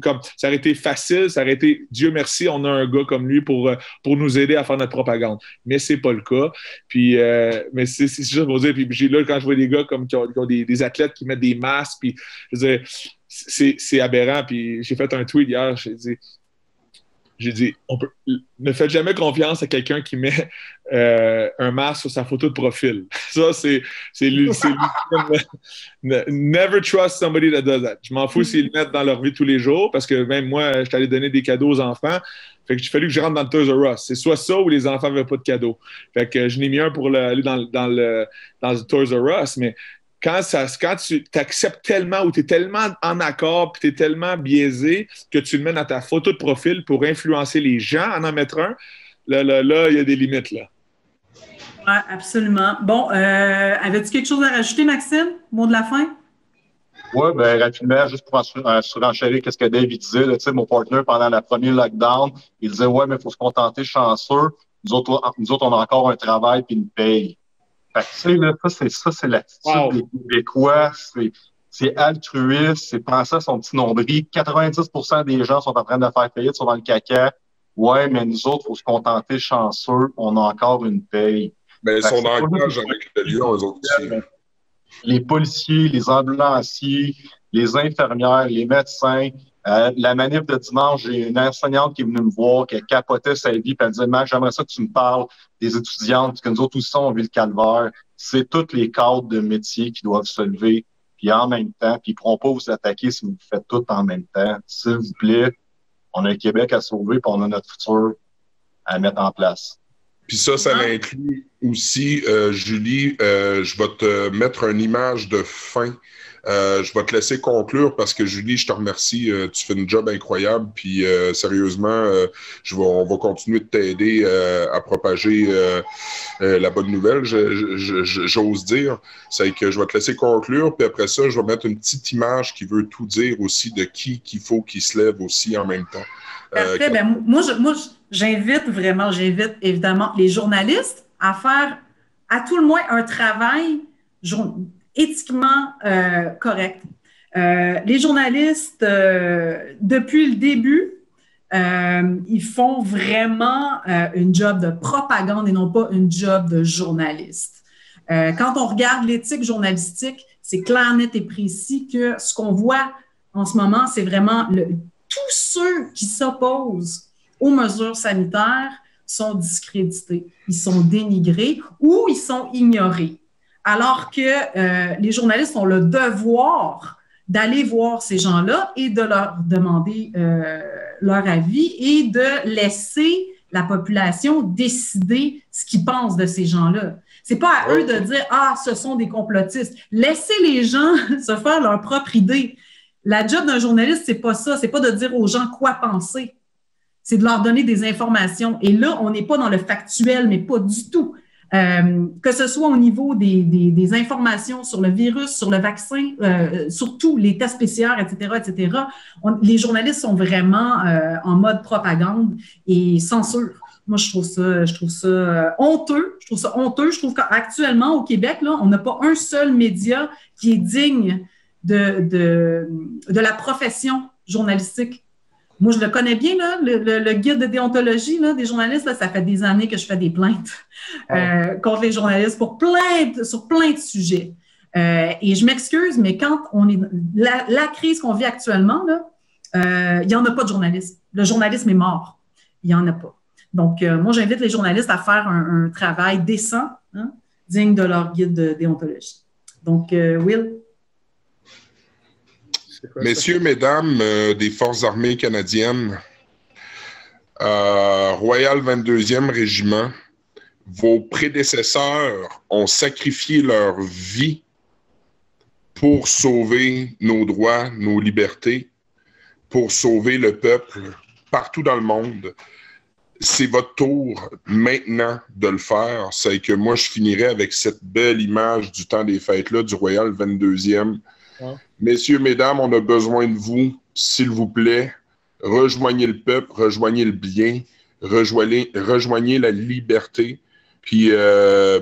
comme ça aurait été facile, ça aurait été, Dieu merci, on a un gars comme lui pour nous aider à faire notre propagande. Mais c'est pas le cas. Puis, mais c'est juste pour dire, puis là, quand je vois des gars qui ont des athlètes qui mettent des masques, puis je veux dire, c'est aberrant. Puis j'ai fait un tweet hier, j'ai dit ne faites jamais confiance à quelqu'un qui met un masque sur sa photo de profil. Ça, c'est never trust somebody that does that. Je m'en fous s'ils le mettent dans leur vie tous les jours, parce que même moi, je suis allé donner des cadeaux aux enfants. Fait que j'ai fallu que je rentre dans le Toys R Us. C'est soit ça ou les enfants n'avaient pas de cadeaux. Fait que je n'ai mis un pour aller dans le Toys R Us, mais quand tu t'acceptes tellement ou tu es tellement en accord puis tu es tellement biaisé que tu le mets dans ta photo de profil pour influencer les gens à en mettre un, là, il y a des limites, là. Oui, absolument. Bon, avais-tu quelque chose à rajouter, Maxime? Mot de la fin? Oui, ben rapidement, juste pour surenchérir qu'est-ce que Dave disait, là, tu sais, mon partner, pendant la première lockdown, il disait, ouais, mais il faut se contenter chanceux. Nous autres, on a encore un travail puis une paye. Fait que, tu sais, là, c'est l'attitude des Québécois. C'est altruiste, c'est penser à son petit nombril. 90% des gens sont en train de faire faillite, sont dans le caca. Ouais, mais nous autres, il faut se contenter chanceux. On a encore une paye. Ben, ils Fait que sont c'est dans pas le cage avec le lion, eux autres aussi. les policiers, les ambulanciers, les infirmières, les médecins. La manif de dimanche, j'ai une enseignante qui est venue me voir, qui a capoté sa vie, puis elle disait, Max, j'aimerais ça que tu me parles des étudiantes, parce que nous autres aussi, on vit le calvaire. C'est tous les cadres de métier qui doivent se lever, puis en même temps, puis ils ne pourront pas vous attaquer si vous faites tout en même temps. S'il vous plaît, on a le Québec à sauver, puis on a notre futur à mettre en place. Puis ça inclut aussi, Julie, je vais te mettre une image de fin. Je vais te laisser conclure parce que, Julie, je te remercie. Tu fais une job incroyable. Puis, sérieusement, on va continuer de t'aider à propager la bonne nouvelle, j'ose dire. C'est que je vais te laisser conclure. Puis après ça, je vais mettre une petite image qui veut tout dire aussi de qu'il faut qu'il se lève aussi en même temps. Parfait. Ben, moi, j'invite évidemment les journalistes à faire à tout le moins un travail éthiquement correct. Les journalistes, depuis le début, ils font vraiment une job de propagande et non pas une job de journaliste. Quand on regarde l'éthique journalistique, c'est clair, net et précis que ce qu'on voit en ce moment, c'est vraiment tous ceux qui s'opposent aux mesures sanitaires sont discrédités, ils sont dénigrés ou ils sont ignorés. Alors que les journalistes ont le devoir d'aller voir ces gens-là et de leur demander leur avis et de laisser la population décider ce qu'ils pensent de ces gens-là. C'est pas à eux de dire « Ah, ce sont des complotistes ». Laissez les gens se faire leur propre idée. La job d'un journaliste, c'est pas ça. C'est pas de dire aux gens quoi penser. C'est de leur donner des informations. Et là, on n'est pas dans le factuel, mais pas du tout. Que ce soit au niveau des informations sur le virus, sur le vaccin, surtout les tests PCR, etc., les journalistes sont vraiment en mode propagande et censure. Moi, je trouve ça honteux. Je trouve qu'actuellement, au Québec, là, on n'a pas un seul média qui est digne de la profession journalistique. Moi, je le connais bien, là, le guide de déontologie là, des journalistes, là, ça fait des années que je fais des plaintes contre les journalistes sur plein de sujets. Et je m'excuse, mais quand on est la crise qu'on vit actuellement, il n'y en a pas de journalistes. Le journalisme est mort. Il n'y en a pas. Donc, moi, j'invite les journalistes à faire un travail décent, hein, digne de leur guide de déontologie. Donc, Will? Messieurs, mesdames des Forces armées canadiennes, Royal 22e Régiment, vos prédécesseurs ont sacrifié leur vie pour sauver nos droits, nos libertés, pour sauver le peuple partout dans le monde. C'est votre tour maintenant de le faire. C'est que moi, je finirai avec cette belle image du temps des fêtes-là, du Royal 22e. Ouais. Messieurs, mesdames, on a besoin de vous, s'il vous plaît. Rejoignez le peuple, rejoignez le bien, rejoignez la liberté. Puis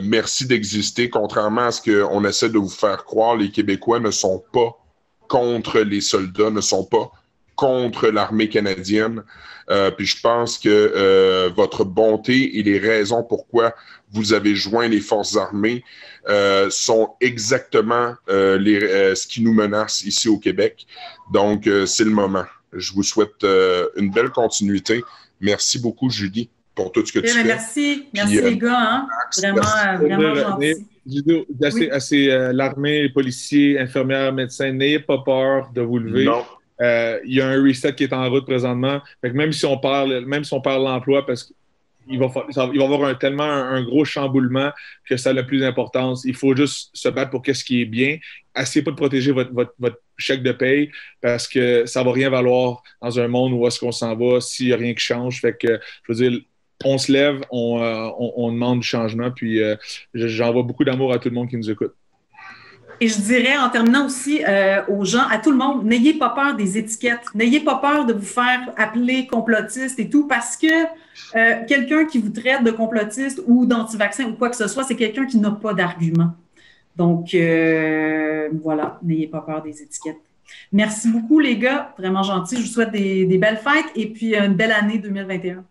merci d'exister, contrairement à ce qu'on essaie de vous faire croire. Les Québécois ne sont pas contre les soldats, ne sont pas contre l'armée canadienne. Puis je pense que votre bonté et les raisons pourquoi vous avez joint les forces armées sont exactement ce qui nous menace ici au Québec. Donc, c'est le moment. Je vous souhaite une belle continuité. Merci beaucoup, Julie, pour tout ce que tu fais. Merci les gars. Hein? Vraiment gentil. L'armée, les policiers, infirmières, médecins, n'ayez pas peur de vous lever. Non. Il y a un reset qui est en route présentement. Fait que même si on parle de l'emploi, parce qu'il va y avoir tellement un gros chamboulement que ça a le plus d'importance. Il faut juste se battre pour ce qui est bien. Essayez pas de protéger votre chèque de paye parce que ça va rien valoir dans un monde où est-ce qu'on s'en va s'il n'y a rien qui change. Fait que, je veux dire, on se lève, on demande du changement, puis j'envoie beaucoup d'amour à tout le monde qui nous écoute. Et je dirais, en terminant aussi aux gens, à tout le monde, n'ayez pas peur des étiquettes. N'ayez pas peur de vous faire appeler complotiste et tout, parce que quelqu'un qui vous traite de complotiste ou d'anti-vaccin ou quoi que ce soit, c'est quelqu'un qui n'a pas d'argument. Donc, voilà, n'ayez pas peur des étiquettes. Merci beaucoup, les gars. Vraiment gentil. Je vous souhaite des belles fêtes et puis une belle année 2021.